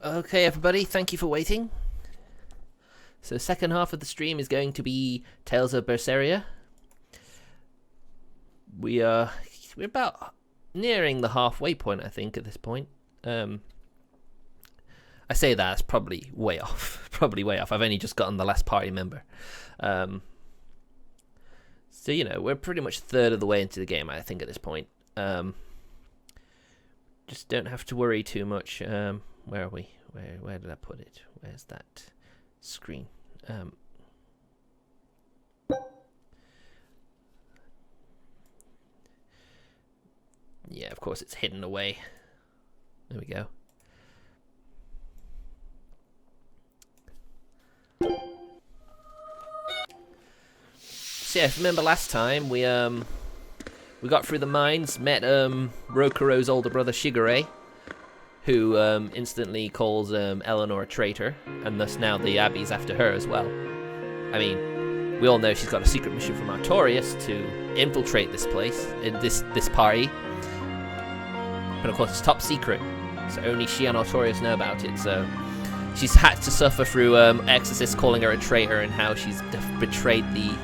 Okay, everybody, thank you for waiting. So, second half of the stream is going to be Tales of Berseria. We're about nearing the halfway point, I think, at this point. I say that, it's probably way off. I've only just gotten the last party member. So, you know, we're pretty much a third of the way into the game, I think, at this point. Just don't have to worry too much. Where are we? Where did I put it? Where's that screen? Yeah, of course it's hidden away. There we go. So yeah, if you remember last time, we got through the mines, met Rokuro's older brother Shigure, who instantly calls Eleanor a traitor, and thus now the Abbey's after her as well. I mean, we all know she's got a secret mission from Artorias to infiltrate this place, this party. But of course it's top secret, so only she and Artorias know about it, so she's had to suffer through exorcists calling her a traitor and how she's betrayed the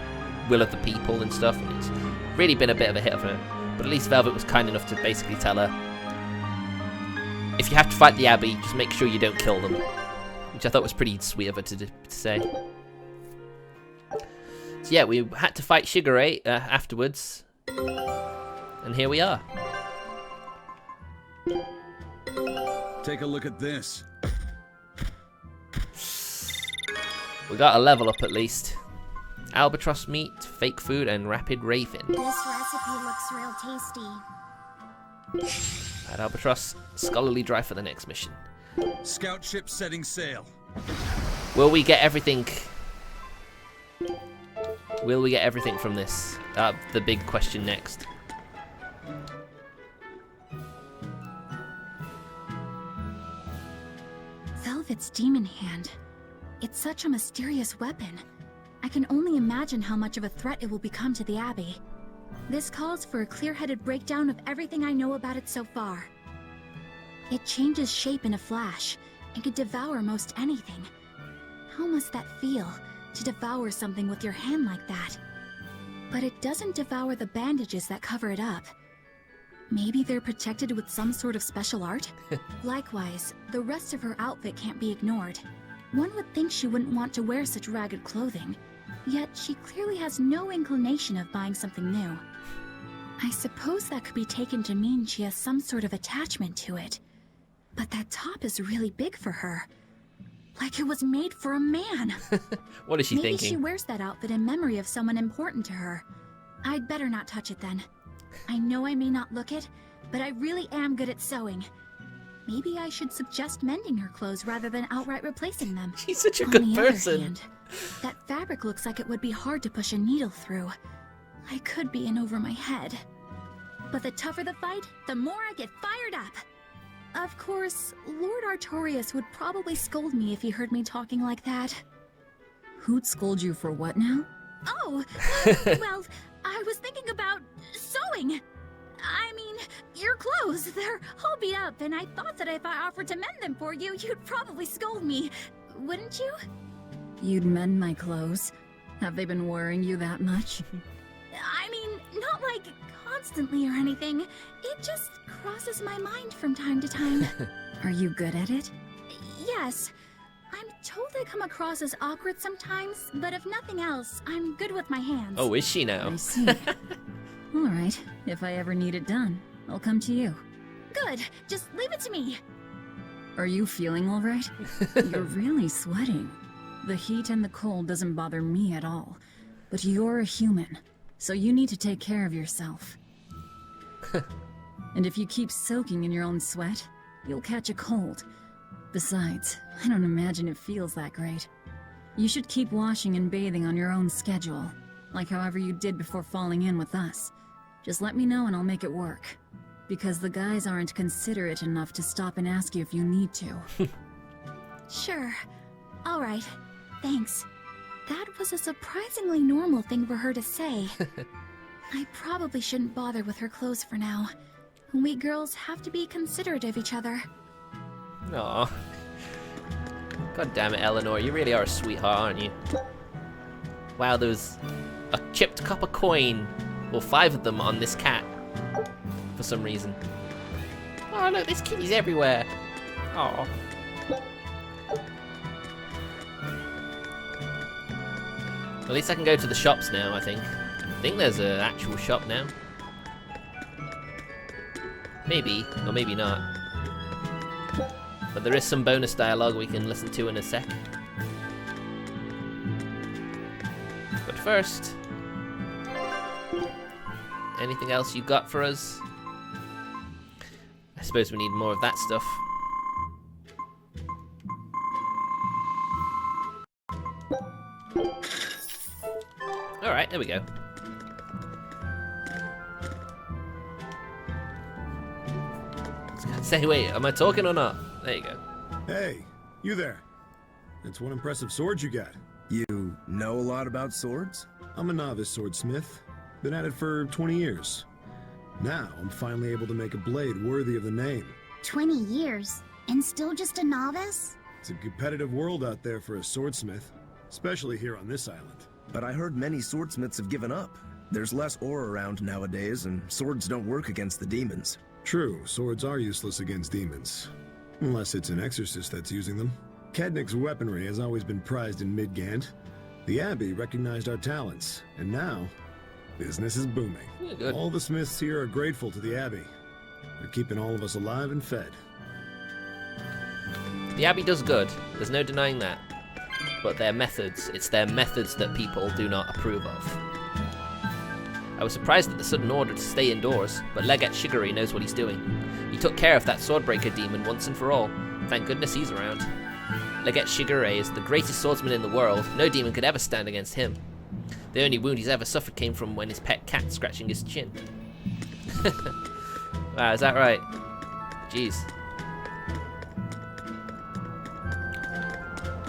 will of the people and stuff, and it's really been a bit of a hit of her. But at least Velvet was kind enough to basically tell her, if you have to fight the Abbey, just make sure you don't kill them. Which I thought was pretty sweet of her to say. So yeah, we had to fight Shigure afterwards. And here we are. Take a look at this. We got a level up at least. Albatross meat, fake food, and rapid raving. This recipe looks real tasty. At Albatross, scholarly drive for the next mission. Scout ship setting sail. Will we get everything? Will we get everything from this? The big question next. Velvet's demon hand. It's such a mysterious weapon. I can only imagine how much of a threat it will become to the Abbey. This calls for a clear-headed breakdown of everything I know about it so far. It changes shape in a flash, and can devour most anything. How must that feel, to devour something with your hand like that? But it doesn't devour the bandages that cover it up. Maybe they're protected with some sort of special art? Likewise, the rest of her outfit can't be ignored. One would think she wouldn't want to wear such ragged clothing, yet she clearly has no inclination of buying something new. I suppose that could be taken to mean she has some sort of attachment to it. But that top is really big for her. Like it was made for a man. What is she thinking? Maybe she wears that outfit in memory of someone important to her. I'd better not touch it then. I know I may not look it, but I really am good at sewing. Maybe I should suggest mending her clothes rather than outright replacing them. She's such a On good the other person. hand, that fabric looks like it would be hard to push a needle through. I could be in over my head. But the tougher the fight, the more I get fired up. Of course, Lord Artorias would probably scold me if he heard me talking like that. Who'd scold you for what now? Oh, well, I was thinking about sewing. I mean, your clothes, they're all beat up, and I thought that if I offered to mend them for you, you'd probably scold me. Wouldn't you? You'd mend my clothes? Have they been worrying you that much? I mean, not like constantly or anything. It just crosses my mind from time to time. Are you good at it? Yes. I'm told I come across as awkward sometimes, but if nothing else, I'm good with my hands. Oh, is she now? I see. All right, if I ever need it done, I'll come to you. Good. Just leave it to me. Are you feeling all right? You're really sweating. The heat and the cold doesn't bother me at all. But you're a human, so you need to take care of yourself. And if you keep soaking in your own sweat, you'll catch a cold. Besides, I don't imagine it feels that great. You should keep washing and bathing on your own schedule, like however you did before falling in with us. Just let me know and I'll make it work. Because the guys aren't considerate enough to stop and ask you if you need to. Sure. All right. Thanks. That was a surprisingly normal thing for her to say. I probably shouldn't bother with her clothes for now. We girls have to be considerate of each other. Aw. God damn it, Eleanor. You really are a sweetheart, aren't you? Wow, there's a chipped copper coin. Well, 5 of them on this cat. For some reason. Oh, look, there's kitties everywhere. Oh. At least I can go to the shops now, I think. I think there's an actual shop now. Maybe, or maybe not. But there is some bonus dialogue we can listen to in a sec. But first, anything else you got for us? I suppose we need more of that stuff. Alright, there we go. I was gonna say, wait, am I talking or not? There you go. Hey, you there. That's one impressive sword you got. You know a lot about swords? I'm a novice swordsmith. Been at it for 20 years. Now, I'm finally able to make a blade worthy of the name. 20 years? And still just a novice? It's a competitive world out there for a swordsmith, especially here on this island. But I heard many swordsmiths have given up. There's less ore around nowadays, and swords don't work against the demons. True, swords are useless against demons. Unless it's an exorcist that's using them. Kednik's weaponry has always been prized in Midgand. The Abbey recognized our talents, and now, business is booming. Yeah, good. All the smiths here are grateful to the Abbey. They're keeping all of us alive and fed. The Abbey does good, there's no denying that. But their methods, it's their methods that people do not approve of. I was surprised at the sudden order to stay indoors, but Legat Shigure knows what he's doing. He took care of that Swordbreaker demon once and for all. Thank goodness he's around. Legat Shigure is the greatest swordsman in the world. No demon could ever stand against him. The only wound he's ever suffered came from when his pet cat scratching his chin. Wow, is that right? Jeez.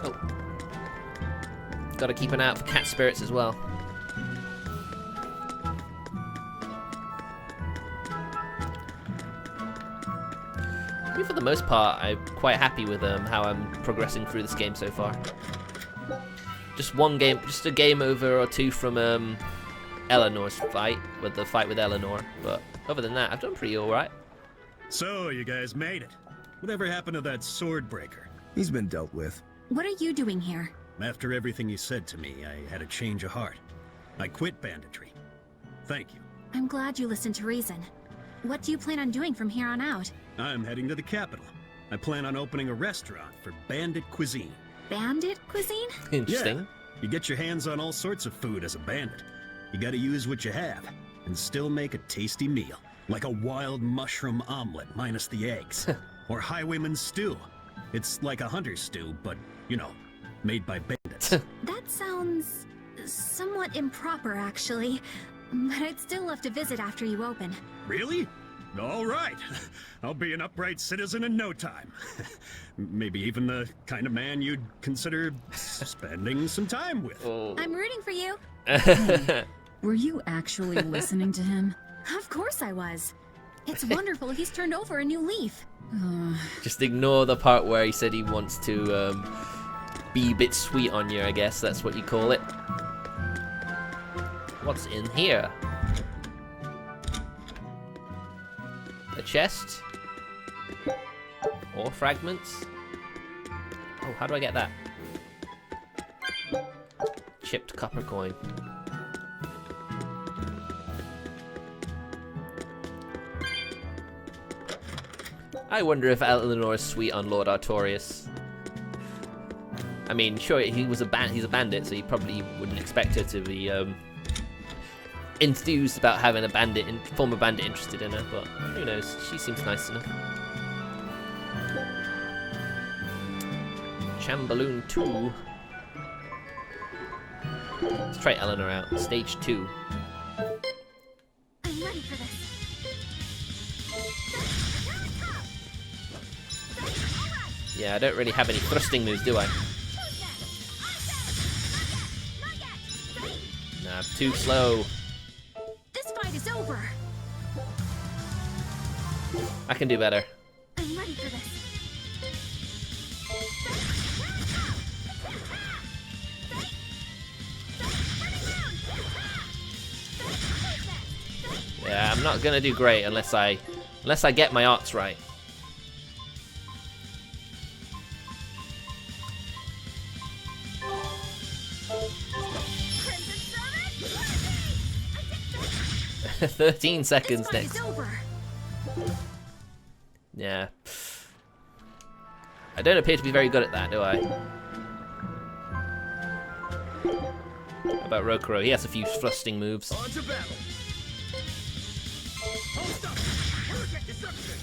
Oh. Gotta keep an eye out for cat spirits as well. I mean, for the most part, I'm quite happy with how I'm progressing through this game so far. Just a game over or two from Eleanor's fight, with the fight with Eleanor. But other than that, I've done pretty alright. So, you guys made it. Whatever happened to that sword breaker? He's been dealt with. What are you doing here? After everything you said to me, I had a change of heart. I quit banditry. Thank you. I'm glad you listened to reason. What do you plan on doing from here on out? I'm heading to the capital. I plan on opening a restaurant for bandit cuisine. Bandit cuisine? Interesting. Yeah, you get your hands on all sorts of food as a bandit. You gotta use what you have, and still make a tasty meal. Like a wild mushroom omelet minus the eggs. Or highwayman stew. It's like a hunter's stew, but, you know, made by bandits. That sounds somewhat improper, actually. But I'd still love to visit after you open. Really? All right. I'll be an upright citizen in no time. Maybe even the kind of man you'd consider spending some time with. Oh. I'm rooting for you. Were you actually listening to him? Of course I was. It's wonderful he's turned over a new leaf. Just ignore the part where he said he wants to be a bit sweet on you, I guess that's what you call it. What's in here? A chest? Ore fragments? Oh, how do I get that? Chipped copper coin. I wonder if Eleanor is sweet on Lord Artorias. I mean, sure, he's a bandit, so you probably wouldn't expect her to be enthused about having a former bandit interested in her, but who knows? She seems nice enough. Chamballoon 2. Let's try Eleanor out. Stage 2. I'm ready for this. Yeah, I don't really have any thrusting moves, do I? Nah, I'm too slow. This fight is over. I can do better. I'm ready for this. Yeah, I'm not gonna do great unless I get my arts right. Crimson 13 seconds This next. fight is over. Yeah. I don't appear to be very good at that, do I? How about Rokuro? He has a few thrusting moves. On to battle. Hold up. Hurricane deception.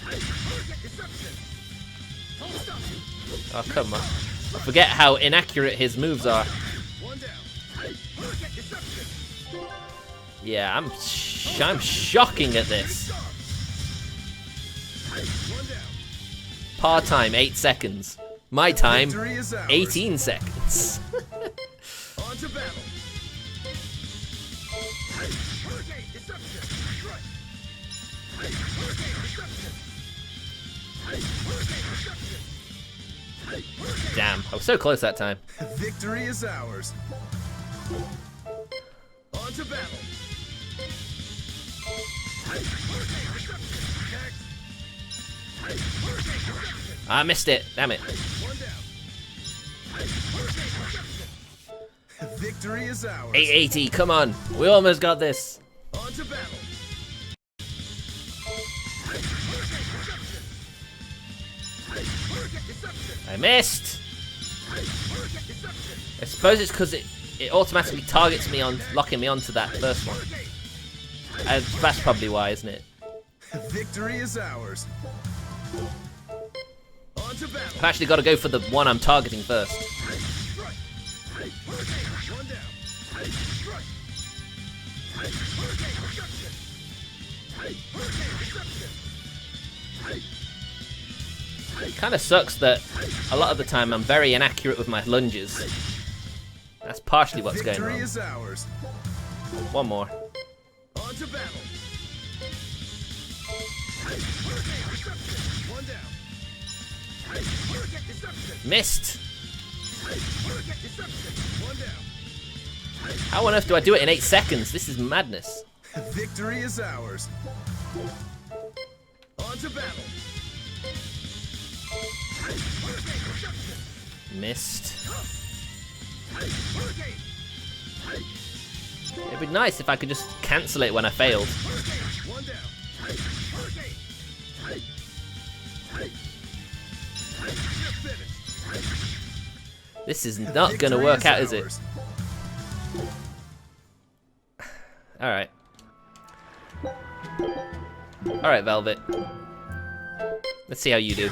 Hurricane deception. Hold up. Oh, come on. I forget how inaccurate his moves are. One down. Hurricane deception. Yeah, I'm shocking at this. One down. Par time, 8 seconds. My time, Victory is ours. 18 seconds. On to battle. Hurricane deception. Strike. Hurricane deception. Hurricane deception. Damn, I was so close that time. Victory is ours. On to battle. I missed it. Damn it. One down. Victory is ours. 880, come on. We almost got this. On to battle. I missed. I suppose it's because it automatically targets me on locking me onto that first one. That's probably why, isn't it? Victory is ours. On to battle. I've actually got to go for the one I'm targeting first. One down. It kind of sucks that a lot of the time I'm very inaccurate with my lunges. That's partially what's going Victory on. is ours. One more. On to battle. One down. Missed. One down. How on earth do I do it in 8 seconds? This is madness. Victory is ours. On to battle. Missed. It'd be nice if I could just cancel it when I failed. One down. This is not gonna work out, is it? ours. Alright. Alright, Velvet. Let's see how you do.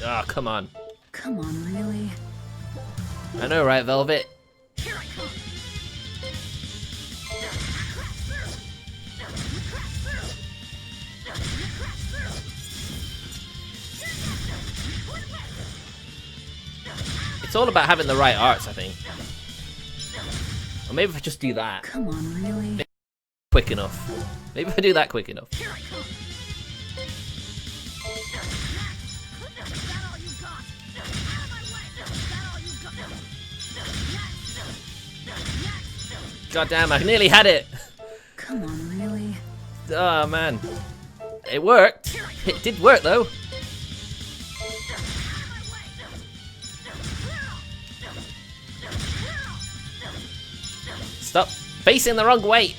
Oh, come on. Come on, really? I know, right, Velvet? It's all about having the right arts, I think. Or maybe if I just do that Come on, really? quick enough. Maybe if I do that quick enough. God damn, I nearly had it. Come on, really? Oh man. It worked. It did work though. Stop facing the wrong way.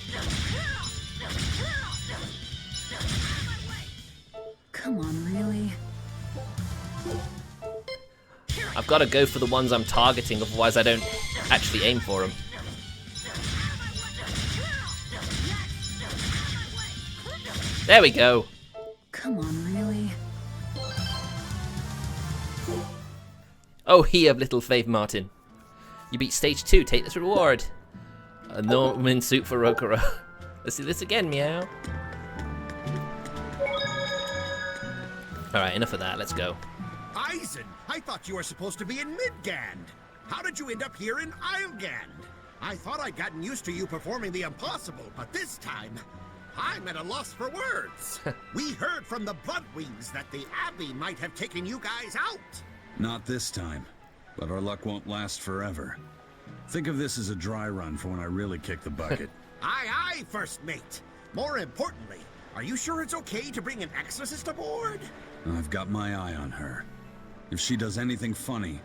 Come on, really? I've got to go for the ones I'm targeting, otherwise I don't actually aim for them. There we go. Come on, really? Oh, here, little Faith Martin. You beat stage 2, take this reward. A Norman suit for Rokuro. Let's see this again, meow. Alright, enough of that, let's go. Eisen, I thought you were supposed to be in Midgand. How did you end up here in Islegand? I thought I'd gotten used to you performing the impossible, but this time, I'm at a loss for words. We heard from the Bloodwings that the Abbey might have taken you guys out. Not this time, but our luck won't last forever. Think of this as a dry run for when I really kick the bucket. Aye, aye, First Mate. More importantly, are you sure it's okay to bring an exorcist aboard? I've got my eye on her. If she does anything funny,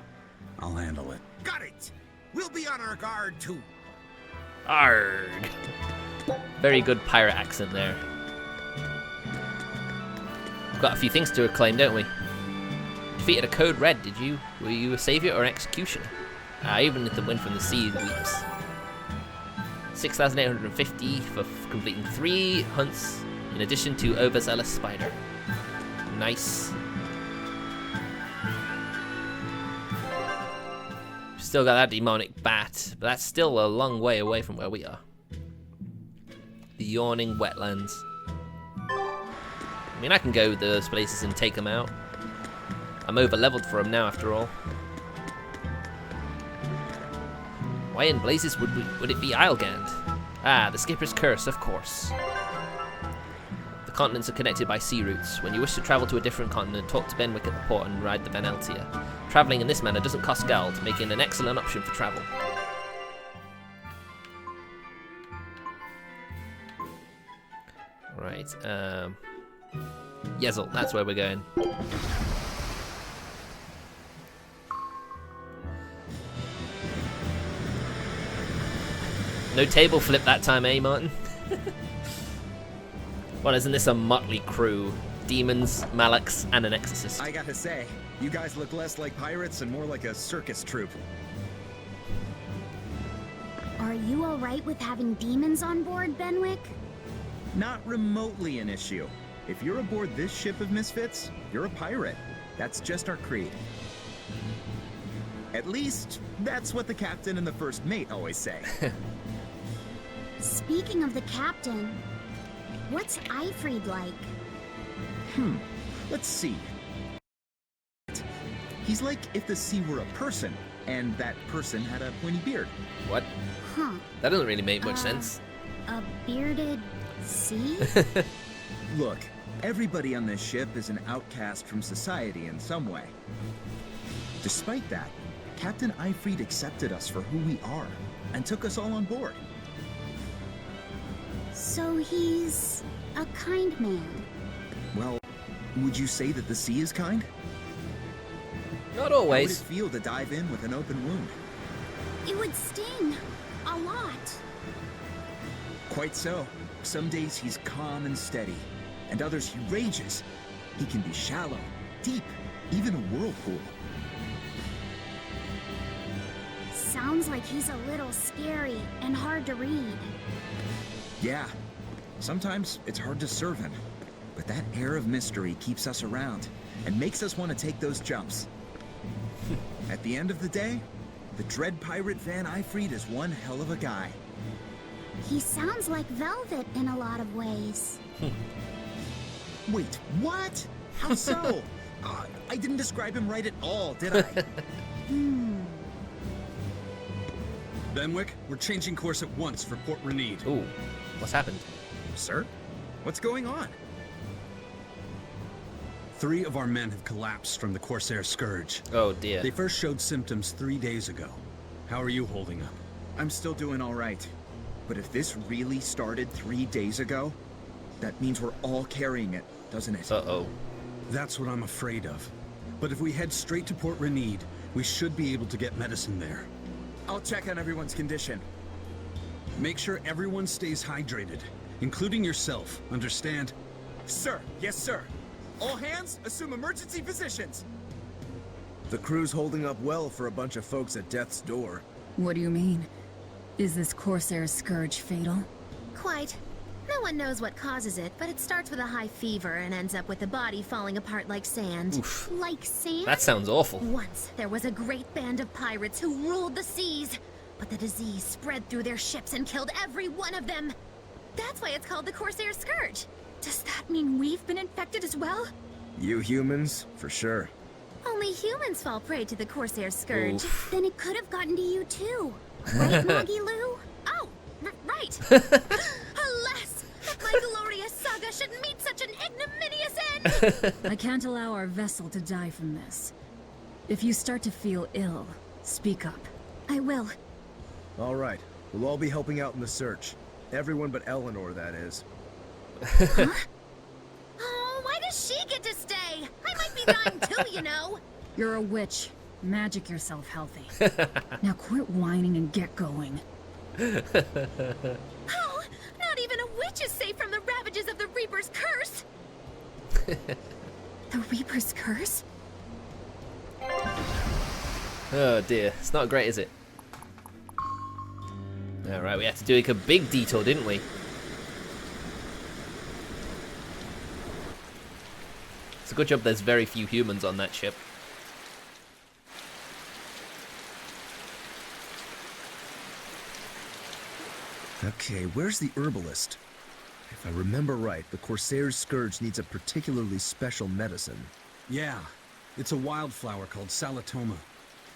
I'll handle it. Got it. We'll be on our guard, too. Arg. Very good pirate accent there. We've got a few things to acclaim, don't we? Defeated a Code Red, did you? Were you a savior or an executioner? Even if the wind from the sea weeps. 6,850 for completing 3 hunts, in addition to Overzealous Spider. Nice. Still got that demonic bat, but that's still a long way away from where we are. The Yawning Wetlands. I mean, I can go those places and take them out. I'm over-leveled for them now, after all. Why in blazes would it be Islegand? Ah, the Skipper's Curse, of course. The continents are connected by sea routes. When you wish to travel to a different continent, talk to Benwick at the port and ride the Benaltia. Traveling in this manner doesn't cost gold, making an excellent option for travel. Right, Yezel, that's where we're going. No table flip that time, eh, Martin? Well, isn't this a motley crew? Demons, Malaks, and an exorcist. I gotta say, you guys look less like pirates and more like a circus troupe. Are you alright with having demons on board, Benwick? Not remotely an issue. If you're aboard this ship of misfits, you're a pirate. That's just our creed. At least, that's what the captain and the first mate always say. Speaking of the captain, what's Eifried like? Let's see. He's like if the sea were a person, and that person had a pointy beard. What? Huh. That doesn't really make much sense. A bearded sea? Look, everybody on this ship is an outcast from society in some way. Despite that, Captain Eifried accepted us for who we are, and took us all on board. So he's a kind man. Well, would you say that the sea is kind? Not How would it always. feel to dive in with an open wound? It would sting. A lot. Quite so. Some days he's calm and steady, and others he rages. He can be shallow, deep, even a whirlpool. Sounds like he's a little scary and hard to read. Yeah, sometimes it's hard to serve him, but that air of mystery keeps us around and makes us want to take those jumps. At the end of the day, the dread pirate Van Eifried is one hell of a guy. He sounds like Velvet in a lot of ways. Wait, what? How so? I didn't describe him right at all, did I? Benwick, we're changing course at once for Port Renede. Ooh, what's happened? Sir? What's going on? 3 of our men have collapsed from the Corsair Scourge. Oh dear. They first showed symptoms 3 days ago. How are you holding up? I'm still doing all right. But if this really started 3 days ago, that means we're all carrying it, doesn't it? Uh-oh. That's what I'm afraid of. But if we head straight to Port Renede, we should be able to get medicine there. I'll check on everyone's condition. Make sure everyone stays hydrated, including yourself, understand? Sir, yes sir. All hands, assume emergency positions. The crew's holding up well for a bunch of folks at death's door. What do you mean? Is this Corsair Scourge fatal? Quite. No one knows what causes it, but it starts with a high fever and ends up with the body falling apart like sand. Oof. Like sand? That sounds awful. Once, there was a great band of pirates who ruled the seas, but the disease spread through their ships and killed every one of them. That's why it's called the Corsair Scourge. Does that mean we've been infected as well? You humans, for sure. Only humans fall prey to the Corsair Scourge. Oof. Then it could have gotten to you too. Right, Magilou? Oh, right. Alas, my glorious I can't allow our vessel to die from this. If you start to feel ill, speak up. I will. All right. We'll all be helping out in the search. Everyone but Eleanor, that is. Huh? Oh, why does she get to stay? I might be dying too, you know. You're a witch. Magic yourself healthy. Now quit whining and get going. Oh, not even a witch is safe from the ravages of the Reaper's curse. The Reaper's curse? Oh dear, it's not great, is it? Alright, we had to do like a big detour, didn't we? It's a good job there's very few humans on that ship. Okay, where's the herbalist? If I remember right, the Corsair Scourge needs a particularly special medicine. Yeah, it's a wildflower called Saletom'ah.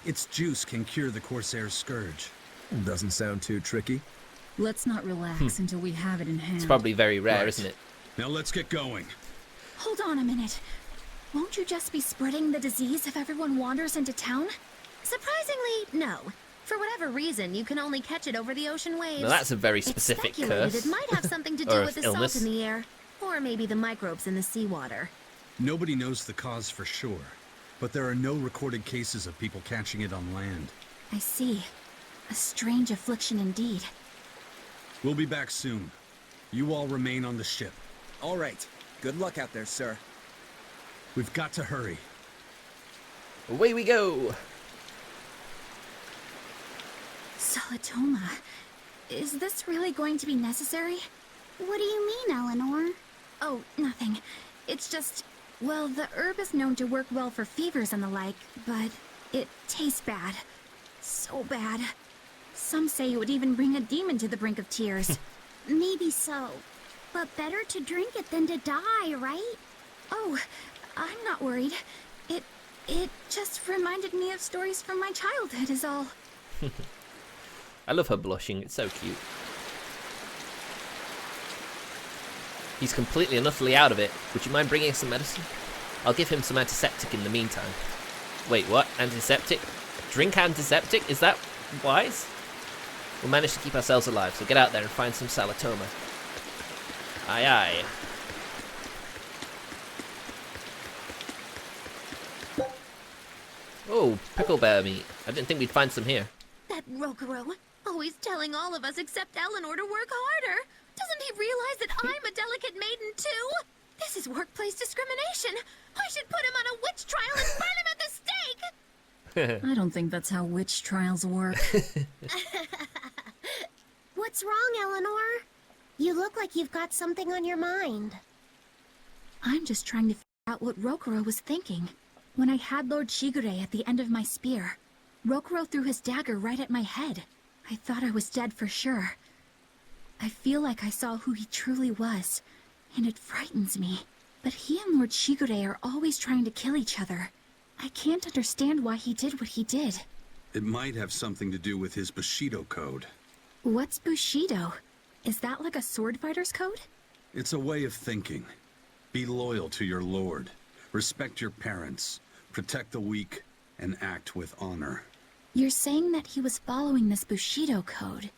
Its juice can cure the Corsair Scourge. Doesn't sound too tricky. Let's not relax until we have it in hand. It's probably very rare, Right. isn't it? Now let's get going. Hold on a minute. Won't you just be spreading the disease if everyone wanders into town? Surprisingly, no. For whatever reason, you can only catch it over the ocean waves. Now that's a very It's specific speculated curse. it might have something to do Or with the illness. salt in the air, or maybe the microbes in the seawater. Nobody knows the cause for sure, but there are no recorded cases of people catching it on land. I see. A strange affliction indeed. We'll be back soon. You all remain on the ship. All right. Good luck out there, sir. We've got to hurry. Away we go! Saletom'ah. Is this really going to be necessary? What do you mean, Eleanor? Oh, nothing. It's just, well, the herb is known to work well for fevers and the like, but it tastes bad. So bad. Some say it would even bring a demon to the brink of tears. Maybe so. But better to drink it than to die, right? Oh, I'm not worried. It just reminded me of stories from my childhood is all. I love her blushing, it's so cute. He's completely and utterly out of it. Would you mind bringing some medicine? I'll give him some antiseptic in the meantime. Wait, what? Antiseptic? Drink antiseptic? Is that wise? We'll manage to keep ourselves alive, so get out there and find some Saletom'ah. Aye aye. Oh, pickle bear meat. I didn't think we'd find some here. That Rokuro, always telling all of us except Eleanor to work harder. Doesn't he realize that I'm a delicate maiden too? This is workplace discrimination. I should put him on a witch trial and burn him at the stake. I don't think that's how witch trials work. What's wrong, Eleanor? You look like you've got something on your mind. I'm just trying to figure out what Rokuro was thinking. When I had Lord Shigure at the end of my spear, Rokuro threw his dagger right at my head. I thought I was dead for sure. I feel like I saw who he truly was, and it frightens me. But he and Lord Shigure are always trying to kill each other. I can't understand why he did what he did. It might have something to do with his Bushido code. What's Bushido? Is that like a sword fighter's code? It's a way of thinking. Be loyal to your lord. Respect your parents. Protect the weak. And act with honor. You're saying that he was following this Bushido code,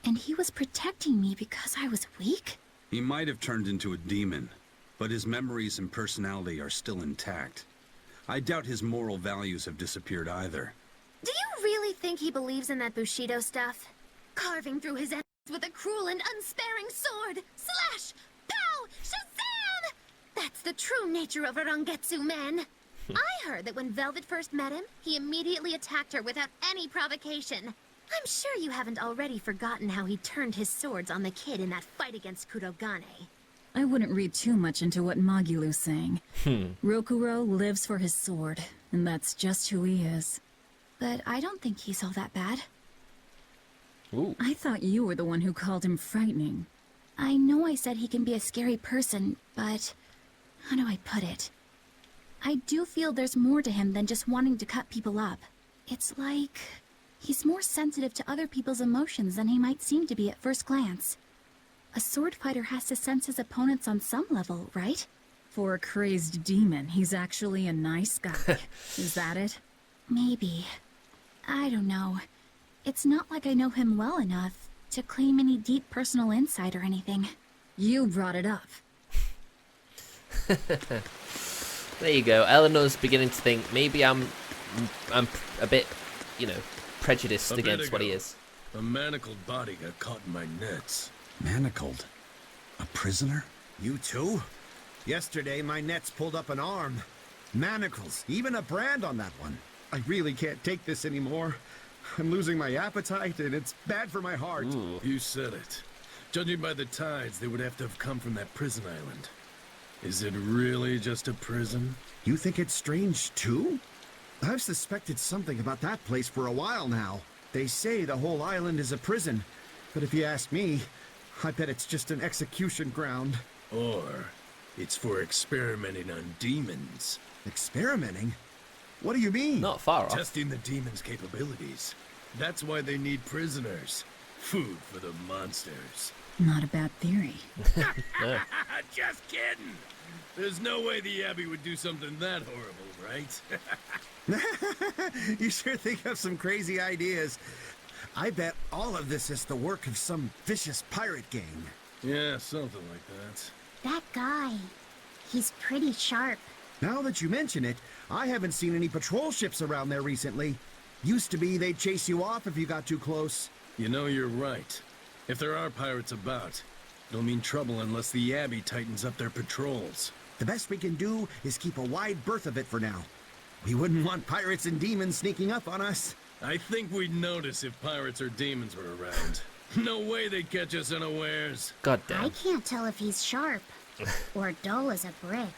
and he was protecting me because I was weak? He might have turned into a demon, but his memories and personality are still intact. I doubt his moral values have disappeared either. Do you really think he believes in that Bushido stuff? Carving through his enemies with a cruel and unsparing sword. Slash! Pow! Shazam! That's the true nature of a Rangetsu man. I heard that when Velvet first met him, he immediately attacked her without any provocation. I'm sure you haven't already forgotten how he turned his swords on the kid in that fight against Kurogane. I wouldn't read too much into what Magilou's saying. Rokuro lives for his sword, and that's just who he is. But I don't think he's all that bad. Ooh. I thought you were the one who called him frightening. I know I said he can be a scary person, but how do I put it? I do feel there's more to him than just wanting to cut people up. It's like he's more sensitive to other people's emotions than he might seem to be at first glance. A sword fighter has to sense his opponents on some level, right? For a crazed demon, he's actually a nice guy. Is that it? Maybe. I don't know. It's not like I know him well enough to claim any deep personal insight or anything. You brought it up. There you go. Eleanor's beginning to think maybe I'm a bit, prejudiced against what he is. A manacled body got caught in my nets. Manacled? A prisoner? You too? Yesterday, my nets pulled up an arm. Manacles, even a brand on that one. I really can't take this anymore. I'm losing my appetite, and it's bad for my heart. Ooh. You said it. Judging by the tides, they would have to have come from that prison island. Is it really just a prison? You think it's strange, too? I've suspected something about that place for a while now. They say the whole island is a prison, but if you ask me, I bet it's just an execution ground. Or it's for experimenting on demons. Experimenting? What do you mean? Not far off. Testing the demons' capabilities. That's why they need prisoners. Food for the monsters. Not a bad theory. No. Just kidding! There's no way the Abbey would do something that horrible, right? You sure think of some crazy ideas. I bet all of this is the work of some vicious pirate gang. Yeah, something like that. That guy. He's pretty sharp. Now that you mention it, I haven't seen any patrol ships around there recently. Used to be they'd chase you off if you got too close. You know, you're right. If there are pirates about, it'll mean trouble unless the Abbey tightens up their patrols. The best we can do is keep a wide berth of it for now. We wouldn't want pirates and demons sneaking up on us. I think we'd notice if pirates or demons were around. No way they'd catch us unawares. God I damn. can't tell if he's sharp or dull as a brick.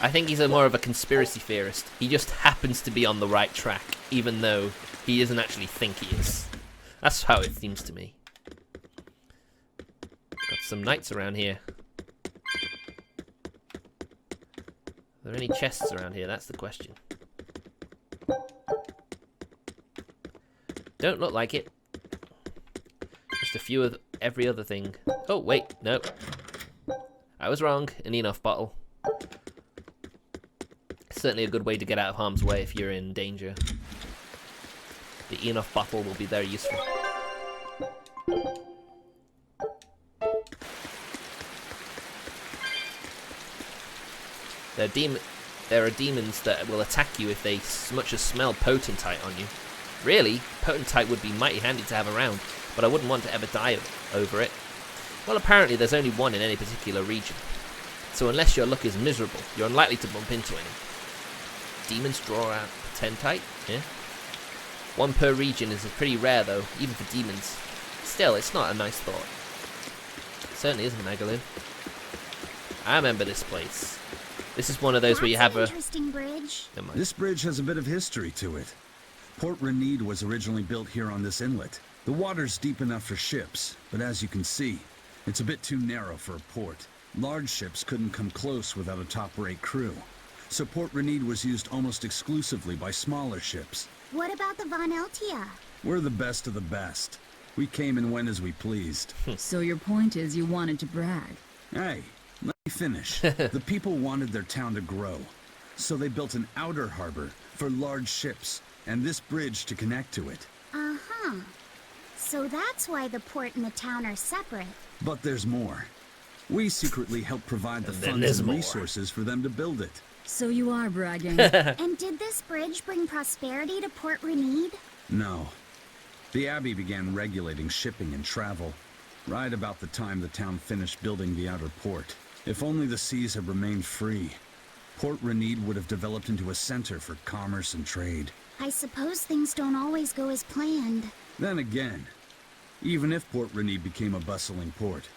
I think he's more of a conspiracy theorist. He just happens to be on the right track, even though he doesn't actually think he is. That's how it seems to me. Got some knights around here. Are there any chests around here? That's the question. Don't look like it. Just a few of every other thing. Oh, wait, no. I was wrong. An enough bottle. Certainly a good way to get out of harm's way if you're in danger. The enough bottle will be very useful. There are demons that will attack you if they so much as smell potentite on you. Really, potentite would be mighty handy to have around, but I wouldn't want to ever die over it. Well, apparently there's only one in any particular region, so unless your luck is miserable, you're unlikely to bump into any. Demons draw out potentite, yeah? One per region is pretty rare though, even for demons. Still, it's not a nice thought. It certainly isn't, Magilou. I remember this place. This is one of those where you have an interesting bridge. This bridge has a bit of history to it. Port Renede was originally built here on this inlet. The water's deep enough for ships, but as you can see, it's a bit too narrow for a port. Large ships couldn't come close without a top-rate crew. So Port Renede was used almost exclusively by smaller ships. What about the Von Eltia? We're the best of the best. We came and went as we pleased. So your point is you wanted to brag. Hey, let me finish. The people wanted their town to grow, so they built an outer harbor for large ships, and this bridge to connect to it. Uh-huh. So that's why the port and the town are separate. But there's more. We secretly helped provide the funds and resources for them to build it. So you are bragging. And did this bridge bring prosperity to Port Renede? No. The Abbey began regulating shipping and travel, right about the time the town finished building the outer port. If only the seas had remained free, Port Renede would have developed into a center for commerce and trade. I suppose things don't always go as planned. Then again, even if Port Renede became a bustling port,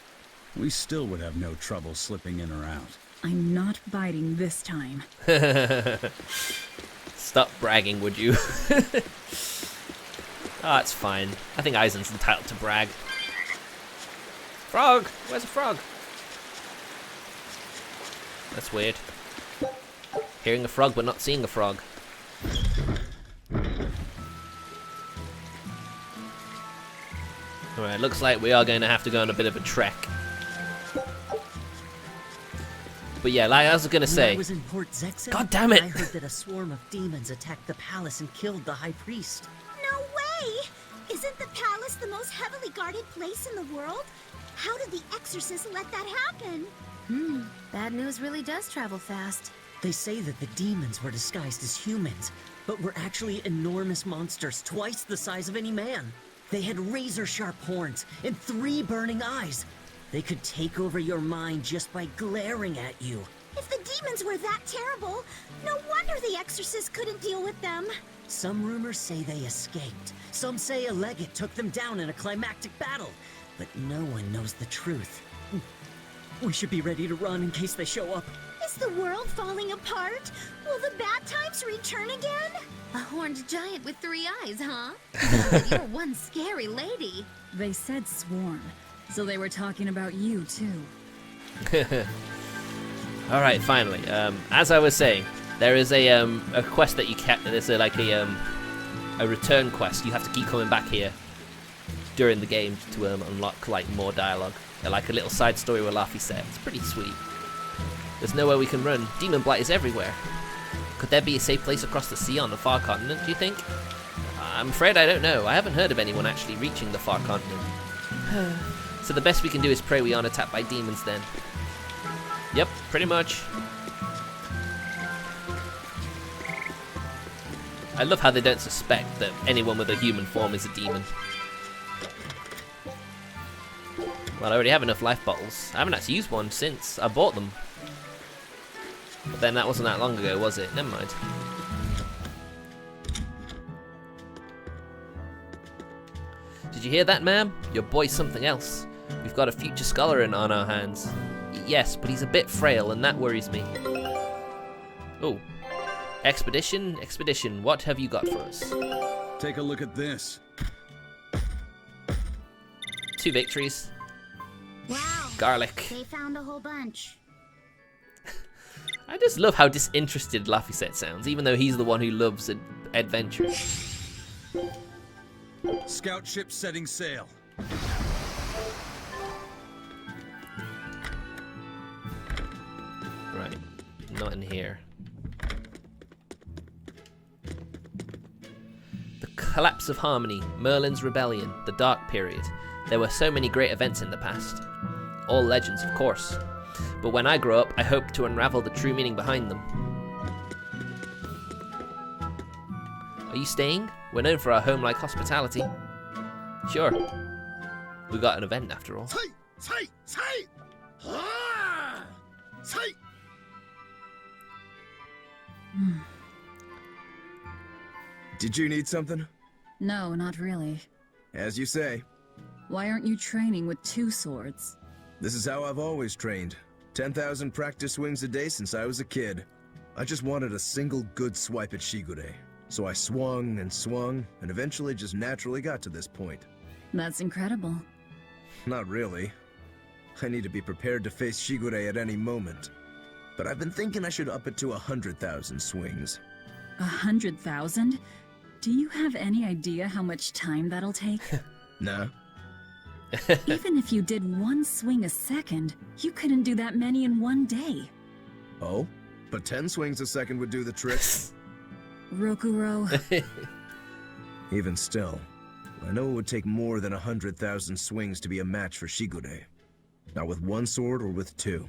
we still would have no trouble slipping in or out. I'm not biting this time. Stop bragging, would you? Oh, it's fine. I think Eisen's entitled to brag. Frog! Where's a frog? That's weird. Hearing a frog but not seeing a frog. Alright, looks like we are going to have to go on a bit of a trek. But yeah, like I was gonna When say. I was in Port Zexen, God damn it! I heard that a swarm of demons attacked the palace and killed the high priest. No way! Isn't the palace the most heavily guarded place in the world? How did the exorcist let that happen? Bad news really does travel fast. They say that the demons were disguised as humans, but were actually enormous monsters, twice the size of any man. They had razor-sharp horns and 3 burning eyes. They could take over your mind just by glaring at you. If the demons were that terrible, no wonder the exorcist couldn't deal with them. Some rumors say they escaped. Some say a legate took them down in a climactic battle. But no one knows the truth. We should be ready to run in case they show up. Is the world falling apart? Will the bad times return again? A horned giant with 3 eyes, huh? Oh, you're one scary lady. They said swarm, so they were talking about you too. All right, finally. As I was saying, there is a quest that you can. There's a return quest. You have to keep coming back here during the game to unlock like more dialogue. Like a little side story with Laffy said. It's pretty sweet. There's nowhere we can run. Demon blight is everywhere. Could there be a safe place across the sea on the far continent, do you think? I'm afraid I don't know. I haven't heard of anyone actually reaching the far continent. So the best we can do is pray we aren't attacked by demons then. Yep, pretty much. I love how they don't suspect that anyone with a human form is a demon. Well, I already have enough life bottles. I haven't actually used one since I bought them. But then that wasn't that long ago, was it? Never mind. Did you hear that, ma'am? Your boy's something else. We've got a future scholar on our hands. Yes, but he's a bit frail, and that worries me. Oh. Expedition, what have you got for us? Take a look at this. 2 victories. Wow. Garlic. They found a whole bunch. I just love how disinterested Laffy sounds, even though he's the one who loves adventure. Scout ship setting sail. Right, not in here. The collapse of harmony, Merlin's rebellion, the Dark Period. There were so many great events in the past. All legends, of course. But when I grow up, I hope to unravel the true meaning behind them. Are you staying? We're known for our home-like hospitality. Sure. We got an event after all. Did you need something? No, not really. As you say. Why aren't you training with 2 swords? This is how I've always trained. 10,000 practice swings a day since I was a kid. I just wanted a single good swipe at Shigure. So I swung, and eventually just naturally got to this point. That's incredible. Not really. I need to be prepared to face Shigure at any moment. But I've been thinking I should up it to 100,000 swings. 100,000? Do you have any idea how much time that'll take? Nah. Even if you did 1 swing a second, you couldn't do that many in 1 day. Oh? But 10 swings a second would do the trick. Rokuro. Even still, I know it would take more than 100,000 swings to be a match for Shigure. Not with 1 sword or with 2.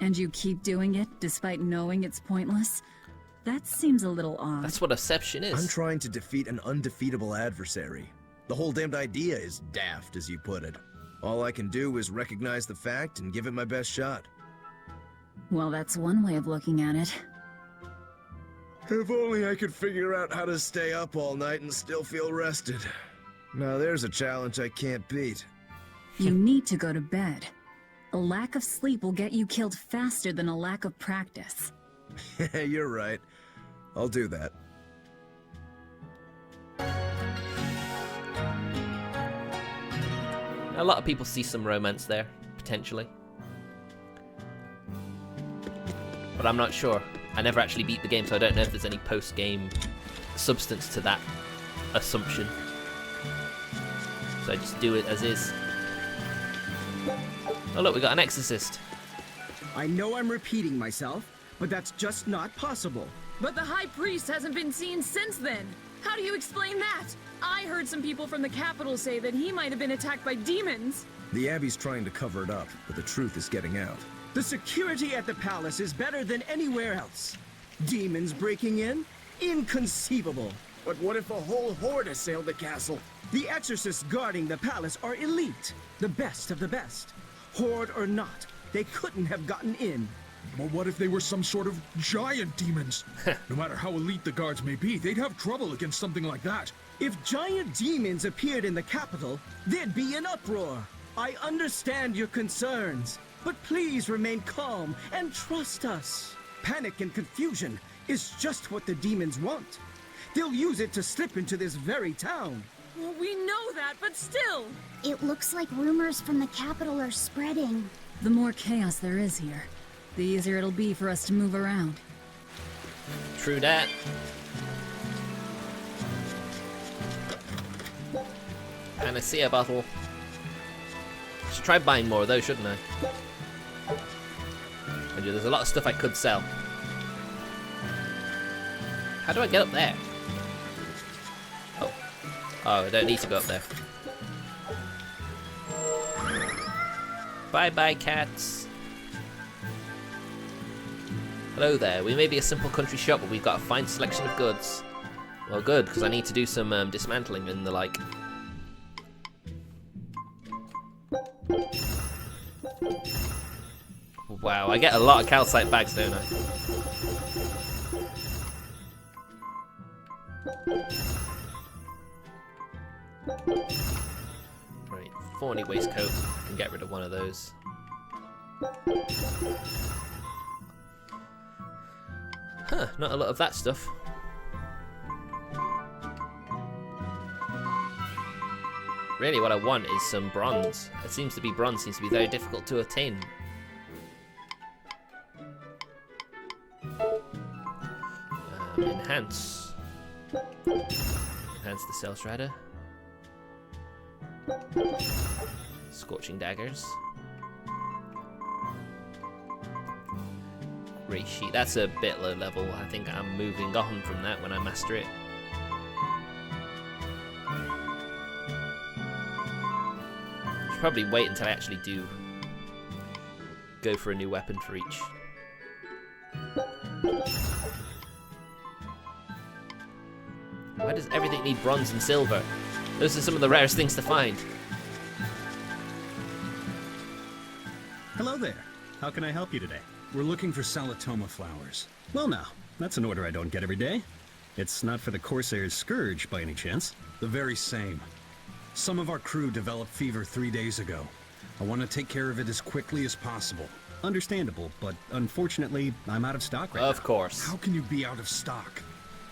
And you keep doing it despite knowing it's pointless? That seems a little odd. That's what Asception is. I'm trying to defeat an undefeatable adversary. The whole damned idea is daft, as you put it. All I can do is recognize the fact and give it my best shot. Well, that's one way of looking at it. If only I could figure out how to stay up all night and still feel rested. Now there's a challenge I can't beat. You need to go to bed. A lack of sleep will get you killed faster than a lack of practice. You're right. I'll do that. A lot of people see some romance there, potentially. But I'm not sure. I never actually beat the game, so I don't know if there's any post-game substance to that assumption. So I just do it as is. Oh look, we got an exorcist. I know I'm repeating myself, but that's just not possible. But the High Priest hasn't been seen since then. How do you explain that? I heard some people from the capital say that he might have been attacked by demons. The Abbey's trying to cover it up, but the truth is getting out. The security at the palace is better than anywhere else. Demons breaking in? Inconceivable. But what if a whole horde assailed the castle? The exorcists guarding the palace are elite, the best of the best. Horde or not, they couldn't have gotten in. But what if they were some sort of giant demons? No matter how elite the guards may be, they'd have trouble against something like that. If giant demons appeared in the capital, there'd be an uproar. I understand your concerns, but please remain calm and trust us. Panic and confusion is just what the demons want. They'll use it to slip into this very town. Well, we know that, but still. It looks like rumors from the capital are spreading. The more chaos there is here, the easier it'll be for us to move around. True that. Panacea bottle. Should try buying more of those, shouldn't I? And there's a lot of stuff I could sell. How do I get up there? Oh, I don't need to go up there. Bye-bye, cats. Hello there. We may be a simple country shop, but we've got a fine selection of goods. Well, good, because I need to do some dismantling and the like. Wow, I get a lot of calcite bags, don't I? Right, thorny waistcoat. I can get rid of one of those. Huh, not a lot of that stuff. Really, what I want is some bronze. It seems to be bronze seems to be very difficult to attain. Enhance. Enhance the Cell Strider. Scorching Daggers. Grey Sheet. That's a bit low level. I think I'm moving on from that when I master it. Should probably wait until I actually do go for a new weapon for each. Why does everything need bronze and silver? Those are some of the rarest things to find. Hello there. How can I help you today? We're looking for Saletom'ah flowers. Well now, that's an order I don't get every day. It's not for the Corsair Scourge by any chance? The very same. Some of our crew developed fever 3 days ago. I want to take care of it as quickly as possible. Understandable, but unfortunately, I'm out of stock right now. Of course. How can you be out of stock?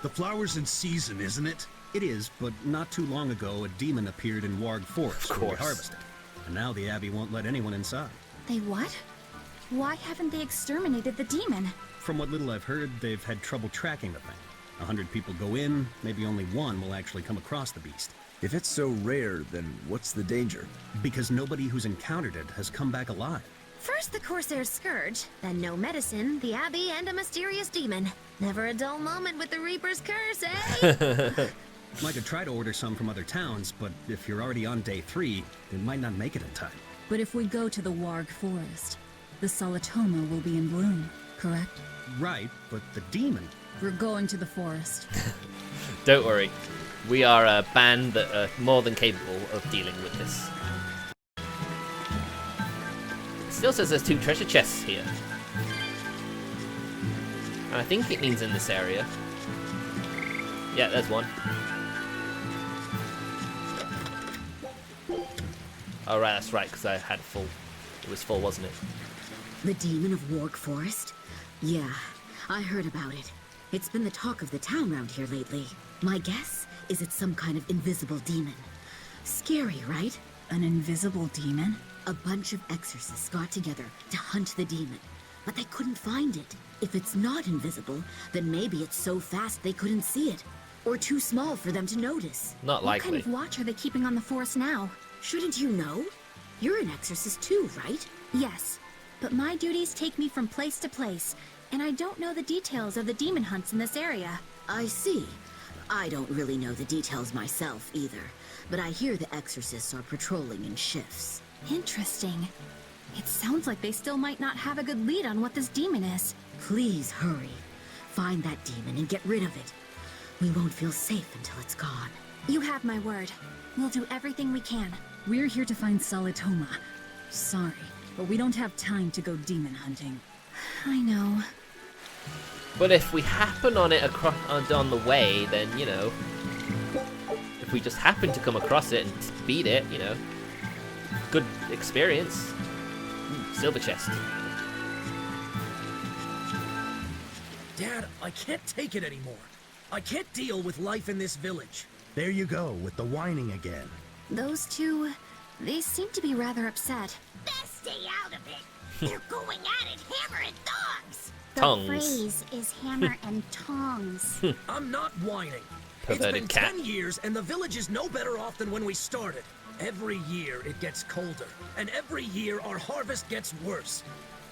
The flower's in season, isn't it? It is, but not too long ago, a demon appeared in Warg Forest where we harvested. And now the Abbey won't let anyone inside. They what? Why haven't they exterminated the demon? From what little I've heard, they've had trouble tracking the thing. 100 people go in, maybe only one will actually come across the beast. If it's so rare, then what's the danger? Because nobody who's encountered it has come back alive. First the Corsair Scourge, then no medicine, the Abbey, and a mysterious demon. Never a dull moment with the Reaper's curse, eh? I could try to order some from other towns, but if you're already on day 3, they might not make it in time. But if we go to the Warg Forest, the Saletom'ah will be in bloom, correct? Right, but the demon... We're going to the forest. Don't worry. We are a band that are more than capable of dealing with this. It still says there's 2 treasure chests here. And I think it means in this area. Yeah, there's one. Oh right, that's right, because I had full. It was full, wasn't it? The demon of Warg Forest? Yeah, I heard about it. It's been the talk of the town round here lately. My guess is it's some kind of invisible demon. Scary, right? An invisible demon? A bunch of exorcists got together to hunt the demon, but they couldn't find it. If it's not invisible, then maybe it's so fast they couldn't see it, or too small for them to notice. Not likely. What kind of watch are they keeping on the forest now? Shouldn't you know? You're an exorcist too, right? Yes. but my duties take me from place to place, and I don't know the details of the demon hunts in this area. I see. I don't really know the details myself either, but I hear the exorcists are patrolling in shifts. Interesting. It sounds like they still might not have a good lead on what this demon is. Please hurry. Find that demon and get rid of it. We won't feel safe until it's gone. You have my word. We'll do everything we can. We're here to find Saletom'ah. Sorry, but we don't have time to go demon hunting. I know. But if we happen on it on the way, then, you know, if we just happen to come across it and beat it, you know, good experience. Ooh, silver chest. Dad, I can't take it anymore. I can't deal with life in this village. There you go, with the whining again. Those two, they seem to be rather upset. Best stay out of it. They're going at it hammer and tongs. The Tongs. phrase is hammer and tongs. I'm not whining. Perverted It's been cat. 10 years and the village is no better off than when we started. Every year it gets colder, and every year our harvest gets worse.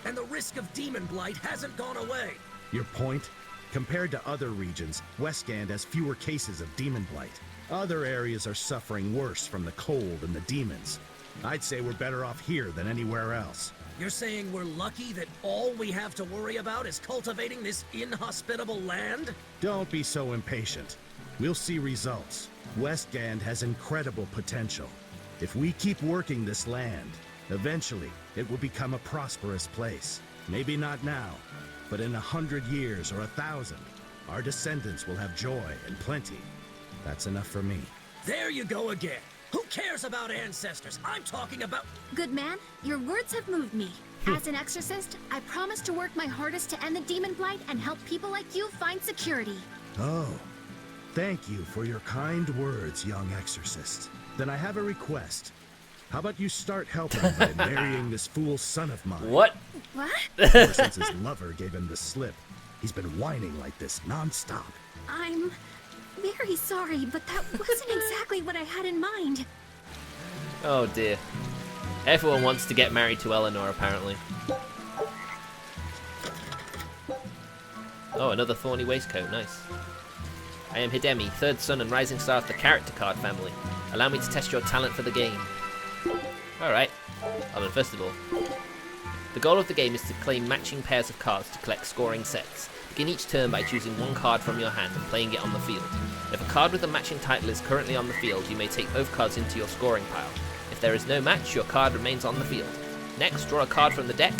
And the risk of demon blight hasn't gone away. Your point? Compared to other regions, Westgand has fewer cases of demon blight. Other areas are suffering worse from the cold and the demons. I'd say we're better off here than anywhere else. You're saying we're lucky that all we have to worry about is cultivating this inhospitable land? Don't be so impatient. We'll see results. Westgand has incredible potential. If we keep working this land, eventually it will become a prosperous place. Maybe not now, but in 100 years or 1,000, our descendants will have joy and plenty. That's enough for me. There you go again. Who cares about ancestors? I'm talking about... Good man, your words have moved me. As an exorcist, I promise to work my hardest to end the demon blight and help people like you find security. Oh, thank you for your kind words, young exorcist. Then I have a request. How about you start helping by marrying this fool son of mine? What? What? Ever since his lover gave him the slip, he's been whining like this non-stop. I'm very sorry, but that wasn't exactly what I had in mind. Oh dear. Everyone wants to get married to Eleanor, apparently. Oh, another thorny waistcoat, nice. I am Hidemi, third son and rising star of the character card family. Allow me to test your talent for the game. Alright. Well then, first of all, the goal of the game is to claim matching pairs of cards to collect scoring sets. Begin each turn by choosing one card from your hand and playing it on the field. If a card with a matching title is currently on the field, you may take both cards into your scoring pile. If there is no match, your card remains on the field. Next, draw a card from the deck,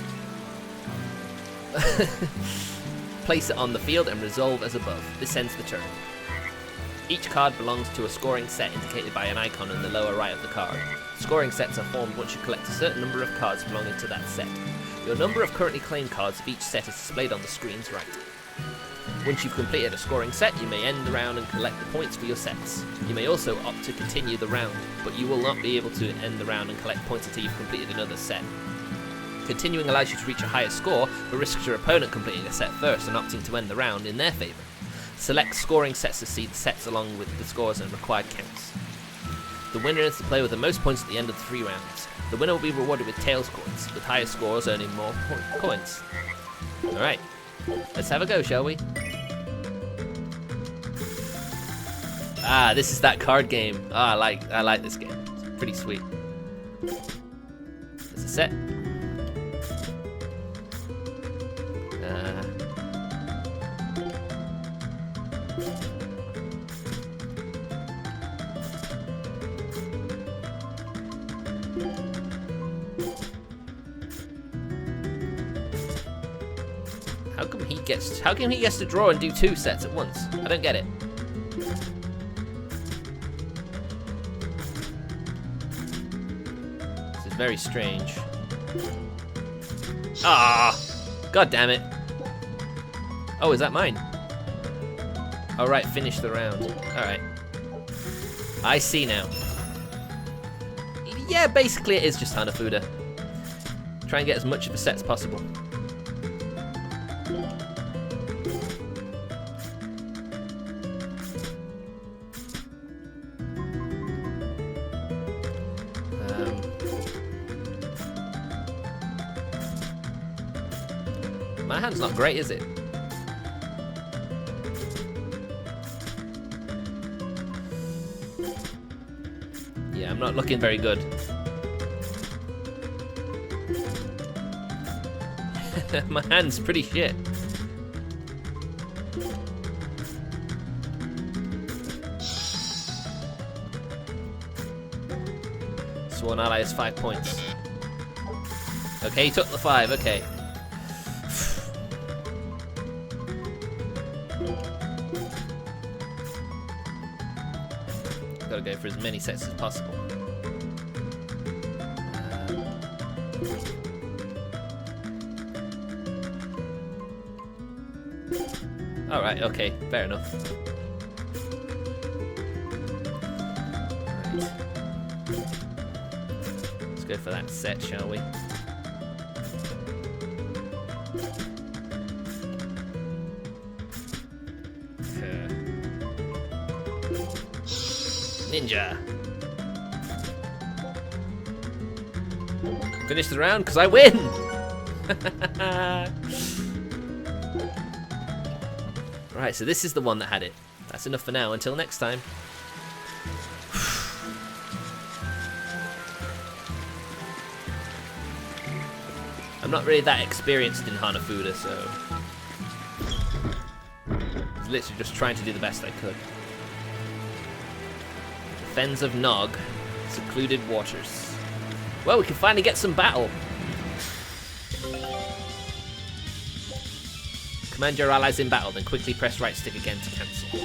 place it on the field and resolve as above. This ends the turn. Each card belongs to a scoring set indicated by an icon in the lower right of the card. Scoring sets are formed once you collect a certain number of cards belonging to that set. Your number of currently claimed cards of each set is displayed on the screen's right. Once you've completed a scoring set, you may end the round and collect the points for your sets. You may also opt to continue the round, but you will not be able to end the round and collect points until you've completed another set. Continuing allows you to reach a higher score, but risks your opponent completing a set first and opting to end the round in their favour. Select scoring sets to see the sets along with the scores and required counts. The winner is the player with the most points at the end of the 3 rounds. The winner will be rewarded with Tails coins, with higher scores earning more coins. Alright, let's have a go, shall we? Ah, this is that card game. Ah, I like this game. It's pretty sweet. There's a set. How come he gets to draw and do 2 sets at once? I don't get it. This is very strange. Ah! God damn it. Oh, is that mine? All right, finish the round. All right. I see now. Yeah, basically it is just Hanafuda. Try and get as much of a set as possible. My hand's not great, is it? Yeah, I'm not looking very good. My hand's pretty shit. Sworn ally has 5 points. Okay, he took the 5, okay. Gotta go for as many sets as possible. Alright, okay, fair enough. Right. Let's go for that set, shall we? Ninja. Finish the round because I win! Right, so this is the one that had it. That's enough for now. Until next time. I'm not really that experienced in Hanafuda, so I was literally just trying to do the best I could. The Fens of Nog, secluded waters. Well, we can finally get some battle. Command your allies in battle, then quickly press right stick again to cancel.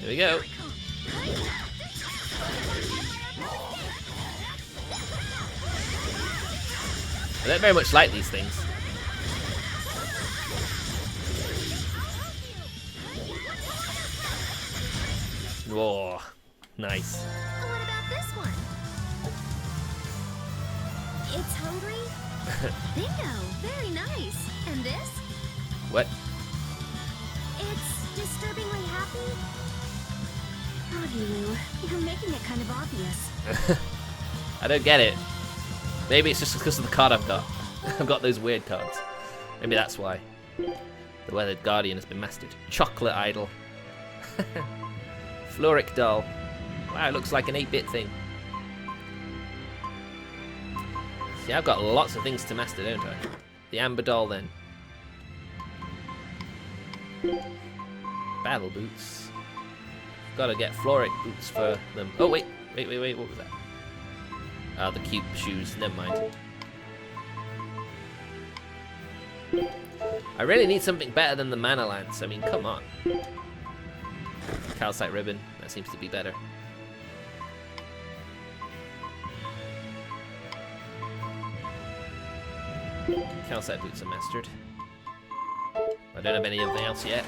There we go. I don't very much like these things. Whoa, nice. What about this one? It's hungry? Bingo! Very nice. And this? What? It's disturbingly happy? Magilou, you're making it kind of obvious. I don't get it. Maybe it's just because of the card I've got. I've got those weird cards. Maybe that's why. The Weathered Guardian has been mastered. Chocolate Idol. Floric Doll. Wow, it looks like an 8-bit thing. See, I've got lots of things to master, don't I? The Amber Doll, then. Battle Boots. Gotta get Floric Boots for them. Oh, wait, what was that? Oh, the cute shoes, never mind. I really need something better than the Mana Lance, I mean, come on. Calcite Ribbon, that seems to be better. Calcite Boots are mastered. I don't have anything else yet.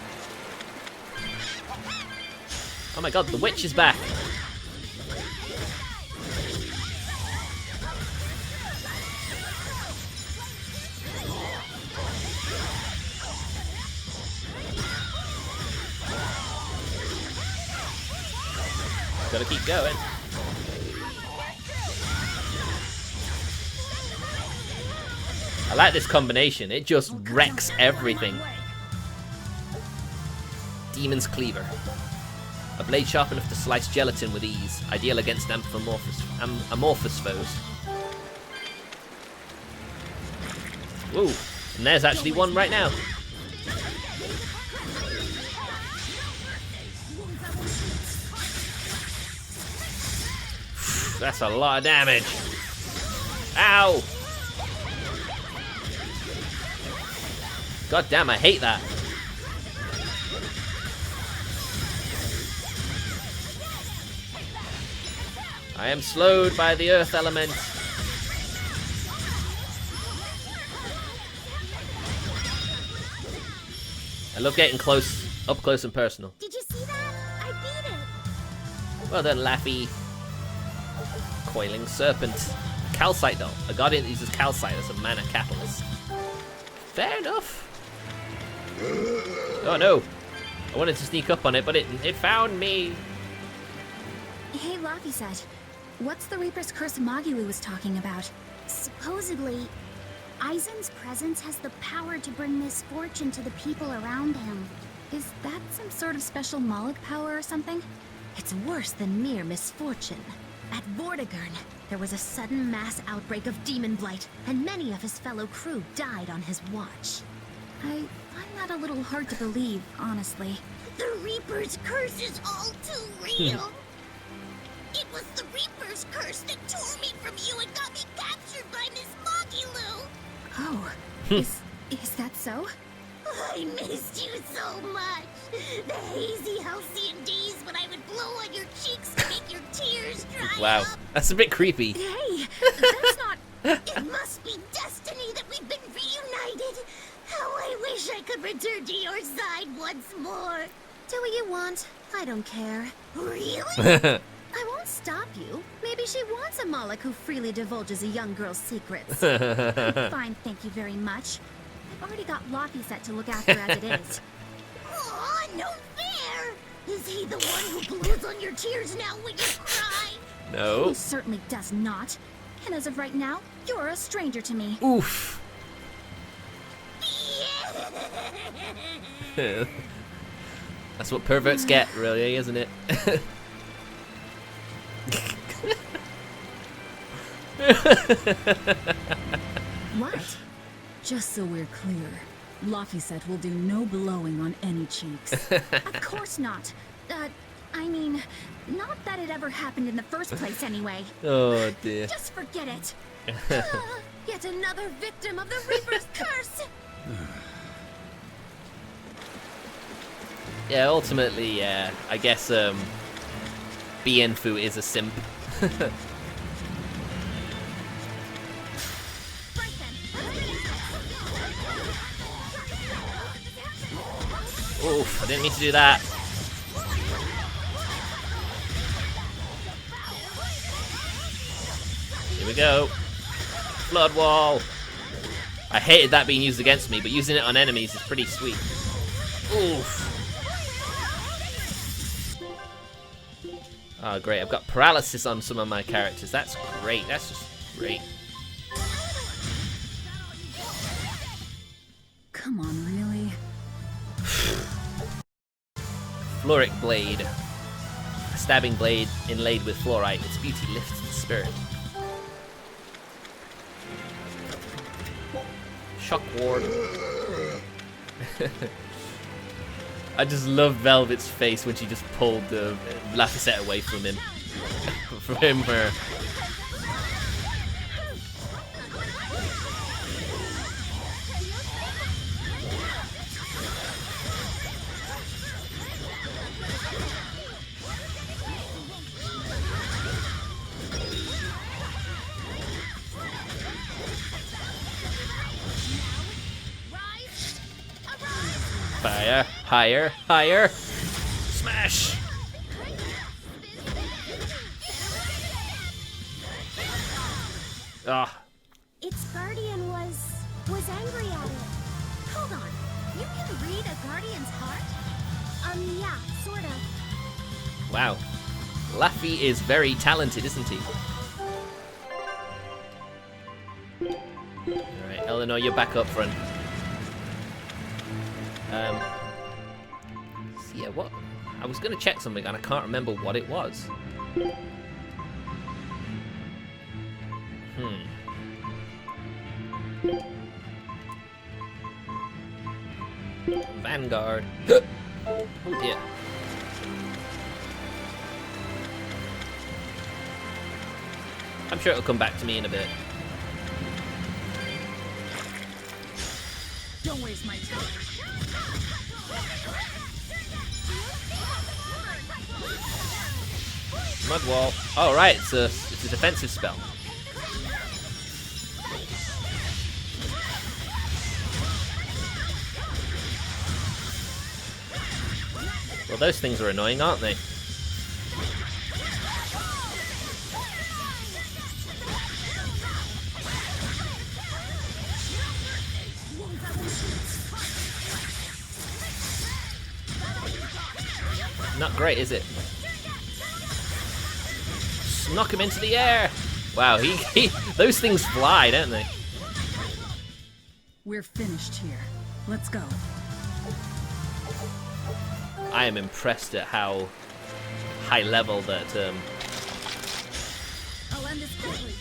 Oh my god, the witch is back! Gotta keep going. I like this combination, it just wrecks everything. Demon's Cleaver. A blade sharp enough to slice gelatin with ease, ideal against amorphous foes. Whoa, and there's actually one right now. That's a lot of damage. Ow! God damn, I hate that. I am slowed by the earth element. I love getting close, up close and personal. Did you see that? I beat it. Well done, Laffy. Coiling Serpent. Calcite Doll. A guardian that uses calcite as a mana catalyst. Fair enough. Oh no. I wanted to sneak up on it, but it found me. Hey, Laffy said, what's the Reaper's Curse Magilou was talking about? Supposedly, Eisen's presence has the power to bring misfortune to the people around him. Is that some sort of special Moloch power or something? It's worse than mere misfortune. At Vortigern, there was a sudden mass outbreak of demon blight, and many of his fellow crew died on his watch. I find that a little hard to believe, honestly. The Reaper's curse is all too real. It was the Reaper's curse that tore me from you and got me captured by Miss Magilou. Oh, is that so? I missed you so much. The hazy halcyon days when I would blow on your cheeks to make your tears dry Wow, up. that's a bit creepy. Hey, that's not... It must be destiny that we've been reunited. How I wish I could return to your side once more. Do what you want. I don't care. Really? I won't stop you. Maybe she wants a Moloch who freely divulges a young girl's secrets. I'm fine, thank you very much. I've already got Lottie set to look after as it is. Aw, no fair! Is he the one who blows on your tears now when you cry? No. He certainly does not. And as of right now, you're a stranger to me. Oof. That's what perverts get, really, isn't it? What? Just so we're clear, Laphicet will do no blowing on any cheeks. Of course not. I mean, not that it ever happened in the first place anyway. Oh dear. Just forget it. Yet another victim of the Reaper's curse! Yeah, ultimately, yeah, I guess Bienfu is a simp. Oof, I didn't mean to do that. Here we go. Flood wall. I hated that being used against me, but using it on enemies is pretty sweet. Oof. Oh, great. I've got paralysis on some of my characters. That's great. That's just great. Come on, really? Fluoric blade. A stabbing blade inlaid with fluorite. Its beauty lifts the spirit. Shock ward. I just love Velvet's face when she just pulled the Laphicet away from him. From her. Fire, higher, higher. Smash. Ah. Its guardian was angry at it. Hold on. You can read a guardian's heart? Yeah, sort of. Wow. Laffy is very talented, isn't he? Alright, Eleanor, you're back up front. So yeah, what? I was gonna check something and I can't remember what it was. Vanguard. Oh dear. I'm sure it'll come back to me in a bit. Don't waste my time. Mud wall. Oh right, it's a defensive spell. Well, those things are annoying, aren't they? Not great, is it? Knock him into the air! Wow, those things fly, don't they? We're finished here. Let's go. I am impressed at how high level that I'll end this quickly.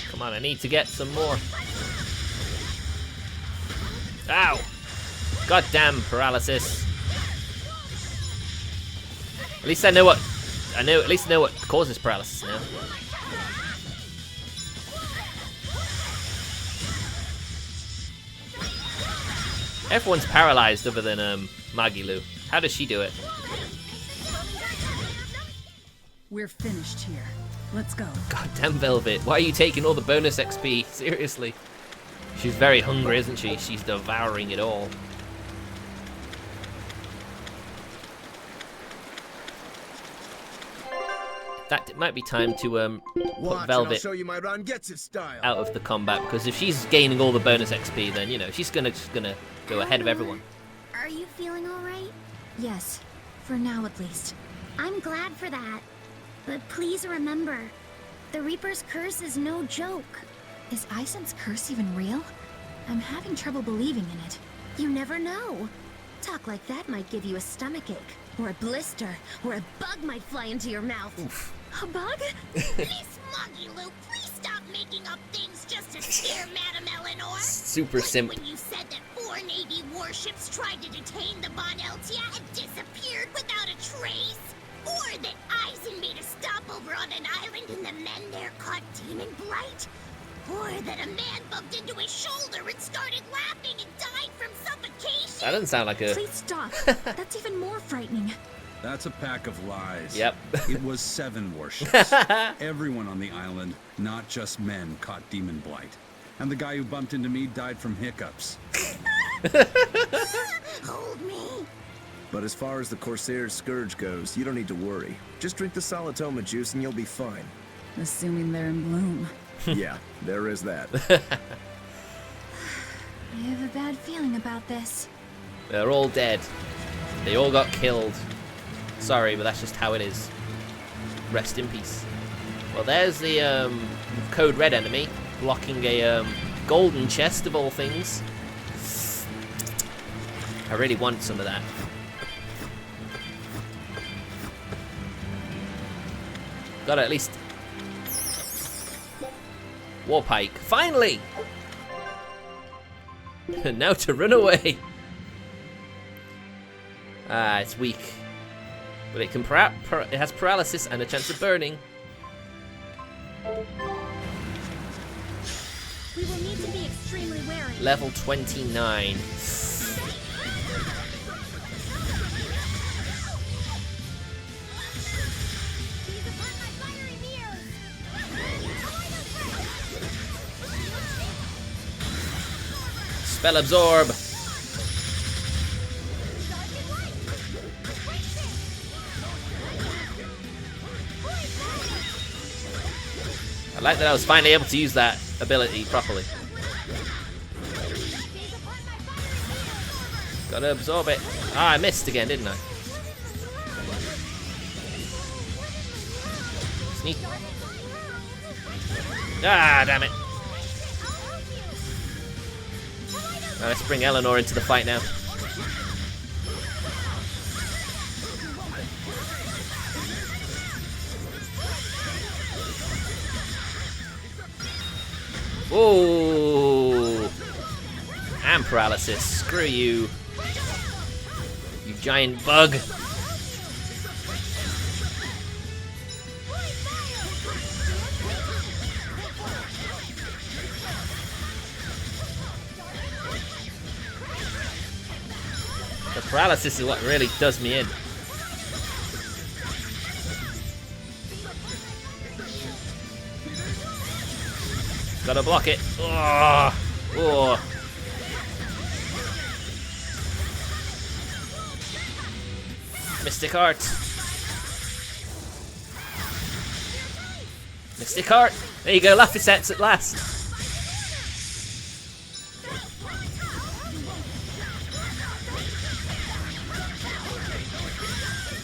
Come on, I need to get some more. Ow! Goddamn paralysis. At least I know what at least I know what causes paralysis now. Everyone's paralyzed other than Magilou. How does she do it? We're finished here. Let's go. Goddamn Velvet, why are you taking all the bonus XP? Seriously. She's very hungry, isn't she? She's devouring it all. That might be time to put Velvet show you my Rangetsu style. out of the combat, because if she's gaining all the bonus XP, then you know she's gonna go ahead of everyone. Are you feeling all right? Yes, for now at least. I'm glad for that. But please remember, the Reaper's curse is no joke. Is Aizen's curse even real? I'm having trouble believing in it. You never know. Talk like that might give you a stomachache, or a blister, or a bug might fly into your mouth. Oof. A bug? Miss Magilou, please stop making up things just to scare Madame Eleanor. Super simp. When you said that 4 Navy warships tried to detain the Bon Eltia and disappeared without a trace? Or that Aizen made a stopover on an island and the men there caught demon blight? Or that a man bumped into his shoulder and started laughing and died from suffocation? That doesn't sound like a... Please stop. That's even more frightening. That's a pack of lies. Yep. It was 7 warships. Everyone on the island, not just men, caught demon blight. And the guy who bumped into me died from hiccups. Hold me. But as far as the Corsair Scourge goes, you don't need to worry. Just drink the Saletom'ah juice and you'll be fine. Assuming they're in bloom. Yeah, there is that. I have a bad feeling about this. They're all dead. They all got killed. Sorry, but that's just how it is. Rest in peace. Well, there's the Code Red enemy blocking a golden chest of all things. I really want some of that. Got at least Warpike. Finally! Now to run away. Ah, it's weak. But it can it has paralysis and a chance of burning. We will need to be extremely wary. Level 29. Spell absorb. I like that I was finally able to use that ability properly. Gotta absorb it. Ah, I missed again, didn't I? Sneak. Ah, damn it. Now let's bring Eleanor into the fight now. Whoa! And paralysis. Screw you. You giant bug. The paralysis is what really does me in. Gotta block it. Oh, oh. Mystic Heart. Mystic Heart. There you go, Laphicets at last.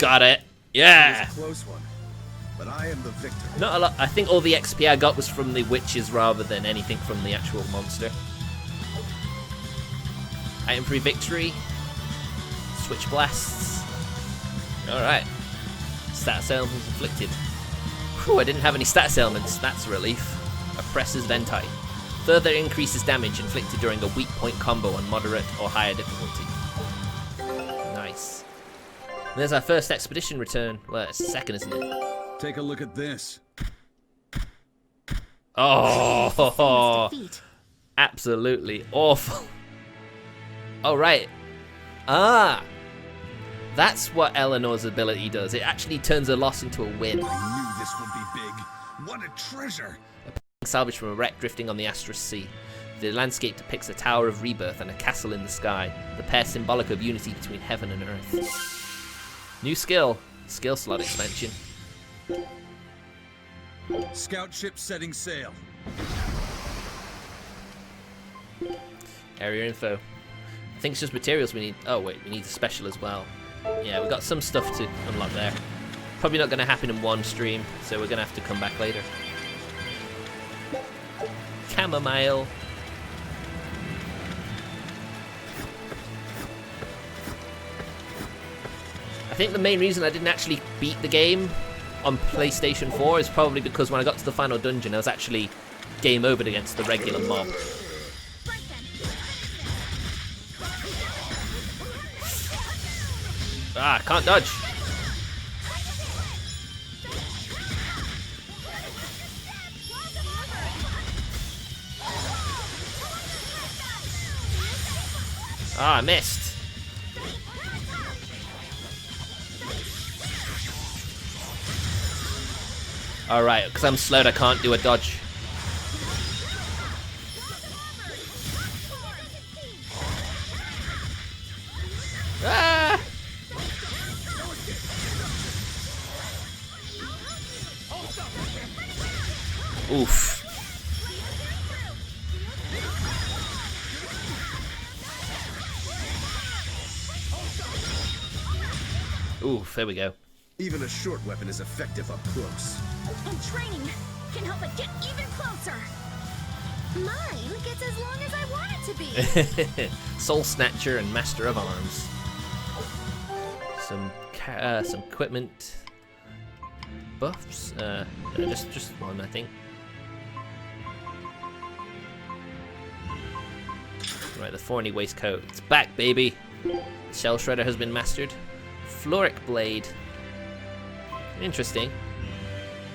Got it. Yeah. It was a close one, but I am the victor. Not a lot. I think all the XP I got was from the witches rather than anything from the actual monster. Item free victory. Switch blasts. Alright. Status ailments inflicted. Whew, I didn't have any status ailments. That's a relief. Oppressor's Venti. Further increases damage inflicted during a weak point combo on moderate or higher difficulty. Nice. There's our first expedition return. Well, it's second, isn't it? Take a look at this. Oh, absolutely awful. Oh, right. Ah, that's what Eleanor's ability does. It actually turns a loss into a win. I knew this would be big. What a treasure! Salvaged from a wreck drifting on the Astrous Sea. The landscape depicts a tower of rebirth and a castle in the sky, the pair symbolic of unity between heaven and earth. New skill. Skill slot expansion. Scout ship setting sail. Area info. I think it's just materials we need. Oh wait, we need a special as well. Yeah, we got some stuff to unlock there. Probably not going to happen in one stream, so we're going to have to come back later. Chamomile. I think the main reason I didn't actually beat the game on PlayStation 4 is probably because when I got to the final dungeon, I was actually game overed against the regular mob. Ah, can't dodge. Ah, I missed. Alright, because I'm slowed, I can't do a dodge. Ah! Oof. Oof, there we go. Even a short weapon is effective up close. And training can help it get even closer. Mine gets as long as I want it to be. Soul Snatcher and Master of Arms. Some equipment buffs. No, just one, I think. Right, the Thorny Waistcoat. It's back, baby. Shell Shredder has been mastered. Floric Blade. Interesting.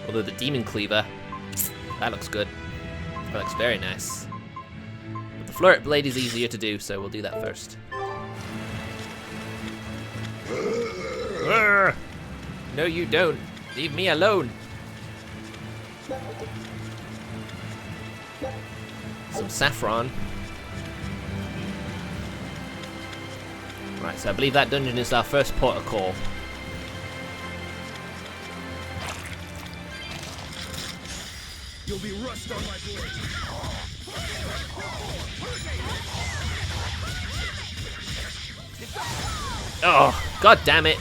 Although the Demon Cleaver, that looks good. That looks very nice. But the Floric Blade is easier to do, so we'll do that first. No, you don't. Leave me alone. Some saffron. Right, so I believe that dungeon is our first port of call. You'll be rust on my blade. Oh, god damn it.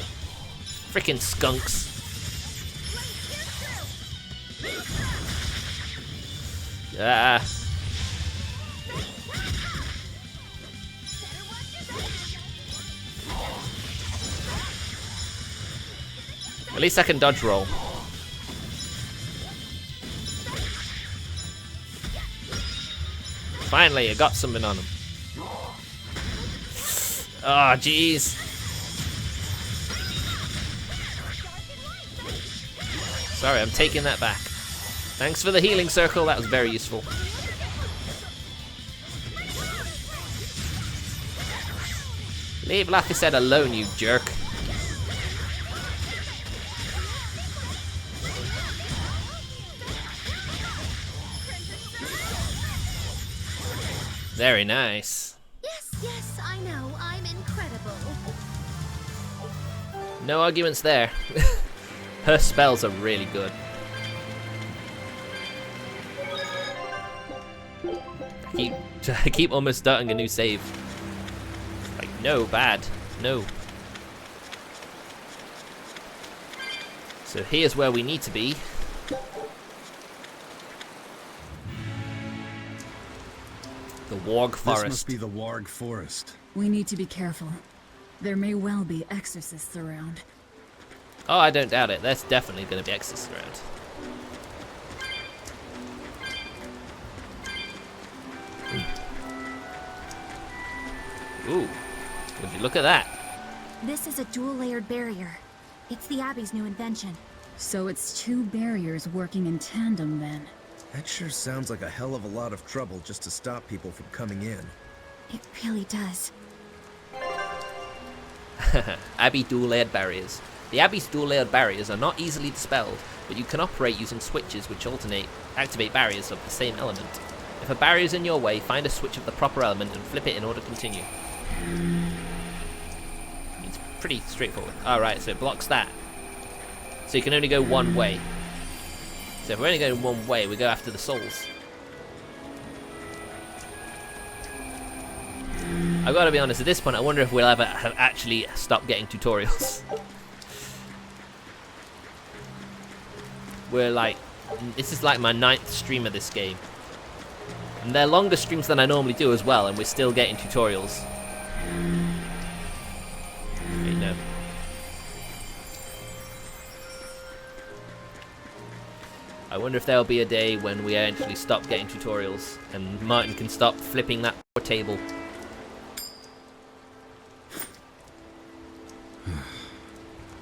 Frickin' skunks. Ah. At least I can dodge roll. Finally, I got something on him. Oh, jeez. Sorry, I'm taking that back. Thanks for the healing circle, that was very useful. Leave Laphicet alone, you jerk. Very nice. Yes, I know. I'm incredible. No arguments there. Her spells are really good. I keep almost starting a new save. Like, no, bad. No. So here's where we need to be. The Warg Forest. This must be the Warg Forest. We need to be careful. There may well be exorcists around. Oh, I don't doubt it. There's definitely going to be exorcists around. Ooh, would you look at that? This is a dual-layered barrier. It's the Abbey's new invention. So it's two barriers working in tandem then. That sure sounds like a hell of a lot of trouble just to stop people from coming in. It really does. Abbey dual-layered barriers. The Abbey's dual-layered barriers are not easily dispelled, but you can operate using switches which activate barriers of the same element. If a barrier is in your way, find a switch of the proper element and flip it in order to continue. It's pretty straightforward. Alright, so it blocks that. So you can only go one way. So if we're only going one way, we go after the souls. I've got to be honest, at this point, I wonder if we'll ever actually stop getting tutorials. We're like, this is like my 9th stream of this game. And they're longer streams than I normally do as well, and we're still getting tutorials. Okay, no. I wonder if there'll be a day when we actually stop getting tutorials, and Martin can stop flipping that poor table.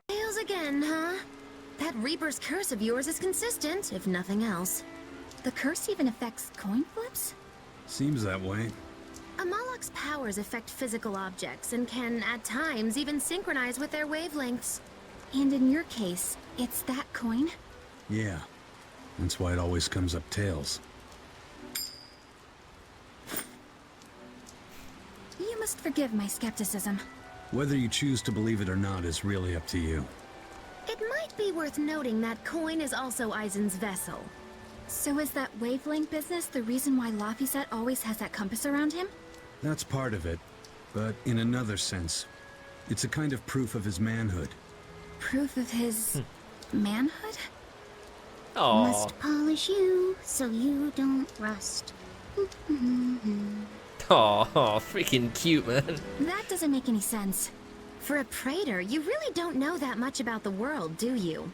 Fails again, huh? That Reaper's curse of yours is consistent, if nothing else. The curse even affects coin flips? Seems that way. Amalok's powers affect physical objects and can, at times, even synchronize with their wavelengths. And in your case, it's that coin? Yeah. That's why it always comes up tails. You must forgive my skepticism. Whether you choose to believe it or not is really up to you. It might be worth noting that coin is also Eisen's vessel. So is that wavelength business the reason why Laphicet always has that compass around him? That's part of it, but in another sense, it's a kind of proof of his manhood. Proof of his manhood? Aww. Must polish you so you don't rust. Aw, freaking cute, man. That doesn't make any sense. For a praetor, you really don't know that much about the world, do you?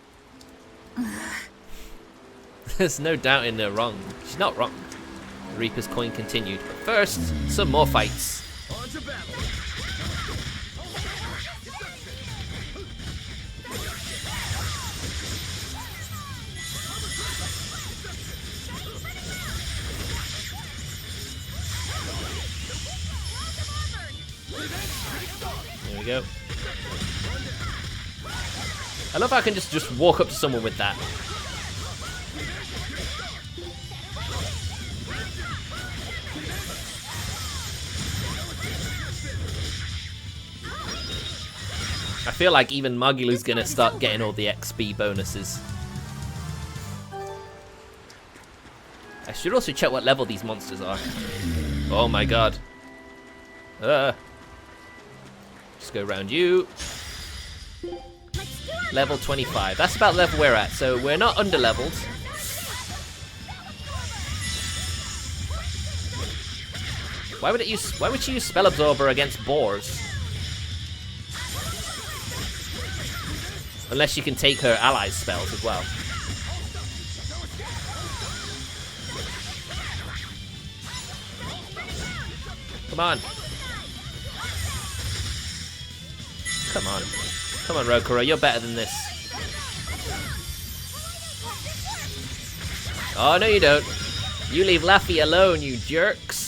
There's no doubt in her wrong. She's not wrong. The Reaper's coin continued. But first, some more fights. On to battle. There we go. I love how I can just walk up to someone with that. I feel like even Magilou's gonna start getting all the XP bonuses. I should also check what level these monsters are. Oh my god. Just go around you. Level 25. That's about the level we're at, so we're not under-leveled. Why would she use Spell Absorber against boars? Unless she can take her allies' spells as well. Come on. Come on. Come on, Rokuro, you're better than this. Oh, no you don't. You leave Laffy alone, you jerks.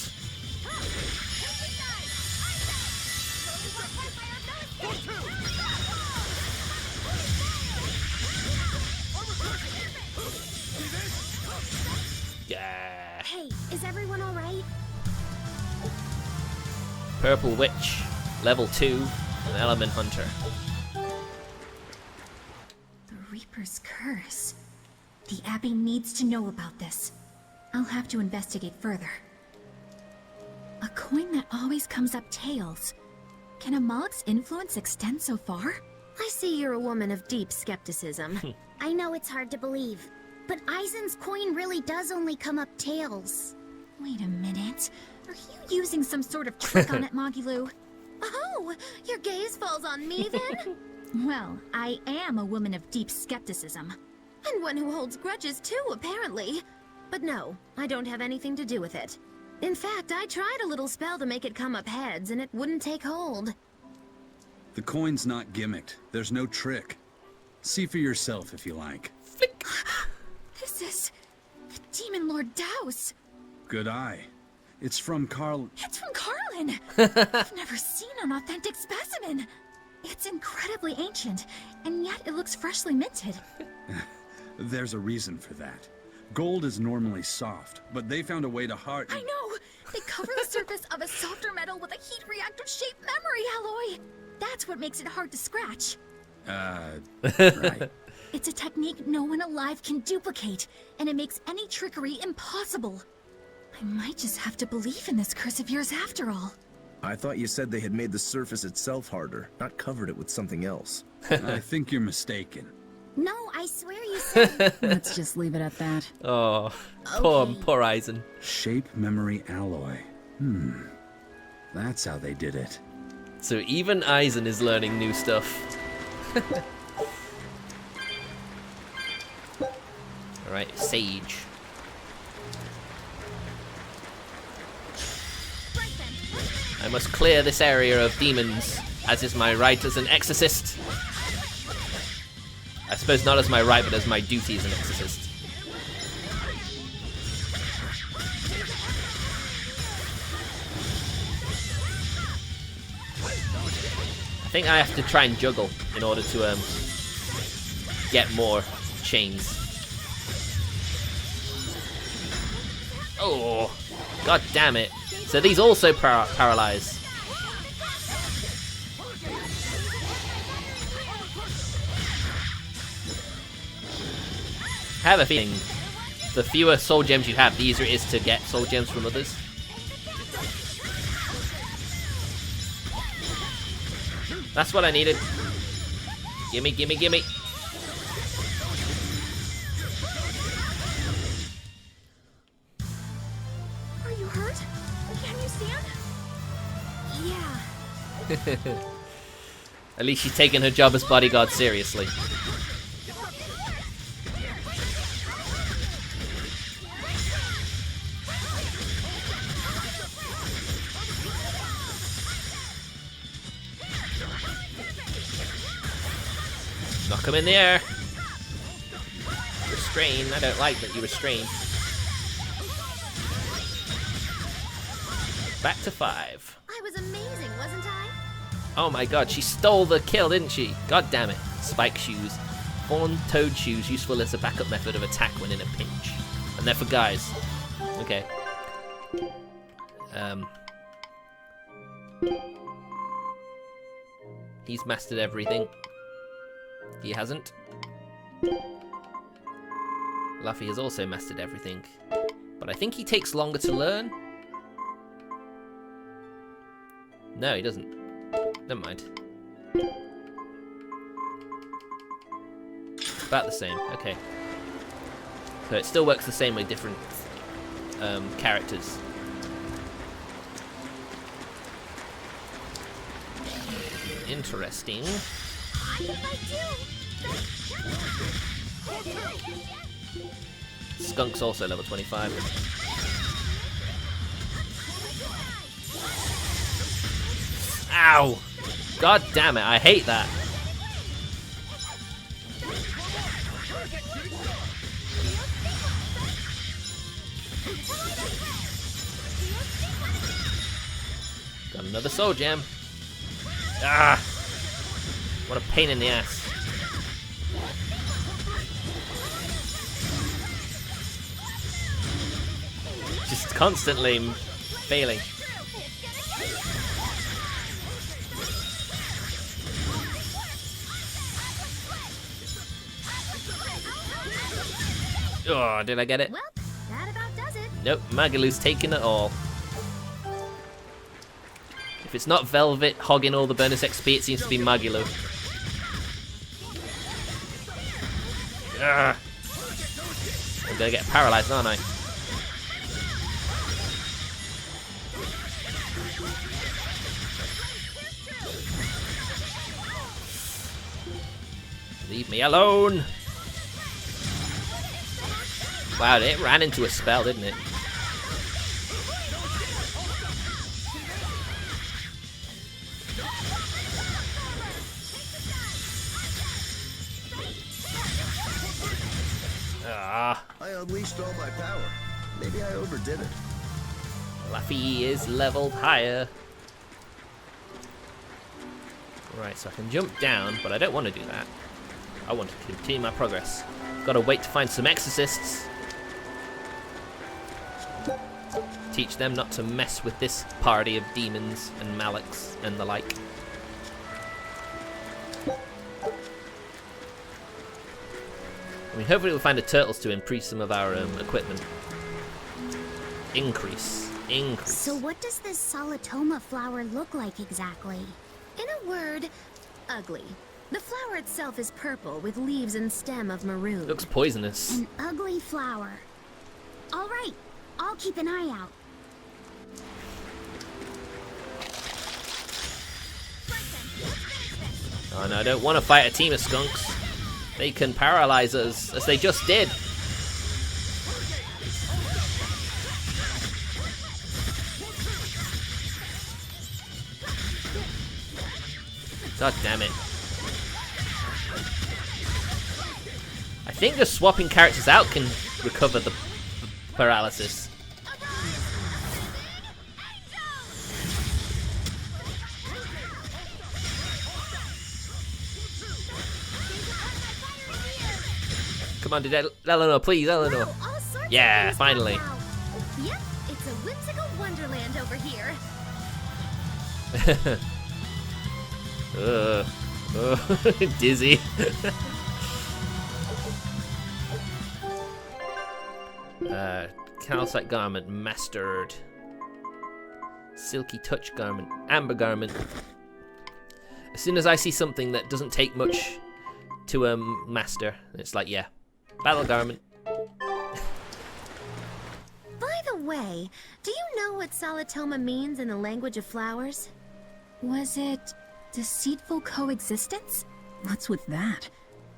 Yeah. Hey, is everyone alright? Purple Witch, level 2, an Element Hunter. The Reaper's curse. The Abbey needs to know about this. I'll have to investigate further. A coin that always comes up tails. Can Amalok's influence extend so far? I see you're a woman of deep skepticism. I know it's hard to believe, but Eisen's coin really does only come up tails. Wait a minute. Are you using some sort of trick on it, Magilou? Oh, your gaze falls on me then? Well, I am a woman of deep skepticism. And one who holds grudges too, apparently. But no, I don't have anything to do with it. In fact, I tried a little spell to make it come up heads, and it wouldn't take hold. The coin's not gimmicked. There's no trick. See for yourself if you like. Flick. This is the Demon Lord Daos. Good eye. It's from Carl. It's from Carlin. I've never seen an authentic specimen. It's incredibly ancient, and yet it looks freshly minted. There's a reason for that. Gold is normally soft, but they found a way to harden. I know! They cover the surface of a softer metal with a heat reactor-shaped memory alloy. That's what makes it hard to scratch. Right. It's a technique no one alive can duplicate, and it makes any trickery impossible. I might just have to believe in this curse of yours after all. I thought you said they had made the surface itself harder, not covered it with something else. I think you're mistaken. No, I swear you said... Let's just leave it at that. Oh, poor Eisen. Shape memory alloy. That's how they did it. So even Eisen is learning new stuff. Alright, Sage. I must clear this area of demons, as is my right as an exorcist. I suppose not as my right, but as my duty as an exorcist. I think I have to try and juggle in order to get more chains. Oh, god damn it. So these also paralyze. I have a feeling the fewer soul gems you have, the easier it is to get soul gems from others. That's what I needed. Gimme, gimme, gimme. Are you hurt? Can you stand? Yeah. At least she's taking her job as bodyguard seriously. Knock him in the air. Restrain. I don't like that you restrain. Back to 5. I was amazing, wasn't I? Oh my god, she stole the kill, didn't she? God damn it. Spike shoes. Fawn-toed shoes, useful as a backup method of attack when in a pinch. And they're for guys. Okay. He's mastered everything. He hasn't. Luffy has also mastered everything. But I think he takes longer to learn. No, he doesn't. Never mind. About the same, okay. So it still works the same with different characters. Interesting. Skunk's also level 25. Ow! God damn it, I hate that. Got another soul gem. Ah! What a pain in the ass. Just constantly failing. Oh, did I get it? Well, that about does it. Nope, Magilou's taking it all. If it's not Velvet hogging all the bonus XP, it seems to be Magilou. Ugh. I'm gonna get paralyzed, aren't I? Leave me alone! Wow, it ran into a spell, didn't it? Ah. I unleashed all my power. Maybe I overdid it. Laffy is leveled higher. Right, so I can jump down, but I don't want to do that. I want to continue my progress. Gotta wait to find some exorcists. Teach them not to mess with this party of demons and Malaks and the like. I mean, hopefully we'll find the turtles to increase some of our equipment. Increase. So what does this Saletom'ah flower look like exactly? In a word, ugly. The flower itself is purple with leaves and stem of maroon. Looks poisonous. An ugly flower. All right, I'll keep an eye out. Oh no, I don't want to fight a team of skunks. They can paralyze us, as they just did. God damn it. I think just swapping characters out can recover the paralysis. Come on, Eleanor, please, Eleanor. Yeah, finally. Yep, it's a whimsical wonderland over here. Dizzy. Calcite garment mastered. Silky touch garment, amber garment. As soon as I see something that doesn't take much to master, it's like, yeah, battle garment. By the way, do you know what Saletom'ah means in the language of flowers? Was it deceitful coexistence? What's with that?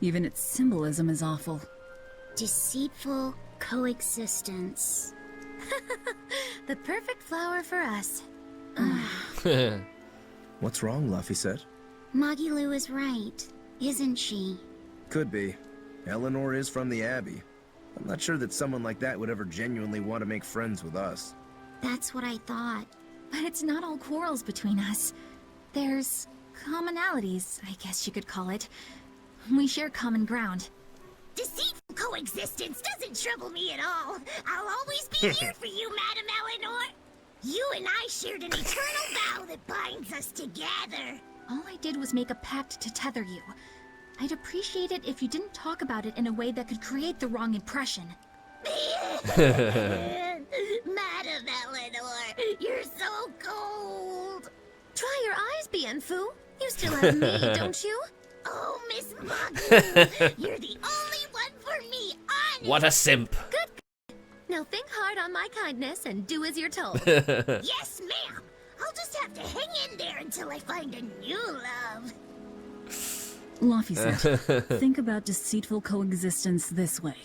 Even its symbolism is awful. Deceitful coexistence. The perfect flower for us. What's wrong, Luffy said? Magilou is right, isn't she? Could be. Eleanor is from the Abbey. I'm not sure that someone like that would ever genuinely want to make friends with us. That's what I thought. But it's not all quarrels between us. There's commonalities, I guess you could call it. We share common ground. Deceitful coexistence doesn't trouble me at all. I'll always be here for you, Madam Eleanor. You and I shared an eternal vow that binds us together. All I did was make a pact to tether you. I'd appreciate it if you didn't talk about it in a way that could create the wrong impression. Madam Eleanor, you're so cold. Try your eyes, Bienfu. You still have me, don't you? Oh, Miss Magilou, you're the only one for me, honest. What a simp. Good. Now think hard on my kindness and do as you're told. Yes, ma'am. I'll just have to hang in there until I find a new love. Laphicet, think about deceitful coexistence this way.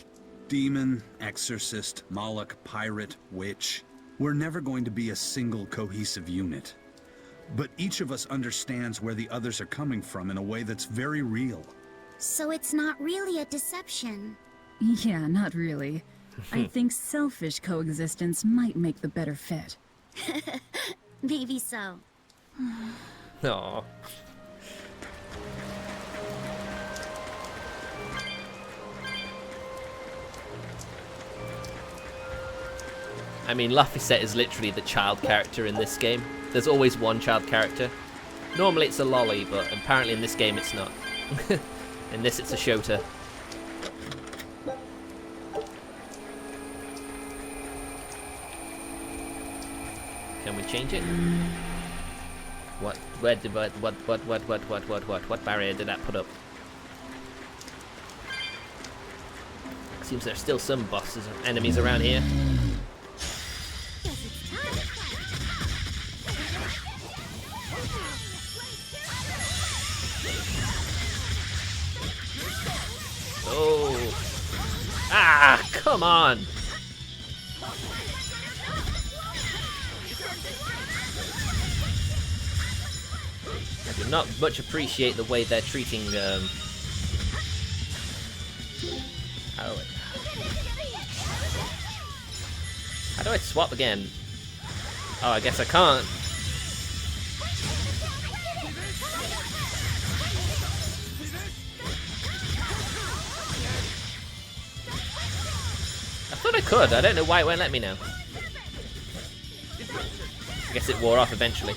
Demon, exorcist, Malak, pirate, witch. We're never going to be a single cohesive unit. But each of us understands where the others are coming from in a way that's very real. So it's not really a deception. Yeah, not really. I think selfish coexistence might make the better fit. Maybe so. Aww. I mean, Laphicet is literally the child character in this game. There's always one child character. Normally it's a lolly, but apparently in this game it's not. In this it's a Shota. Can we change it? What? Where did what barrier did that put up? Seems there's still some bosses and enemies around here. Oh. Ah, come on. I do not much appreciate the way they're treating how do I swap again? Oh, I guess I can't. I thought I could. I don't know why it won't let me now. I guess it wore off eventually.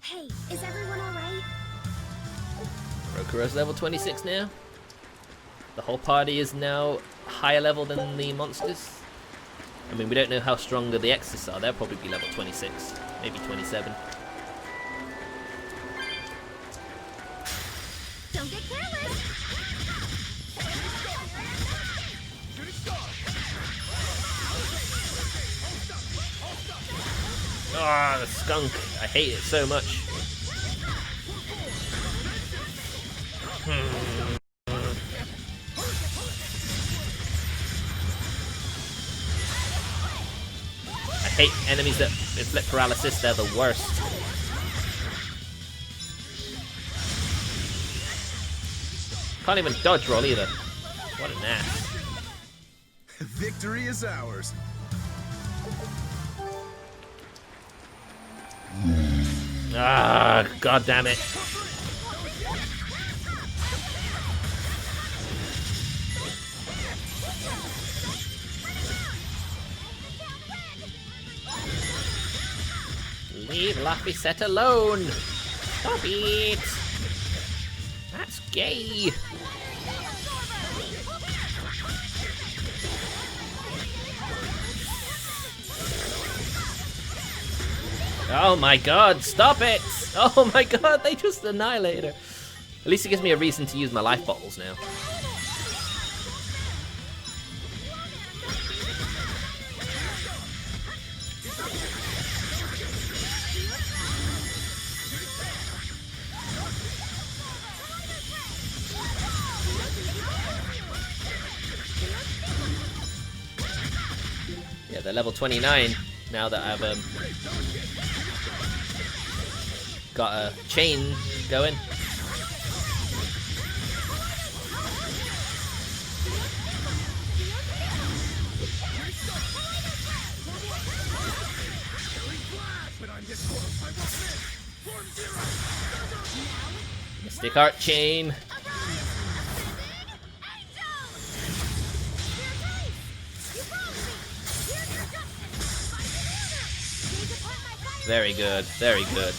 Hey, is everyone alright? Rokuro's level 26 now. The whole party is now higher level than the monsters. I mean, we don't know how strong the Exorcists are. They'll probably be level 26, maybe 27. Don't get careless! Ah, the skunk. I hate it so much. I hate enemies that inflict paralysis. They're the worst. Can't even dodge roll either. What an ass. Victory is ours. Ah, god damn it. Leave Laphicet alone. Stop it. That's gay. Oh my god, stop it! Oh my god, they just annihilated her. At least it gives me a reason to use my life bottles now. Yeah, they're level 29 now that I've got a chain going. Mystic Art Chain. Very good, very good.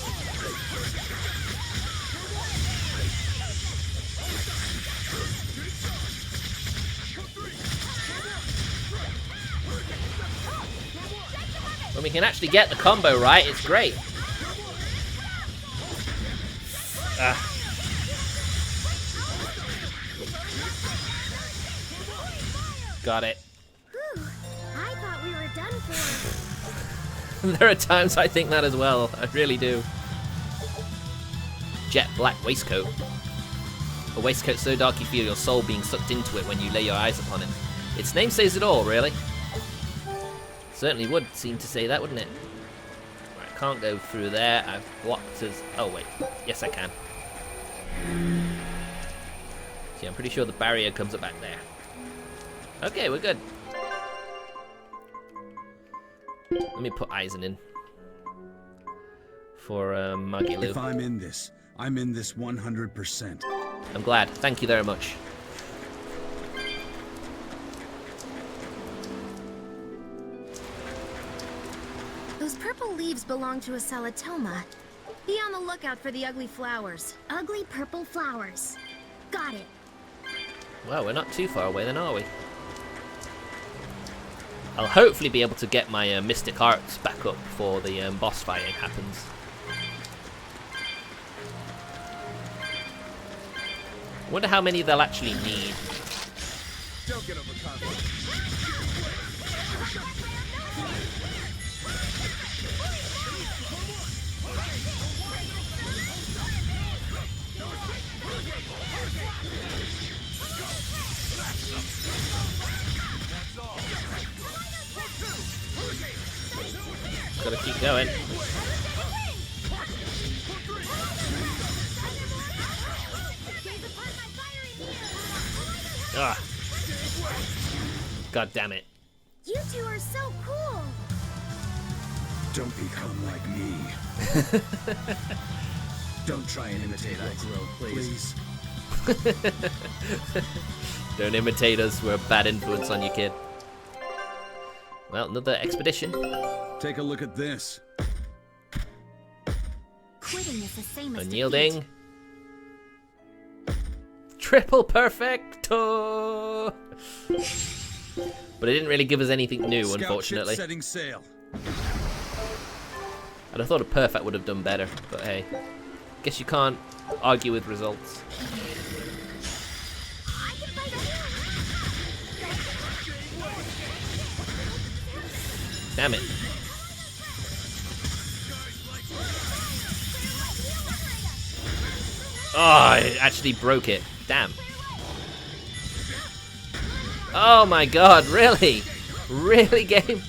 When we can actually get the combo right, it's great. Ah. Got it. Whew, I thought we were done for. There are times I think that as well. I really do. Jet black waistcoat. A waistcoat so dark you feel your soul being sucked into it when you lay your eyes upon it. Its name says it all, really. Certainly would seem to say that, wouldn't it? Right, I can't go through there. I've blocked as... Oh, wait. Yes, I can. See, I'm pretty sure the barrier comes up back there. Okay, we're good. Let me put Eisen in. For Magilou. If I'm in this 100%. I'm glad. Thank you very much. Those purple leaves belong to a Saletom'ah. Be on the lookout for the ugly flowers. Ugly purple flowers. Got it. Well, we're not too far away then, are we? I'll hopefully be able to get my Mystic Arts back up before the boss fighting happens. I wonder how many they'll actually need. Don't get overconfident. Gotta keep going. Ah. God damn it. You two are so cool. Don't become like me. Don't try and imitate Grow, please. Don't imitate us, we're a bad influence on you, kid. Well, another expedition. Take a look at this. Quitting is the same as Unyielding. Triple perfecto! But it didn't really give us anything new, Scout unfortunately. ship setting sail. I'd have thought a perfect would have done better, but hey. Guess you can't argue with results. Damn it. Oh, I actually broke it. Damn. Oh my god, really? Really, game?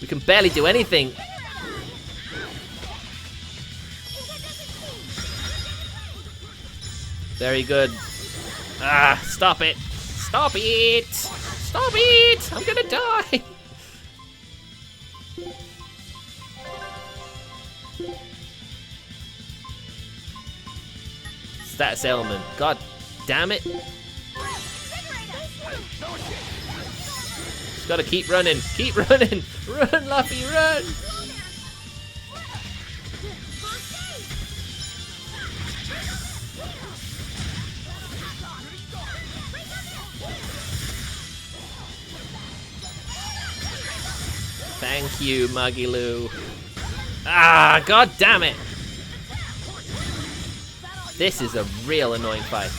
We can barely do anything. Very good. Ah, stop it. Stop it. Stop it. I'm gonna die. Status element. God damn it. Just gotta keep running. Keep running. Run, Luffy, run. Thank you, Magilou. Ah, god damn it. This is a real annoying fight.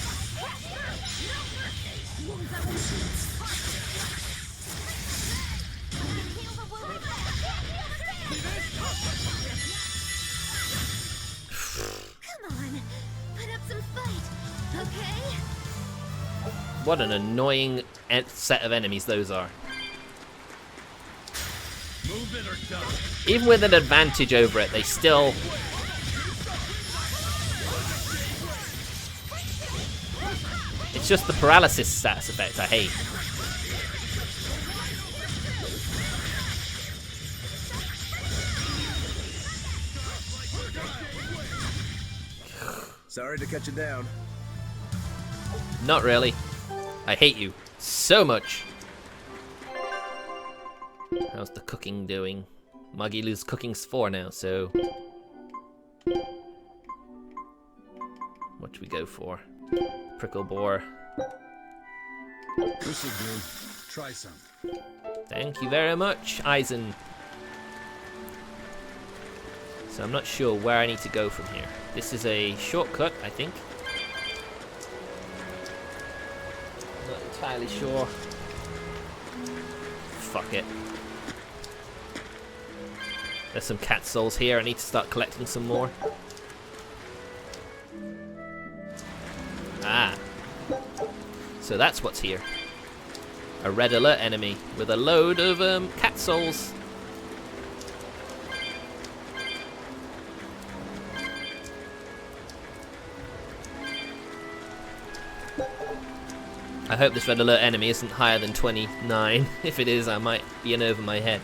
Come on, put up some fight, okay? What an annoying set of enemies those are. Move it or die. Even with an advantage over it, they still... It's just the paralysis status effect I hate. Sorry to cut you down. Not really. I hate you so much. How's the cooking doing? Magilou's cooking's 4 now, so... What should we go for? Prickle boar. This'll do. Try some. Thank you very much, Eisen. So I'm not sure where I need to go from here. This is a shortcut, I think. Not entirely sure. Fuck it. There's some cat souls here. I need to start collecting some more. Ah. So that's what's here. A red alert enemy with a load of cat souls. I hope this red alert enemy isn't higher than 29. If it is, I might be in over my head.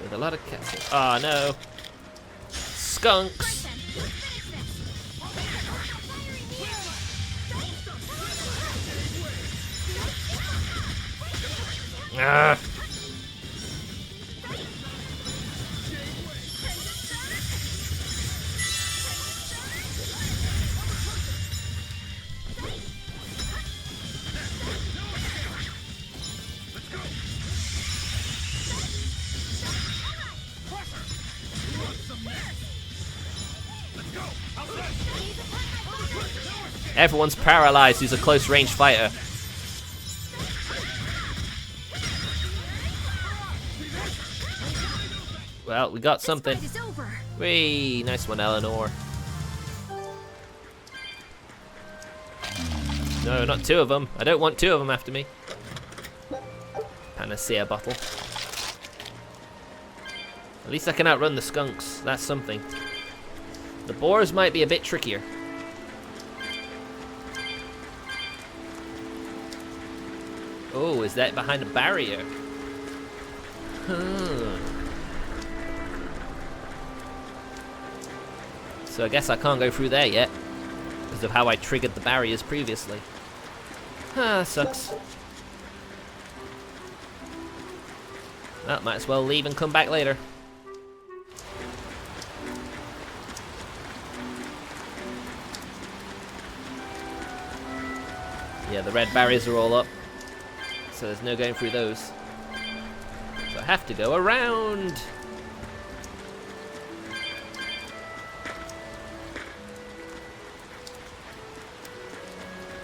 With a lot of cat souls. Oh no. Skunks. Ah. Everyone's paralyzed who's a close range fighter. Well, we got something. Whee! Nice one, Eleanor. No, not two of them. I don't want two of them after me. Panacea bottle. At least I can outrun the skunks. That's something. The boars might be a bit trickier. Oh, is that behind a barrier? Huh. So I guess I can't go through there yet because of how I triggered the barriers previously. Ah, sucks. Well, might as well leave and come back later. Yeah, the red barriers are all up, so there's no going through those. So I have to go around.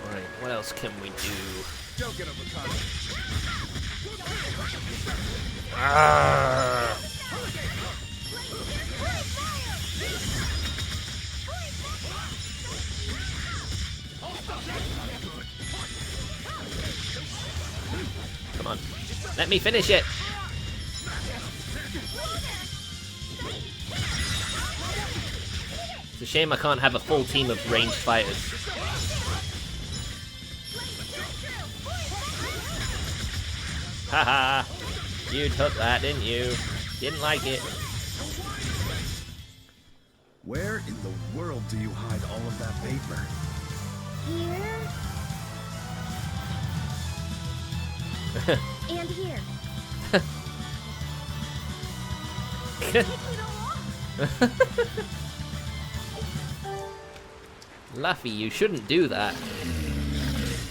Alright, what else can we do? Don't get avocado. Ah. Come on, let me finish it. It's a shame I can't have a full team of ranged fighters. Haha, you took that, didn't you? Didn't like it. Where in the world do you hide all of that paper? Here. And here. Luffy, you shouldn't do that.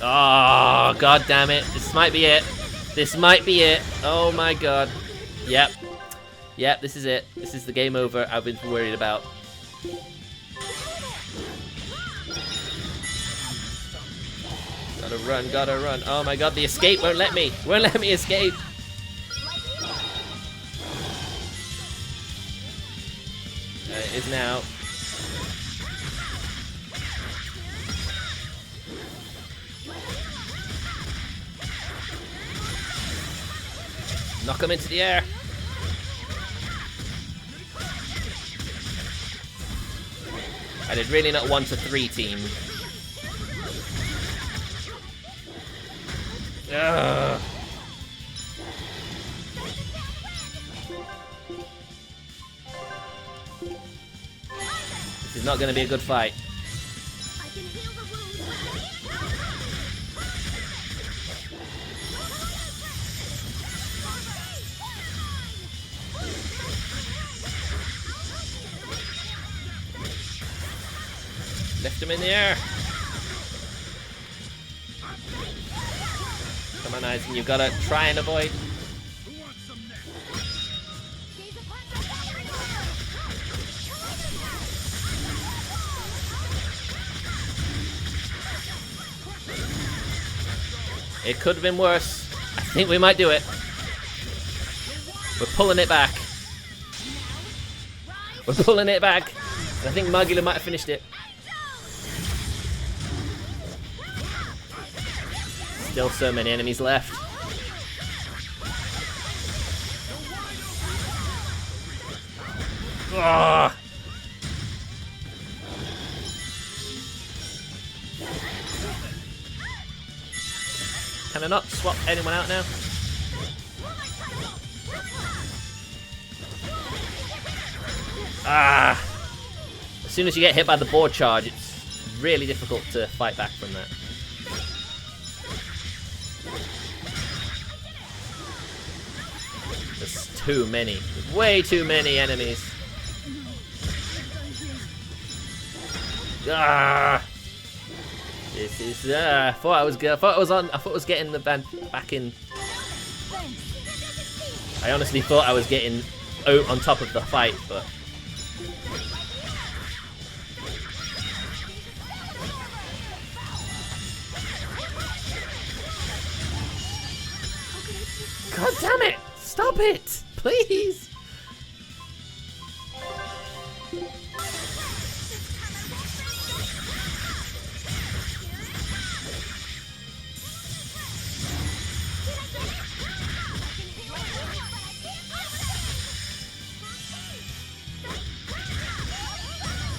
Oh, god damn it. This might be it. This might be it. Oh my god. Yep. Yep, this is it. This is the game over I've been worried about. Gotta run, gotta run. Oh my god, the escape won't let me. Won't let me escape. It is now. Knock him into the air. I did really not want a 3-team. Ugh. This is not going to be a good fight. Lift him in the air. Come on, Aizen, you've got to try and avoid. It could have been worse. I think we might do it. We're pulling it back. We're pulling it back. I think Magilou might have finished it. Still so many enemies left. Ugh. Can I not swap anyone out now? Ah! As soon as you get hit by the board charge, it's really difficult to fight back from that. There's too many. Way too many enemies. Ah! This is I thought I was getting the band back in. I honestly thought I was getting on top of the fight, but God damn it! Stop it! Please!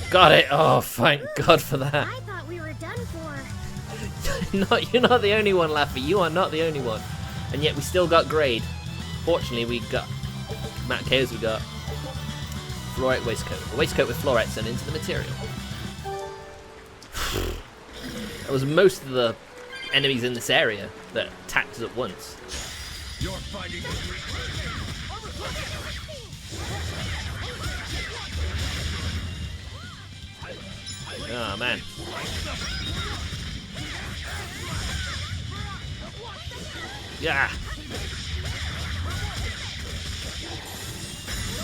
Got it! Oh, thank God for that. I thought we were done for. You're not the only one, Laffy. You are not the only one. And yet we still got grade. Fortunately, we got Matt KOs. We got fluorite waistcoat. A waistcoat with fluorite sent into the material. That was most of the enemies in this area that attacked us at once. You're fighting. Oh man. Yeah.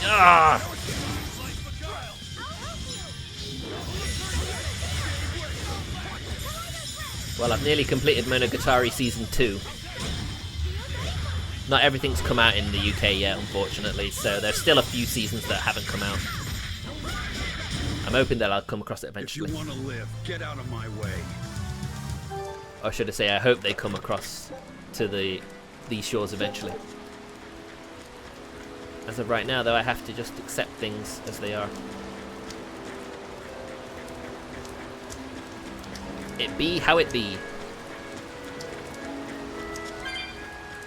Ah. Well, I've nearly completed Monogatari Season 2. Not everything's come out in the UK yet, unfortunately, so there's still a few seasons that haven't come out. I'm hoping that I'll come across it eventually. If you want to live, get out of my way. Or should I say, I hope they come across to these shores eventually. As of right now, though, I have to just accept things as they are. It be how it be.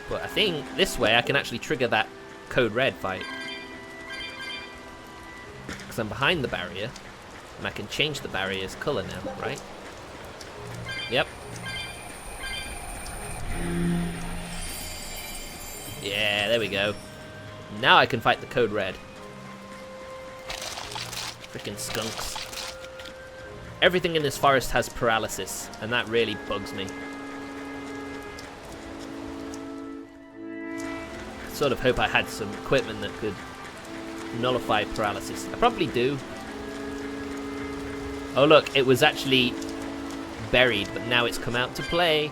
But I think this way I can actually trigger that Code Red fight. Because I'm behind the barrier, and I can change the barrier's colour now, right? Yep. Yeah, there we go. Now I can fight the Code Red. Freaking skunks. Everything in this forest has paralysis, and that really bugs me. I sort of hope I had some equipment that could nullify paralysis. I probably do. Oh look, it was actually buried, but now it's come out to play.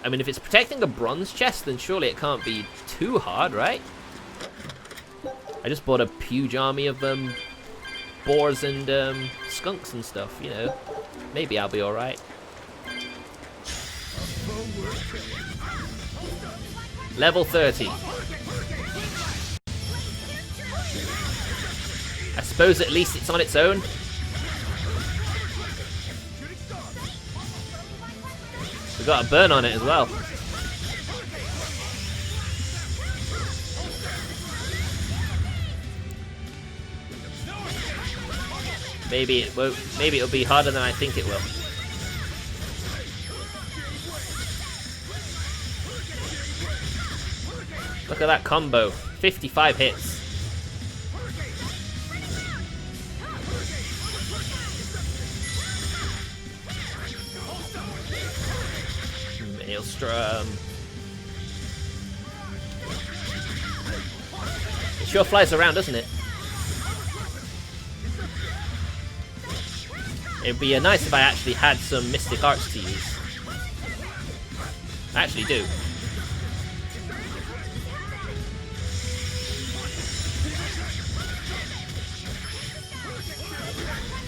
I mean, if it's protecting a bronze chest, then surely it can't be too hard, right? I just bought a huge army of boars and skunks and stuff, you know. Maybe I'll be alright. Level 30. I suppose at least it's on its own. We got a burn on it as well. Maybe it won't. Maybe it'll be harder than I think it will. Look at that combo. 55 hits. Maelstrom. It sure flies around, doesn't it? It'd be nice if I actually had some Mystic Arts to use. I actually do.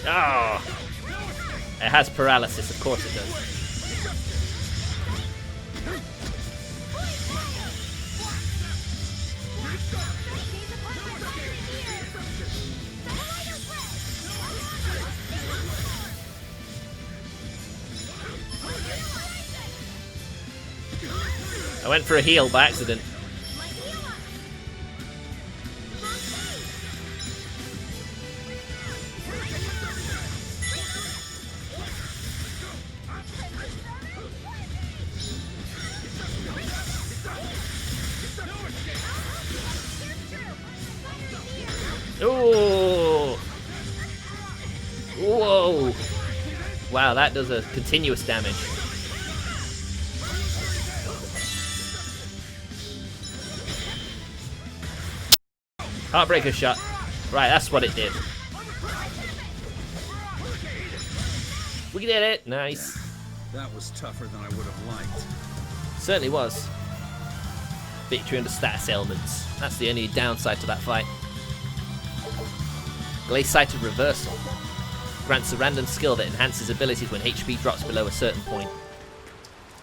Oh! It has paralysis, of course it does. I went for a heal by accident. Ooh! Whoa! Wow, that does a continuous damage. Heartbreaker shot. Right, that's what it did. We did it. Nice. That was tougher than I would have liked. Certainly was. Victory under status ailments. That's the only downside to that fight. Glaciated Reversal. Grants a random skill that enhances abilities when HP drops below a certain point.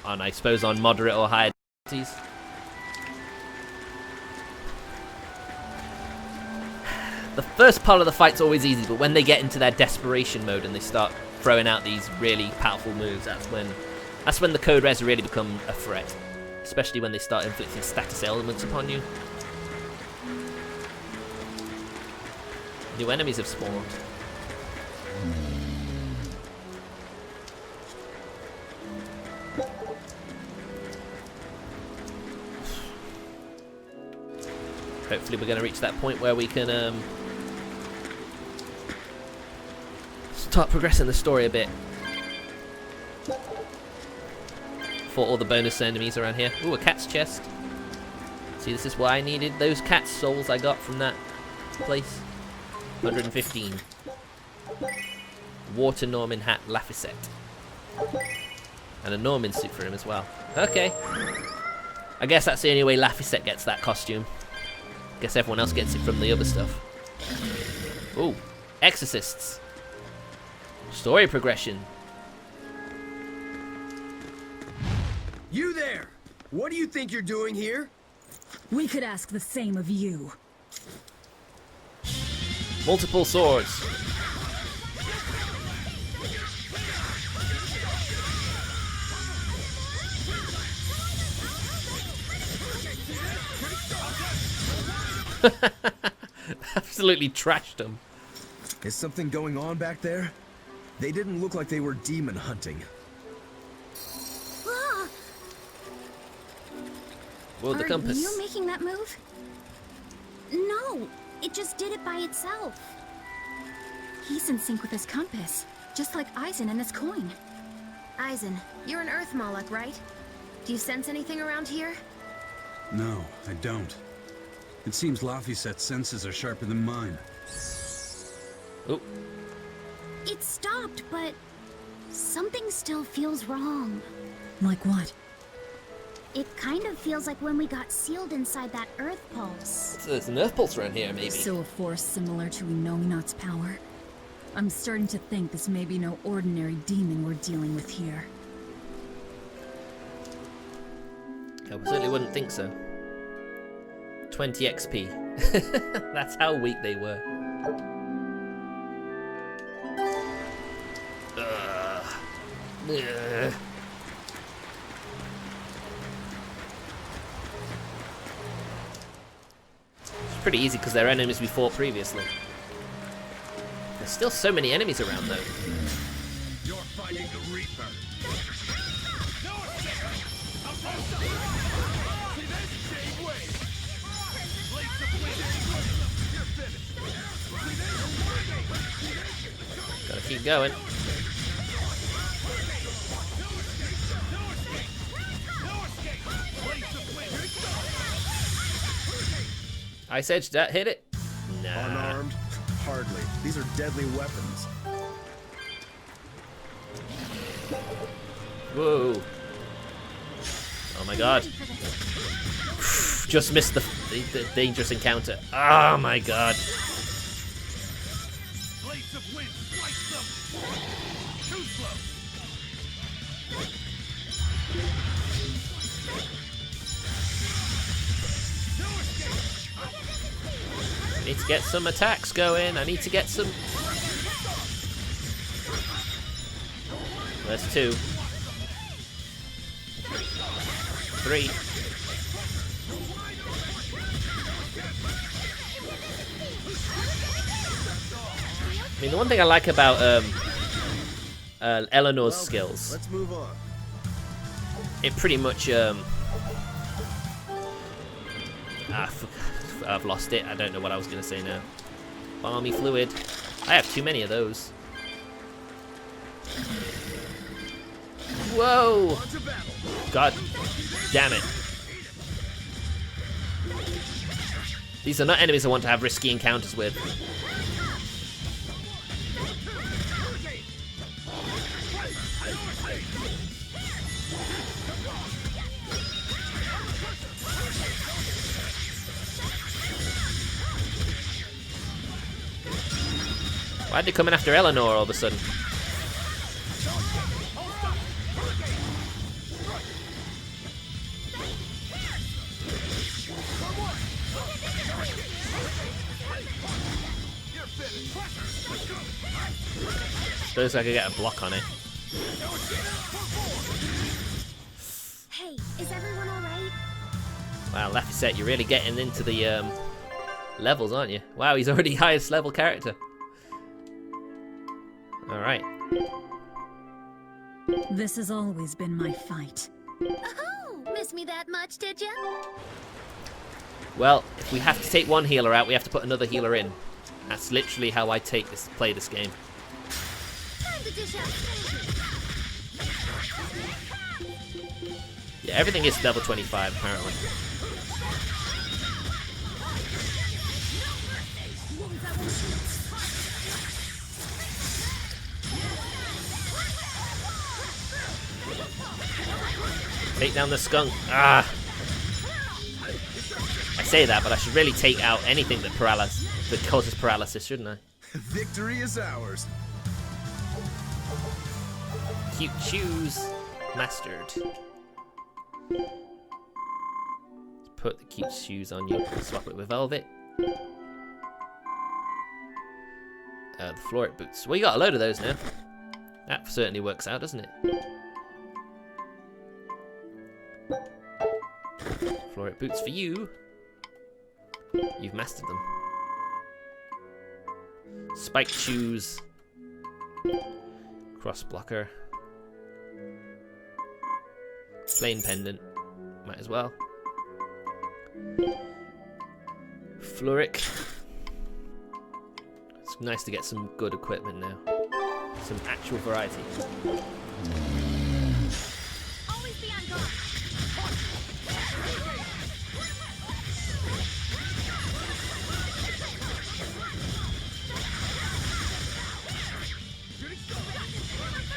I suppose on moderate or higher difficulties. The first part of the fight's always easy, but when they get into their desperation mode and they start throwing out these really powerful moves, that's when the code res really become a threat. Especially when they start inflicting status ailments upon you. New enemies have spawned. Hopefully we're going to reach that point where we can start progressing the story a bit. For all the bonus enemies around here. Ooh, a cat's chest. See, this is why I needed those cat souls I got from that place. 115. Water Norman hat Laphicet. And a Norman suit for him as well. Okay. I guess that's the only way Laphicet gets that costume. Guess everyone else gets it from the other stuff. Ooh, Exorcists. Story progression. You there! What do you think you're doing here? We could ask the same of you. Multiple swords. Absolutely trashed them. Is something going on back there? They didn't look like they were demon hunting. World the compass. Are you making that move? No, it just did it by itself. He's in sync with his compass, just like Eisen and his coin. Eisen, you're an Earth Moloch, right? Do you sense anything around here? No, I don't. It seems Laphicet's senses are sharper than mine. Oh. It stopped, but something still feels wrong. Like what? It kind of feels like when we got sealed inside that Earth Pulse. So there's an Earth Pulse around here, maybe. So a force similar to Enominat's power. I'm starting to think this may be no ordinary demon we're dealing with here. I certainly wouldn't think so. 20 XP. That's how weak they were. Ugh. It's pretty easy because they're enemies we fought previously. There's still so many enemies around though. You're fighting the Reaper. Gotta keep going. Ice Edge, that hit it? Nah. Unarmed? Hardly. These are deadly weapons. Whoa. Oh my god. Just missed the dangerous encounter. Oh my god. Blades of wind, slice them. Too slow. I need to get some attacks going. I need to get some... That's 2. 3. I mean, the one thing I like about Eleanor's skills... Let's move on. It pretty much... I've lost it. I don't know what I was going to say now. Balmy fluid. I have too many of those. Whoa! God damn it. These are not enemies I want to have risky encounters with. Why'd they come in after Eleanor all of a sudden? Suppose I could get a block on it. Hey, is everyone alright? Wow, Laphicet, you're really getting into the levels, aren't you? Wow, he's already highest level character. Alright. This has always been my fight. Oh, miss me that much, did ya? Well, if we have to take one healer out, we have to put another healer in. That's literally how I play this game. Time to dish out soldiers. Yeah, everything is level 25 apparently. Take down the skunk. Ah! I say that, but I should really take out anything that causes paralysis, shouldn't I? Victory is ours. Cute shoes. Mastered. Let's put the cute shoes on you. Swap it with velvet. The floret boots. Well, you got a load of those now. That certainly works out, doesn't it? Floret boots for you. You've mastered them. Spiked shoes. Cross blocker. Plain pendant. Might as well. Floric. It's nice to get some good equipment now. Some actual variety. Always be on guard.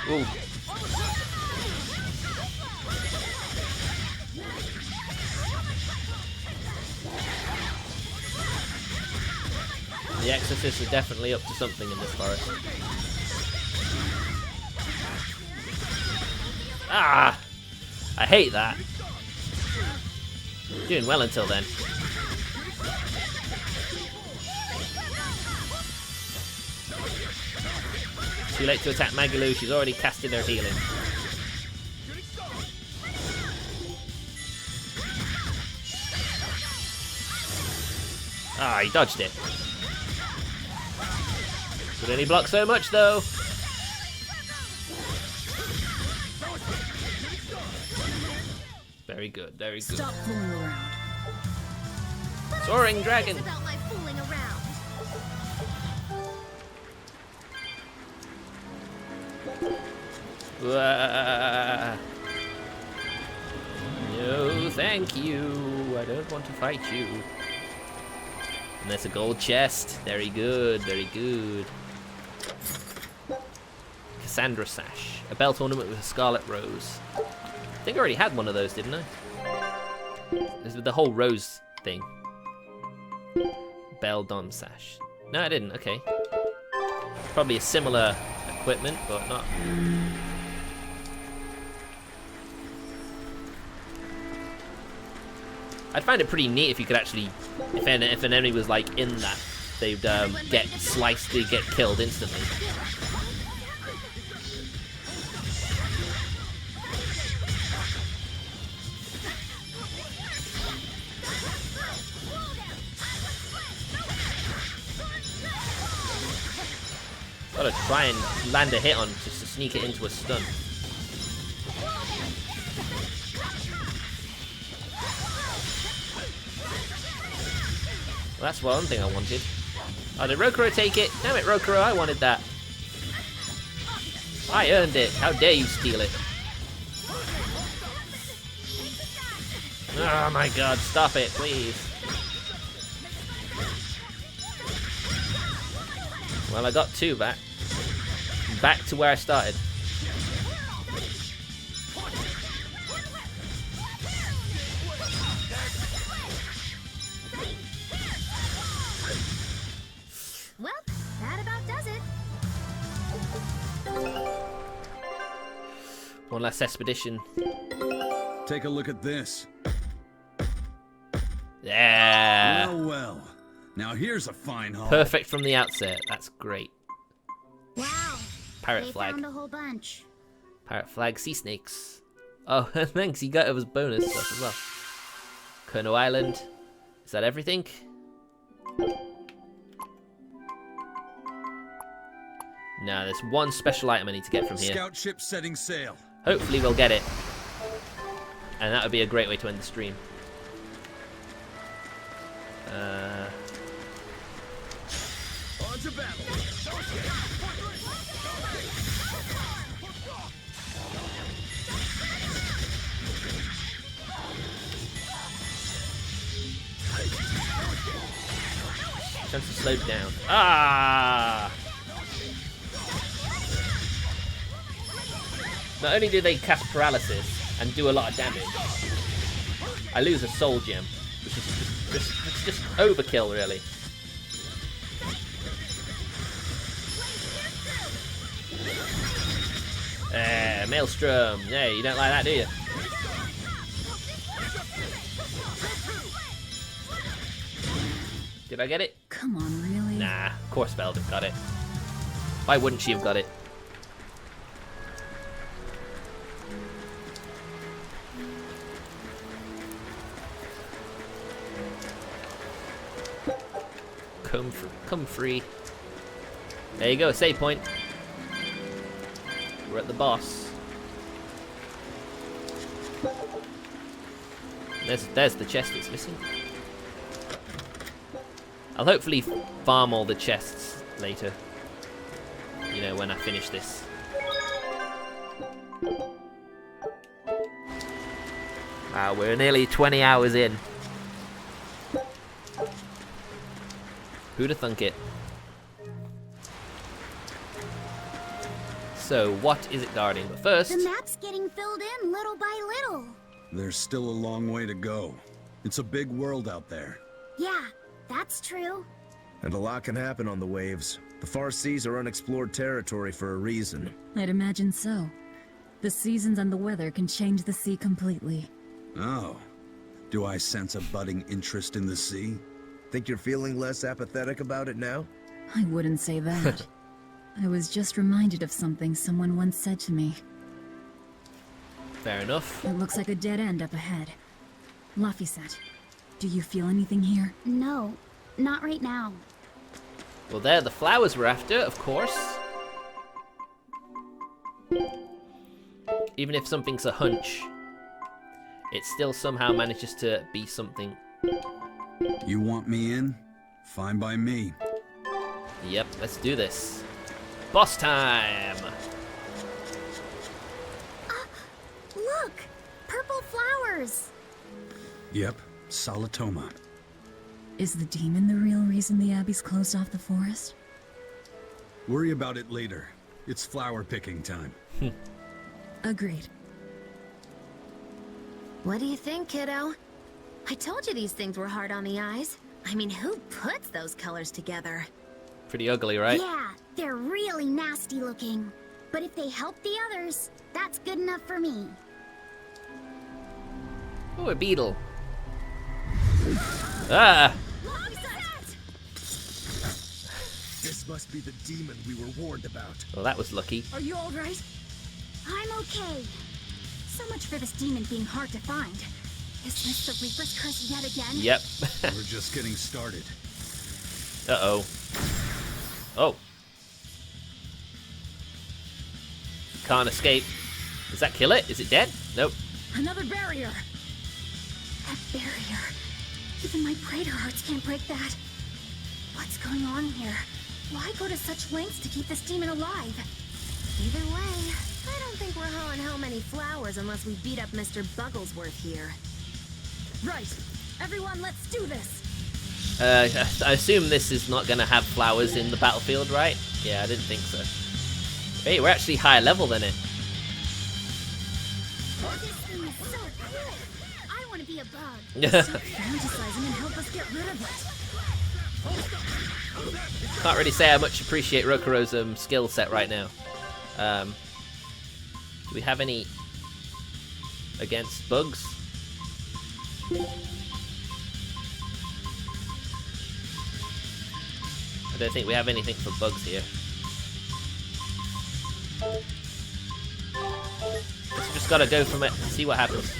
Ooh. The Exorcists are definitely up to something in this forest. Ah! I hate that. Doing well until then. Too late to attack Magilou, she's already casted her healing. Ah, he dodged it. Could only block so much though. Very good, very good. Stop fooling around. Soaring dragon. About my fooling around. No, thank you. I don't want to fight you. And that's a gold chest. Very good, very good. Cassandra sash. A belt ornament with a scarlet rose. I think I already had one of those, didn't I? This is the whole rose thing. Belle Dom sash. No, I didn't. Okay. Probably a similar equipment, but not. I'd find it pretty neat if you could actually, if an enemy was like in that, they'd get sliced, they'd get killed instantly. Gotta try and land a hit on just to sneak it into a stun. Well, that's one thing I wanted. Oh, did Rokuro take it? Damn it, Rokuro, I wanted that. I earned it. How dare you steal it? Oh my god, stop it, please. Well, I got two back. Back to where I started. Well, that about does it. One last expedition. Take a look at this. Yeah. Well, well. Now here's a fine haul. Perfect from the outset. That's great. Wow. Parrot they flag. found a whole bunch. Parrot flag, sea snakes. Oh, thanks. You got it as bonus stuff as well. Kerno Island. Is that everything? No, there's one special item I need to get from here. Scout ship setting sail. Hopefully we'll get it. And that would be a great way to end the stream. On to battle. Chance to slow down. Ah! Not only do they cast paralysis and do a lot of damage, I lose a soul gem, which is just overkill, really. Maelstrom. Yeah, you don't like that, do you? Did I get it? Come on, really? Nah, of course Velvet got it. Why wouldn't she have got it? Come free. There you go, save point. We're at the boss. There's the chest that's missing. I'll hopefully farm all the chests later. You know, when I finish this. Wow, we're nearly 20 hours in. Who'd have thunk it? So, what is it guarding? But first... The map's getting filled in little by little. There's still a long way to go. It's a big world out there. Yeah, that's true. And a lot can happen on the waves. The far seas are unexplored territory for a reason. I'd imagine so. The seasons and the weather can change the sea completely. Oh. Do I sense a budding interest in the sea? Think you're feeling less apathetic about it now? I wouldn't say that. I was just reminded of something someone once said to me. Fair enough. It looks like a dead end up ahead. Laphicet, do you feel anything here? No, not right now. Well, they're the flowers we're after, of course. Even if something's a hunch, it still somehow manages to be something. You want me in? Fine by me. Yep, let's do this. Boss time! Look! Purple flowers! Yep, Saletom'ah. Is the demon the real reason the Abbey's closed off the forest? Worry about it later. It's flower picking time. Agreed. What do you think, kiddo? I told you these things were hard on the eyes. I mean, who puts those colors together? Pretty ugly, right? Yeah, they're really nasty looking. But if they help the others, that's good enough for me. Oh, a beetle. Ah! This must be the demon we were warned about. Well, that was lucky. Are you all right? I'm okay. So much for this demon being hard to find. Is this the Reaper's curse yet again? Yep. We're just getting started. Uh-oh. Oh. Can't escape. Does that kill it? Is it dead? Nope. Another barrier! That barrier. Even my praetor hearts can't break that. What's going on here? Why go to such lengths to keep this demon alive? Either way, I don't think we're hauling how many flowers unless we beat up Mr. Bugglesworth here. Right. Everyone, let's do this. I assume this is not going to have flowers in the battlefield, right? Yeah, I didn't think so. Hey, we're actually higher level than it. This thing is so cool. I want to be a bug. Stop fantasizing and help us get rid of it. Can't really say I much appreciate Rokuro's skill set right now. Do we have any against bugs. I don't think we have anything for bugs here. Just gotta go from it and see what happens.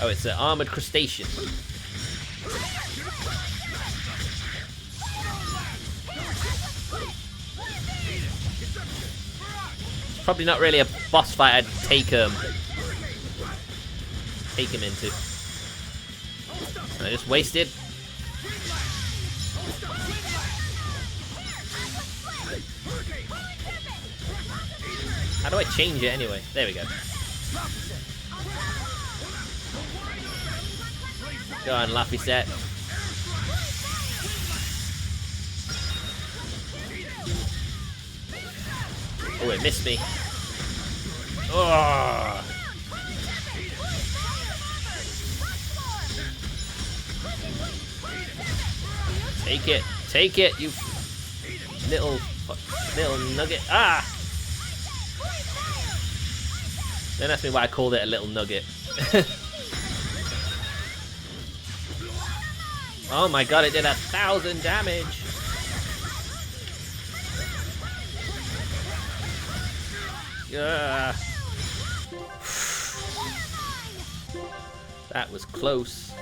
Oh, it's an armored crustacean. It's probably not really a boss fight I'd take him into. And I just wasted. How do I change it anyway? There we go. Go on, Laffy set. Oh, it missed me. Oh. Take it, you little nugget. Ah! Don't ask me why I called it a little nugget. Oh my god, it did 1,000 damage. Yeah. That was close.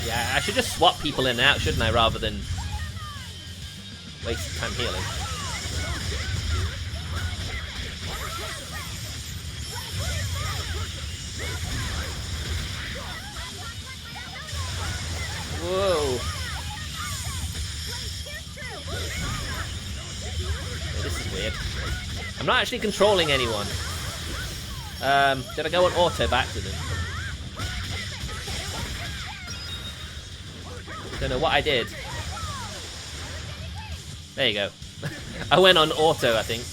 Yeah, I should just swap people in and out, shouldn't I, rather than waste time healing. Whoa. This is weird. I'm not actually controlling anyone. Did I go on auto by accident? Don't know what I did. There you go. I went on auto, I think.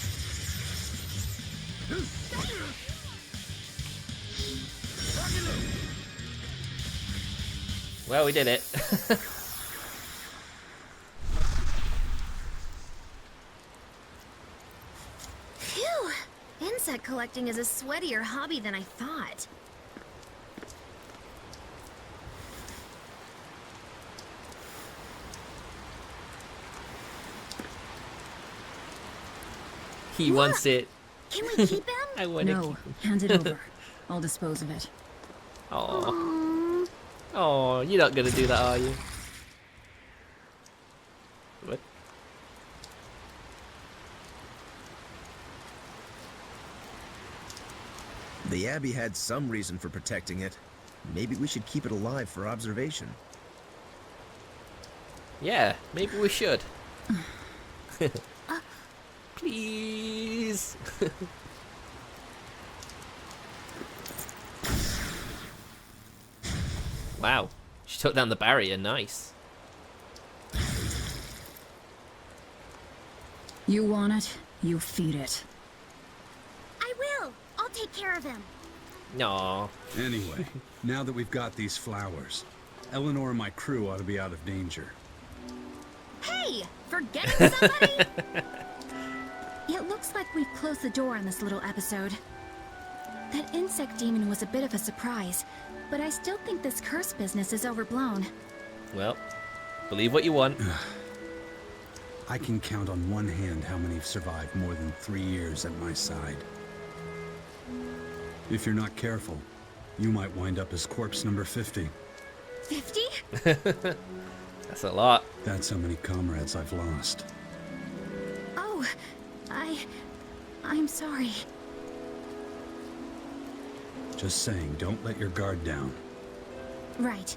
Well, we did it. Phew! Insect collecting is a sweatier hobby than I thought. He wants it. Can we keep him? I want to No, keep him. hand it over. I'll dispose of it. Oh. Oh, you're not gonna do that, are you? What? The Abbey had some reason for protecting it. Maybe we should keep it alive for observation. Yeah, maybe we should. Please. Wow, she took down the barrier. Nice. You want it, you feed it. I will. I'll take care of him. No. Anyway, now that we've got these flowers, Eleanor and my crew ought to be out of danger. Hey, forgetting somebody? It looks like we've closed the door on this little episode. That insect demon was a bit of a surprise, but I still think this curse business is overblown. Well, believe what you want. I can count on one hand how many have survived more than 3 years at my side. If you're not careful, you might wind up as corpse number 50. 50? That's a lot. That's how many comrades I've lost. Oh, I'm sorry. Just saying, don't let your guard down. Right.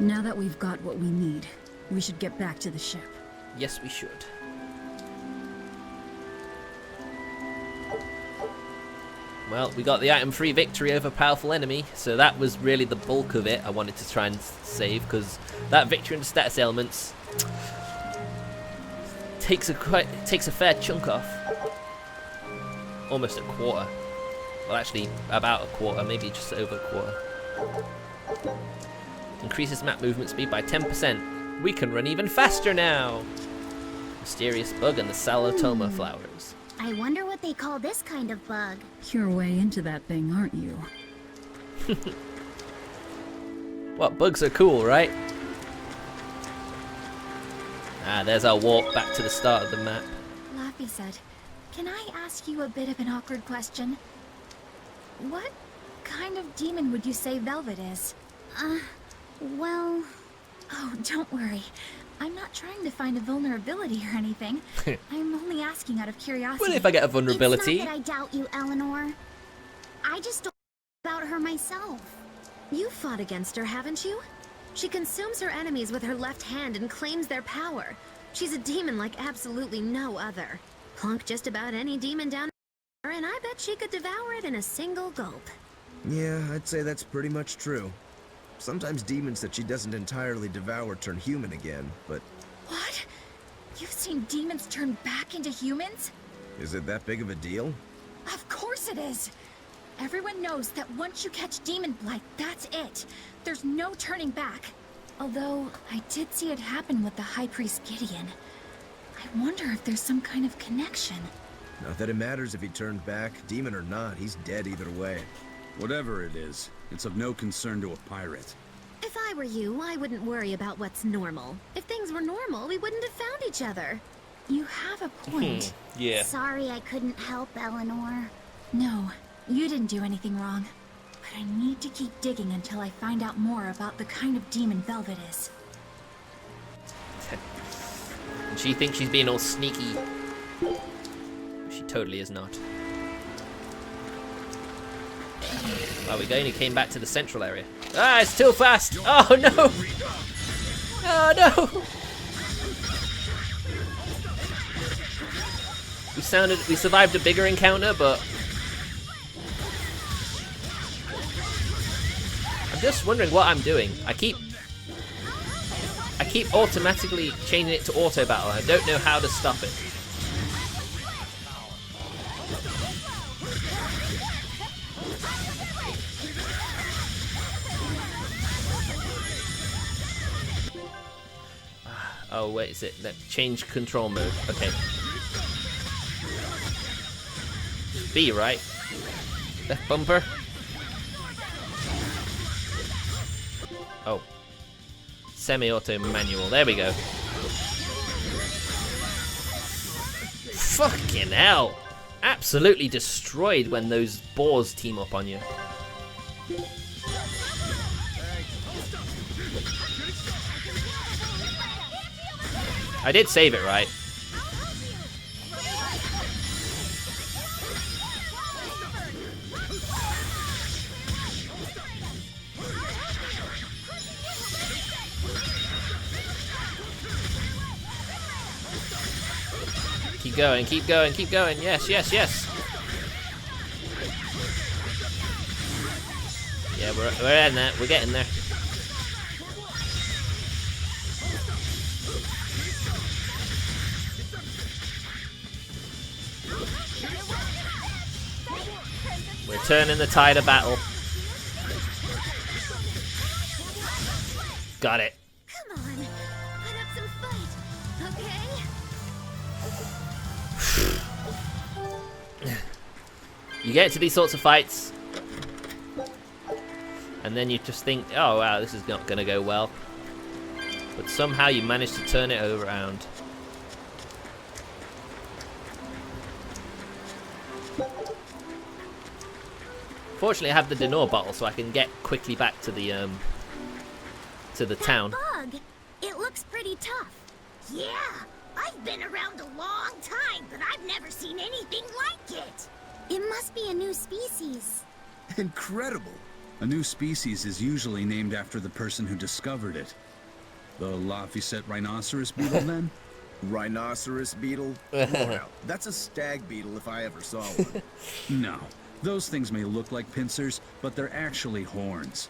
Now that we've got what we need, we should get back to the ship. Yes, we should. Well, we got the item-free victory over a powerful enemy, so that was really the bulk of it I wanted to try and save, because that victory in the status elements takes a fair chunk off. Almost a quarter. Well, actually, about a quarter, maybe just over a quarter. Increases map movement speed by 10%. We can run even faster now. Mysterious bug and the Saletom'ah flowers. I wonder what they call this kind of bug. You're way into that thing, aren't you? What, bugs are cool, right? Ah, there's our walk back to the start of the map. Laffy said, "Can I ask you a bit of an awkward question? What kind of demon would you say Velvet is?" Well... Oh, don't worry. I'm not trying to find a vulnerability or anything. I'm only asking out of curiosity. What if I get a vulnerability? It's not that I doubt you, Eleanor. I just don't know about her myself. You fought against her, haven't you? She consumes her enemies with her left hand and claims their power. She's a demon like absolutely no other. Plunk just about any demon down her, and I bet she could devour it in a single gulp. Yeah, I'd say that's pretty much true. Sometimes demons that she doesn't entirely devour turn human again, but... What? You've seen demons turn back into humans? Is it that big of a deal? Of course it is! Everyone knows that once you catch demon blight, that's it. There's no turning back. Although, I did see it happen with the High Priest Gideon. I wonder if there's some kind of connection. Not that it matters if he turned back, demon or not, he's dead either way. Whatever it is, it's of no concern to a pirate. If I were you, I wouldn't worry about what's normal. If things were normal, we wouldn't have found each other. You have a point. Yeah. Sorry I couldn't help, Eleanor. No, you didn't do anything wrong. But I need to keep digging until I find out more about the kind of demon Velvet is. She thinks she's being all sneaky. She totally is not. Oh, we only came back to the central area. Ah, it's too fast! Oh no! Oh no! We survived a bigger encounter, but I'm just wondering what I'm doing. I keep automatically changing it to auto battle. I don't know how to stop it. Oh, wait, is it? Change control mode. Okay. B, right? Left bumper. Oh. Semi-auto manual. There we go. Fucking hell. Absolutely destroyed when those boars team up on you. I did save it, right? Keep going, keep going, keep going. Yes, yes, yes. Yeah, we're in there. We're getting there. We're turning the tide of battle. Got it. Come on, put up some fight, okay? You get to these sorts of fights, and then you just think, oh wow, this is not going to go well. But somehow you manage to turn it around. Fortunately, I have the detour bottle, so I can get quickly back to the town. Bug, it looks pretty tough. Yeah, I've been around a long time, but I've never seen anything like it. It must be a new species. Incredible. A new species is usually named after the person who discovered it. The Laphicet rhinoceros beetle, then? Rhinoceros beetle? Well, that's a stag beetle if I ever saw one. No. Those things may look like pincers, but they're actually horns.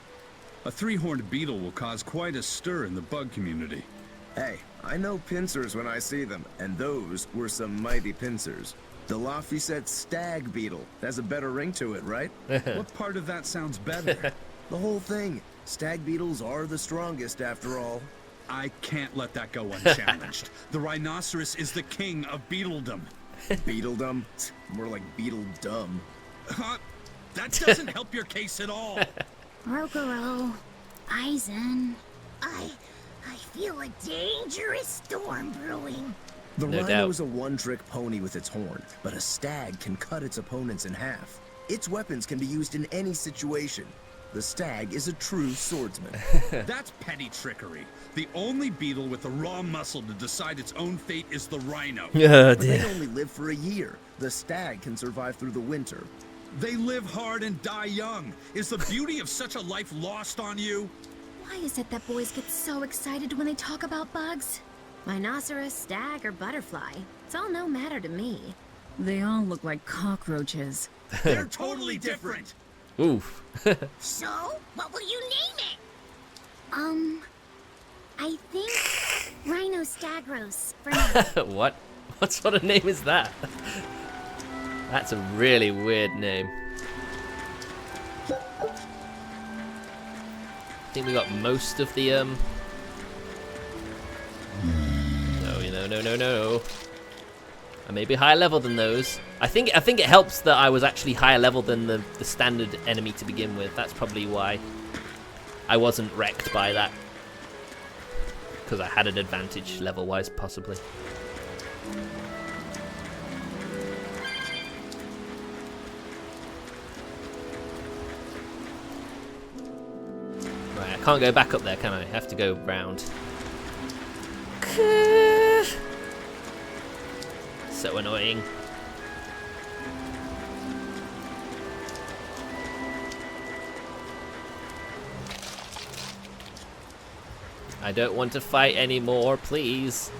A three-horned beetle will cause quite a stir in the bug community. Hey, I know pincers when I see them, and those were some mighty pincers. The Laphicet stag beetle has a better ring to it, right? What part of that sounds better? The whole thing. Stag beetles are the strongest, after all. I can't let that go unchallenged. The rhinoceros is the king of beetledom. Beetledom? More like beetledum. That doesn't help your case at all. Rokuro, Eisen. I feel a dangerous storm brewing. The No rhino doubt. is a one-trick pony with its horn, but a stag can cut its opponents in half. Its weapons can be used in any situation. The stag is a true swordsman. That's petty trickery. The only beetle with the raw muscle to decide its own fate is the rhino. Oh, But they dear. only live for a year. The stag can survive through the winter. They live hard and die young. Is the beauty of such a life lost on you? Why is it that boys get so excited when they talk about bugs? Rhinoceros, stag, or butterfly. It's all no matter to me. They all look like cockroaches. They're totally different. Oof. So, what will you name it? I think Rhinostagros for now. What? What sort of name is that? That's a really weird name. I think we got most of the No. I may be higher level than those. I think it helps that I was actually higher level than the standard enemy to begin with. That's probably why I wasn't wrecked by that. Because I had an advantage level-wise, possibly. Right, I can't go back up there, can I? I have to go round. So annoying. I don't want to fight anymore, please.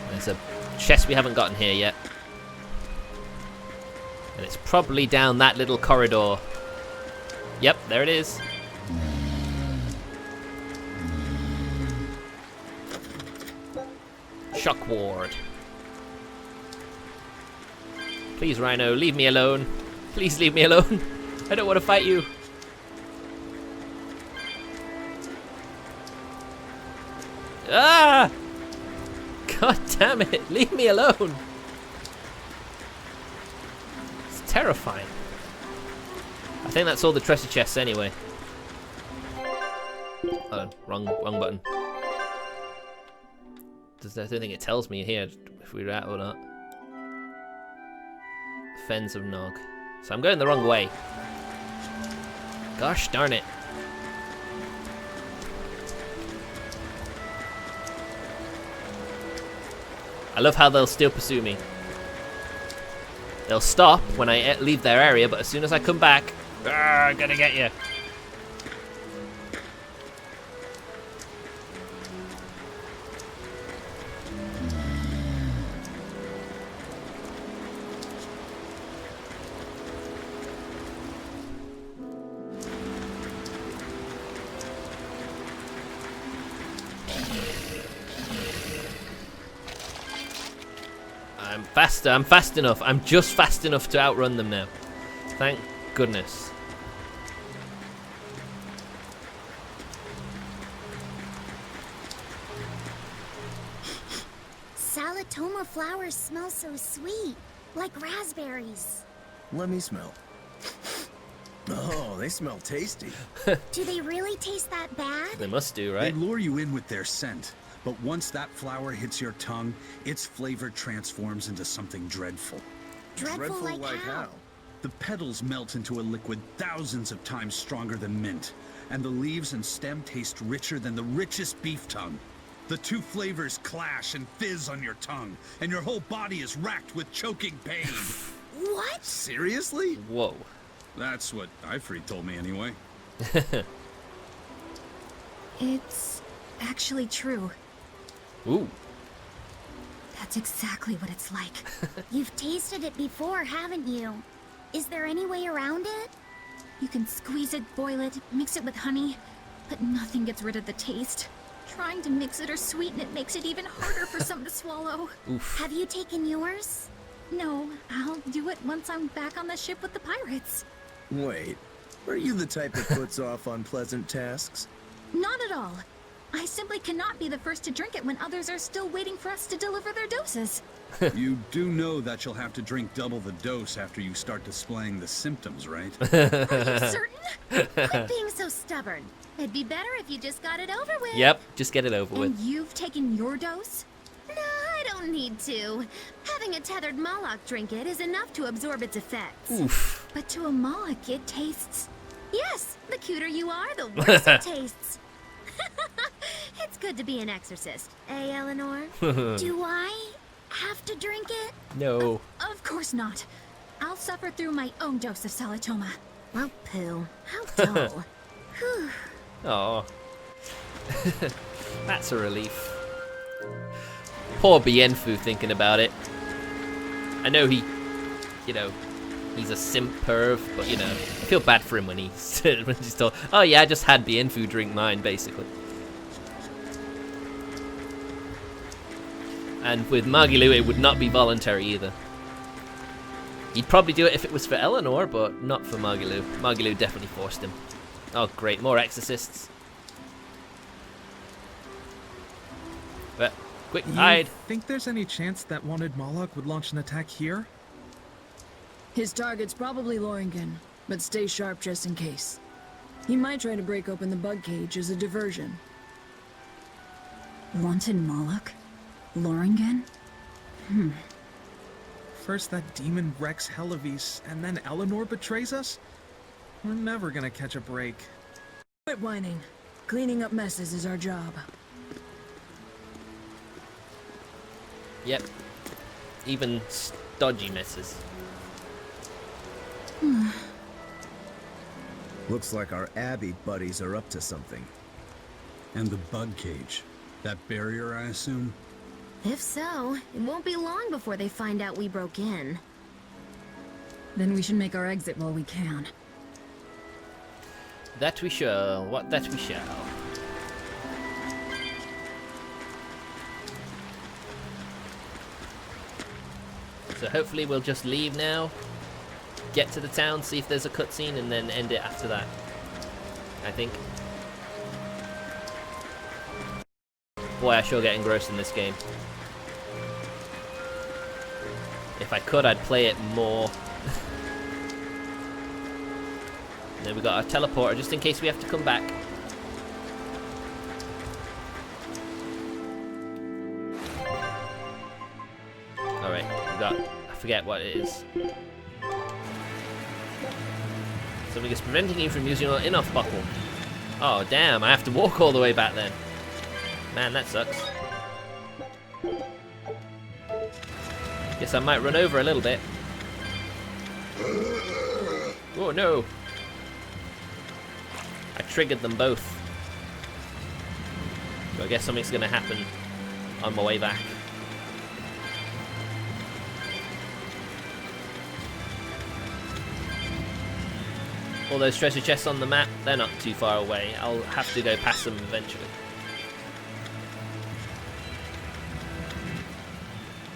There's a chest we haven't gotten here yet. And it's probably down that little corridor. Yep, there it is. Shock ward. Please, Rhino, leave me alone. Please leave me alone. I don't want to fight you. Ah! God damn it, leave me alone. It's terrifying. I think that's all the treasure chests anyway. Oh, wrong button. I don't think it tells me here if we're out or not. Fens of Nog. So I'm going the wrong way. Gosh darn it. I love how they'll still pursue me. They'll stop when I leave their area, but as soon as I come back, I'm gonna get you. I'm fast enough. I'm just fast enough to outrun them now. Thank goodness. Saletom'ah flowers smell so sweet, like raspberries. Let me smell. Oh, they smell tasty. Do they really taste that bad? They must do, They right? lure you in with their scent, but once that flower hits your tongue, its flavor transforms into something dreadful. Dreadful like how? The petals melt into a liquid thousands of times stronger than mint, and the leaves and stem taste richer than the richest beef tongue. The two flavors clash and fizz on your tongue, and your whole body is racked with choking pain. What? Seriously? Whoa. That's what Ifrit told me anyway. It's actually true. Ooh. That's exactly what it's like. You've tasted it before, haven't you? Is there any way around it? You can squeeze it, boil it, mix it with honey, but nothing gets rid of the taste. Trying to mix it or sweeten it makes it even harder for some to swallow. Oof. Have you taken yours? No, I'll do it once I'm back on the ship with the pirates. Wait, are you the type that puts off unpleasant tasks? Not at all. I simply cannot be the first to drink it when others are still waiting for us to deliver their doses. You do know that you'll have to drink double the dose after you start displaying the symptoms, right? Are you certain? Quit being so stubborn. It'd be better if you just got it over with. Yep, just get it over with. And you've taken your dose? No, I don't need to. Having a tethered Moloch drink it is enough to absorb its effects. Oof. But to a Moloch, it tastes... Yes, the cuter you are, the worse it tastes. It's good to be an exorcist, eh, Eleanor? Do I have to drink it? No. Of course not. I'll suffer through my own dose of Saletom'ah. Well, poo. How dull. Whew. Oh. That's a relief. Poor Bienfu thinking about it. I know he, you know, he's a simp perv, but you know, I feel bad for him when he's told, oh yeah, I just had Bienfu drink mine, basically. And with Magilou, it would not be voluntary either. He'd probably do it if it was for Eleanor, but not for Magilou. Magilou definitely forced him. Oh great, more exorcists. But quick, hide. Think there's any chance that wanted Moloch would launch an attack here? His target's probably Loringen, but stay sharp just in case. He might try to break open the bug cage as a diversion. Wanted Moloch? Loringen? First that demon wrecks Helavis, and then Eleanor betrays us? We're never gonna catch a break. Quit whining. Cleaning up messes is our job. Yep. Even stodgy messes. Looks like our Abbey buddies are up to something. And the bug cage. That barrier, I assume? If so, it won't be long before they find out we broke in. Then we should make our exit while we can. That we shall. What that we shall. So hopefully we'll just leave now, get to the town, see if there's a cutscene, and then end it after that. I think. Boy, I sure get engrossed in this game. If I could, I'd play it more. And then we got our teleporter just in case we have to come back. Alright, we got, I forget what it is. Something is preventing you from using your in-off buckle. Oh damn, I have to walk all the way back then. Man, that sucks. Guess I might run over a little bit. Oh no! I triggered them both. So I guess something's gonna happen on my way back. All those treasure chests on the map, they're not too far away. I'll have to go past them eventually.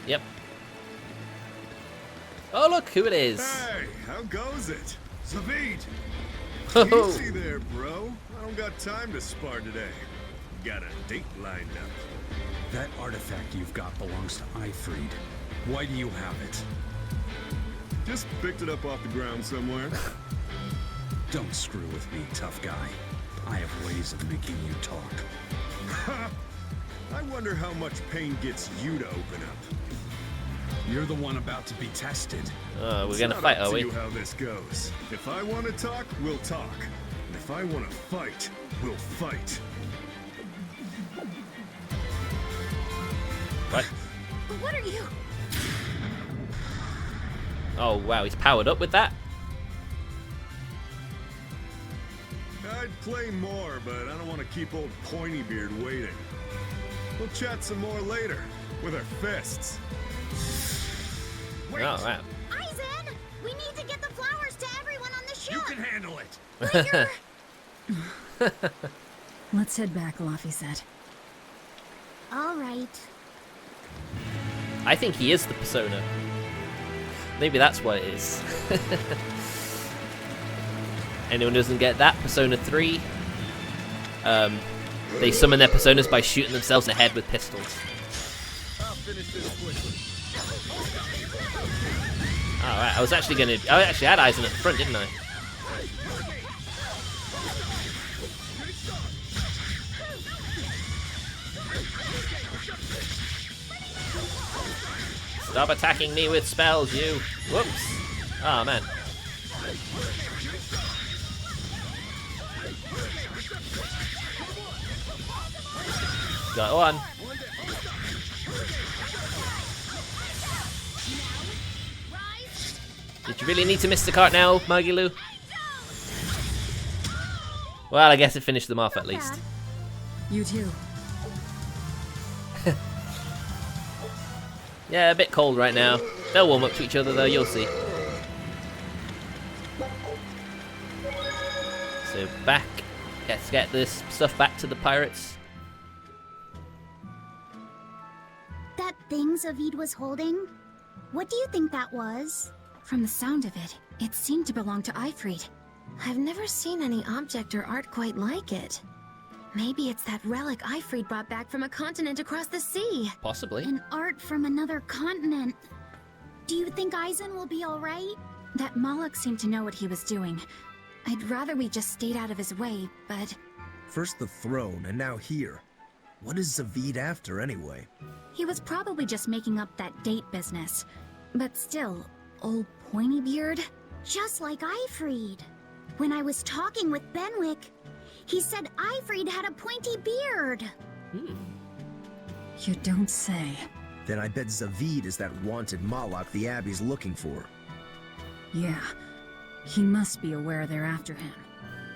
Yep. Oh look, who it is! Hey, how goes it? Zavid! Oh. Easy there, bro. I don't got time to spar today. Got a date lined up. That artifact you've got belongs to Ifried. Why do you have it? Just picked it up off the ground somewhere. Don't screw with me, tough guy. I have ways of making you talk. I wonder how much pain gets you to open up. You're the one about to be tested. We're gonna fight, are we? It's not up to you how this goes. If I want to talk, we'll talk. And if I want to fight, we'll fight. What? What are you? Oh wow, he's powered up with that? I'd play more, but I don't want to keep old Pointybeard waiting. We'll chat some more later, with our fists. Wait. Oh, wow. Aizen! We need to get the flowers to everyone on the You can handle it. Let's head back, Laffy said. All right. I think he is the persona. Maybe that's what it is. Anyone who doesn't get that, Persona 3, they summon their personas by shooting themselves in the head with pistols. Alright, I actually had Eisen at the front, didn't I? Stop attacking me with spells, you. Whoops. Oh, man. Got one. Did you really need to miss the cart now, Magilou? Well, I guess it finished them off at least. You too. Yeah, a bit cold right now. They'll warm up to each other though, you'll see. So back, let's get this stuff back to the pirates. That thing Zavid was holding? What do you think that was? From the sound of it, it seemed to belong to Ifrit. I've never seen any object or art quite like it. Maybe it's that relic Ifrit brought back from a continent across the sea. Possibly. An art from another continent. Do you think Eisen will be alright? That Moloch seemed to know what he was doing. I'd rather we just stayed out of his way, but... First the throne, and now here. What is Zavid after, anyway? He was probably just making up that date business. But still, old Pointybeard? Just like Ifrit. When I was talking with Benwick, he said Ifrit had a pointy beard. You don't say. Then I bet Zavid is that wanted Moloch the Abbey's looking for. Yeah. He must be aware they're after him.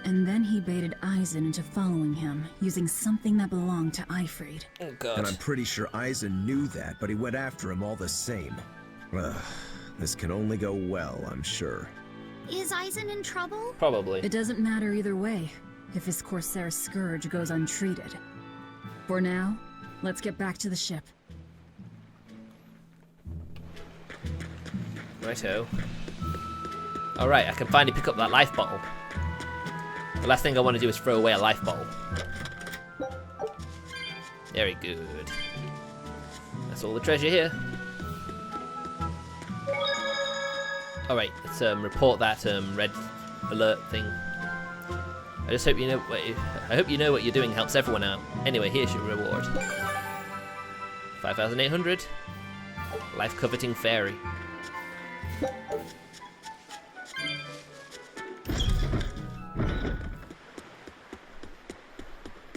And then he baited Eisen into following him, using something that belonged to Ifrit. Oh god. And I'm pretty sure Eisen knew that, but he went after him all the same. Ugh, this can only go well, I'm sure. Is Eisen in trouble? Probably. It doesn't matter either way, if his Corsair Scourge goes untreated. For now, let's get back to the ship. Righto. Alright, I can finally pick up that life bottle. The last thing I want to do is throw away a life bottle. Very good. That's all the treasure here. Alright, let's report that red alert thing. I just hope you know. I hope you know what you're doing helps everyone out. Anyway, here's your reward. 5,800. Life coveting fairy.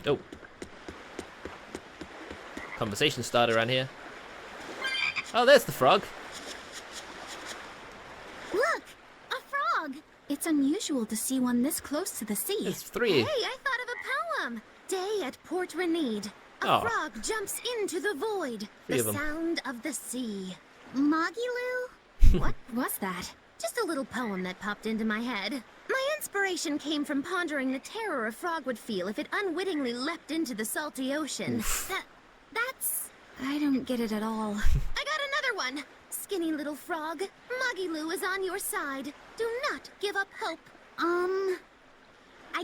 Oh. Conversation starter around here. Oh, there's the frog. Look! A frog! It's unusual to see one this close to the sea. There's three. Hey, I thought of a poem! Day at Port Renede. A frog jumps into the void. Three The of 'em. sound of the sea. Magilou? What was that? Just a little poem that popped into my head. My inspiration came from pondering the terror a frog would feel if it unwittingly leapt into the salty ocean. That's... I don't get it at all. I got another one! Skinny little frog, Magilou is on your side. Do not give up hope. I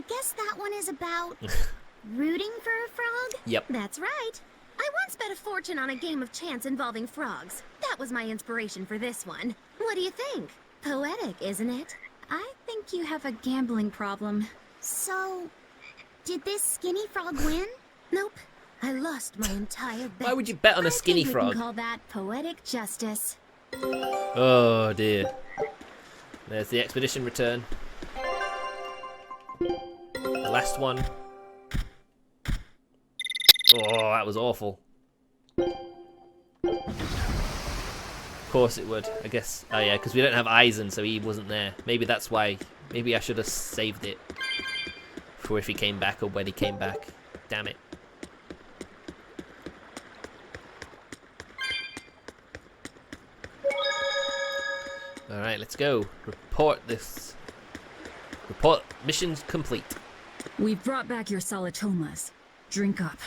guess that one is about rooting for a frog? Yep. That's right. I once bet a fortune on a game of chance involving frogs. That was my inspiration for this one. What do you think? Poetic, isn't it? I think you have a gambling problem. So, did this skinny frog win? Nope. I lost my entire bet. Why would you bet on a skinny I think frog? we can call that poetic justice. Oh dear. There's the expedition return. The last one. Oh, that was awful. Of course it would. I guess. Oh yeah, because we don't have Eisen, so he wasn't there. Maybe that's why. Maybe I should have saved it for if he came back or when he came back. Damn it. Alright, let's go. Report this. Report mission's complete. We've brought back your Saletom'ahs. Drink up.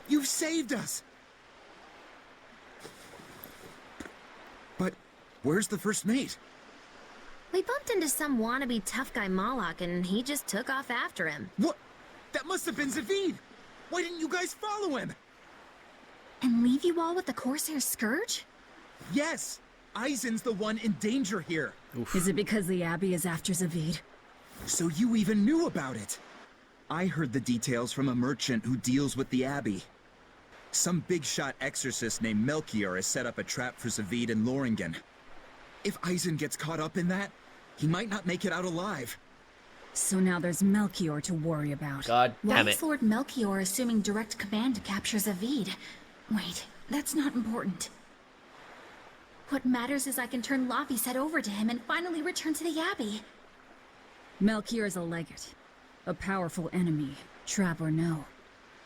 You've saved us! But where's the first mate? We bumped into some wannabe tough guy Moloch, and he just took off after him. What? That must have been Zavid! Why didn't you guys follow him? And leave you all with the Corsair Scourge? Yes! Eisen's the one in danger here. Oof. Is it because the Abbey is after Zavid? So you even knew about it? I heard the details from a merchant who deals with the Abbey. Some big-shot exorcist named Melchior has set up a trap for Zavid and Loringen. If Eisen gets caught up in that, he might not make it out alive. So now there's Melchior to worry about. God damn Why it. is Lord Melchior assuming direct command to capture Zavid? Wait, that's not important. What matters is I can turn Laffy's head over to him and finally return to the Abbey. Melchior is a legate. A powerful enemy, trap or no.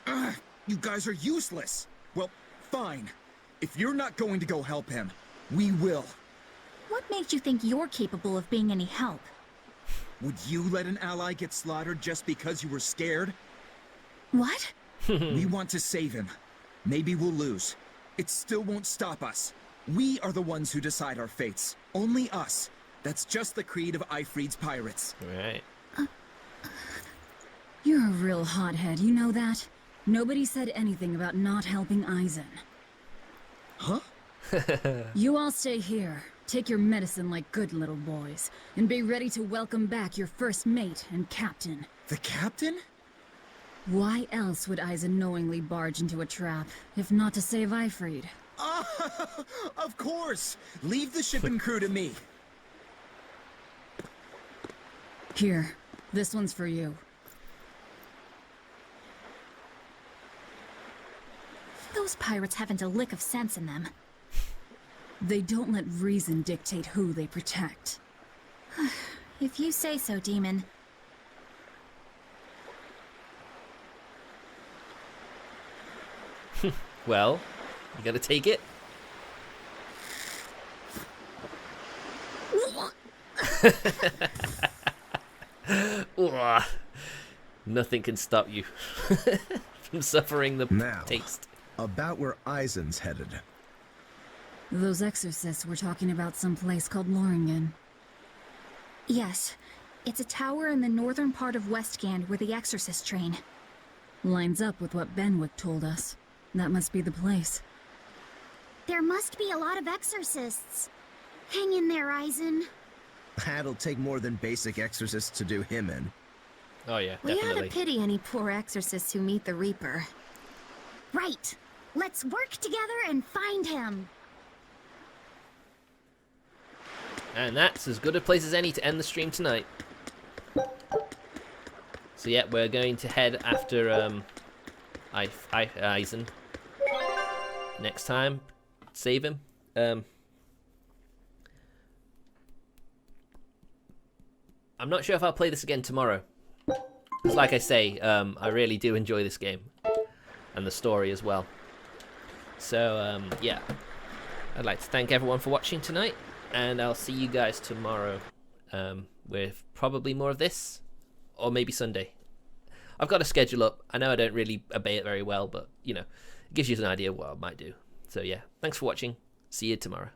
Ugh, you guys are useless. Well, fine. If you're not going to go help him, we will. What made you think you're capable of being any help? Would you let an ally get slaughtered just because you were scared? What? We want to save him. Maybe we'll lose. It still won't stop us. We are the ones who decide our fates. Only us. That's just the creed of Eifried's pirates. Right. You're a real hothead, you know that? Nobody said anything about not helping Eisen. Huh? You all stay here. Take your medicine like good little boys, and be ready to welcome back your first mate and captain. The captain? Why else would Eisen knowingly barge into a trap, if not to save Eifried? Of course! Leave the ship and crew to me. Here, this one's for you. Those pirates haven't a lick of sense in them. They don't let reason dictate who they protect. If you say so, Demon. Well, you gotta take it. Ugh. Nothing can stop you from suffering the taste. About where Eisen's headed. Those exorcists were talking about some place called Loringen. Yes. It's a tower in the northern part of Westgand where the exorcists train. Lines up with what Benwick told us. That must be the place. There must be a lot of exorcists. Hang in there, Eisen. That'll take more than basic exorcists to do him in. Oh yeah, We definitely. ought to pity any poor exorcists who meet the Reaper. Right. Let's work together and find him. And that's as good a place as any to end the stream tonight. So yeah, we're going to head after Eisen. Next time, save him. I'm not sure if I'll play this again tomorrow. Because like I say, I really do enjoy this game. And the story as well. So, yeah. I'd like to thank everyone for watching tonight. And I'll see you guys tomorrow with probably more of this. Or maybe Sunday. I've got a schedule up. I know I don't really obey it very well, but, you know, it gives you an idea of what I might do. So, yeah. Thanks for watching. See you tomorrow.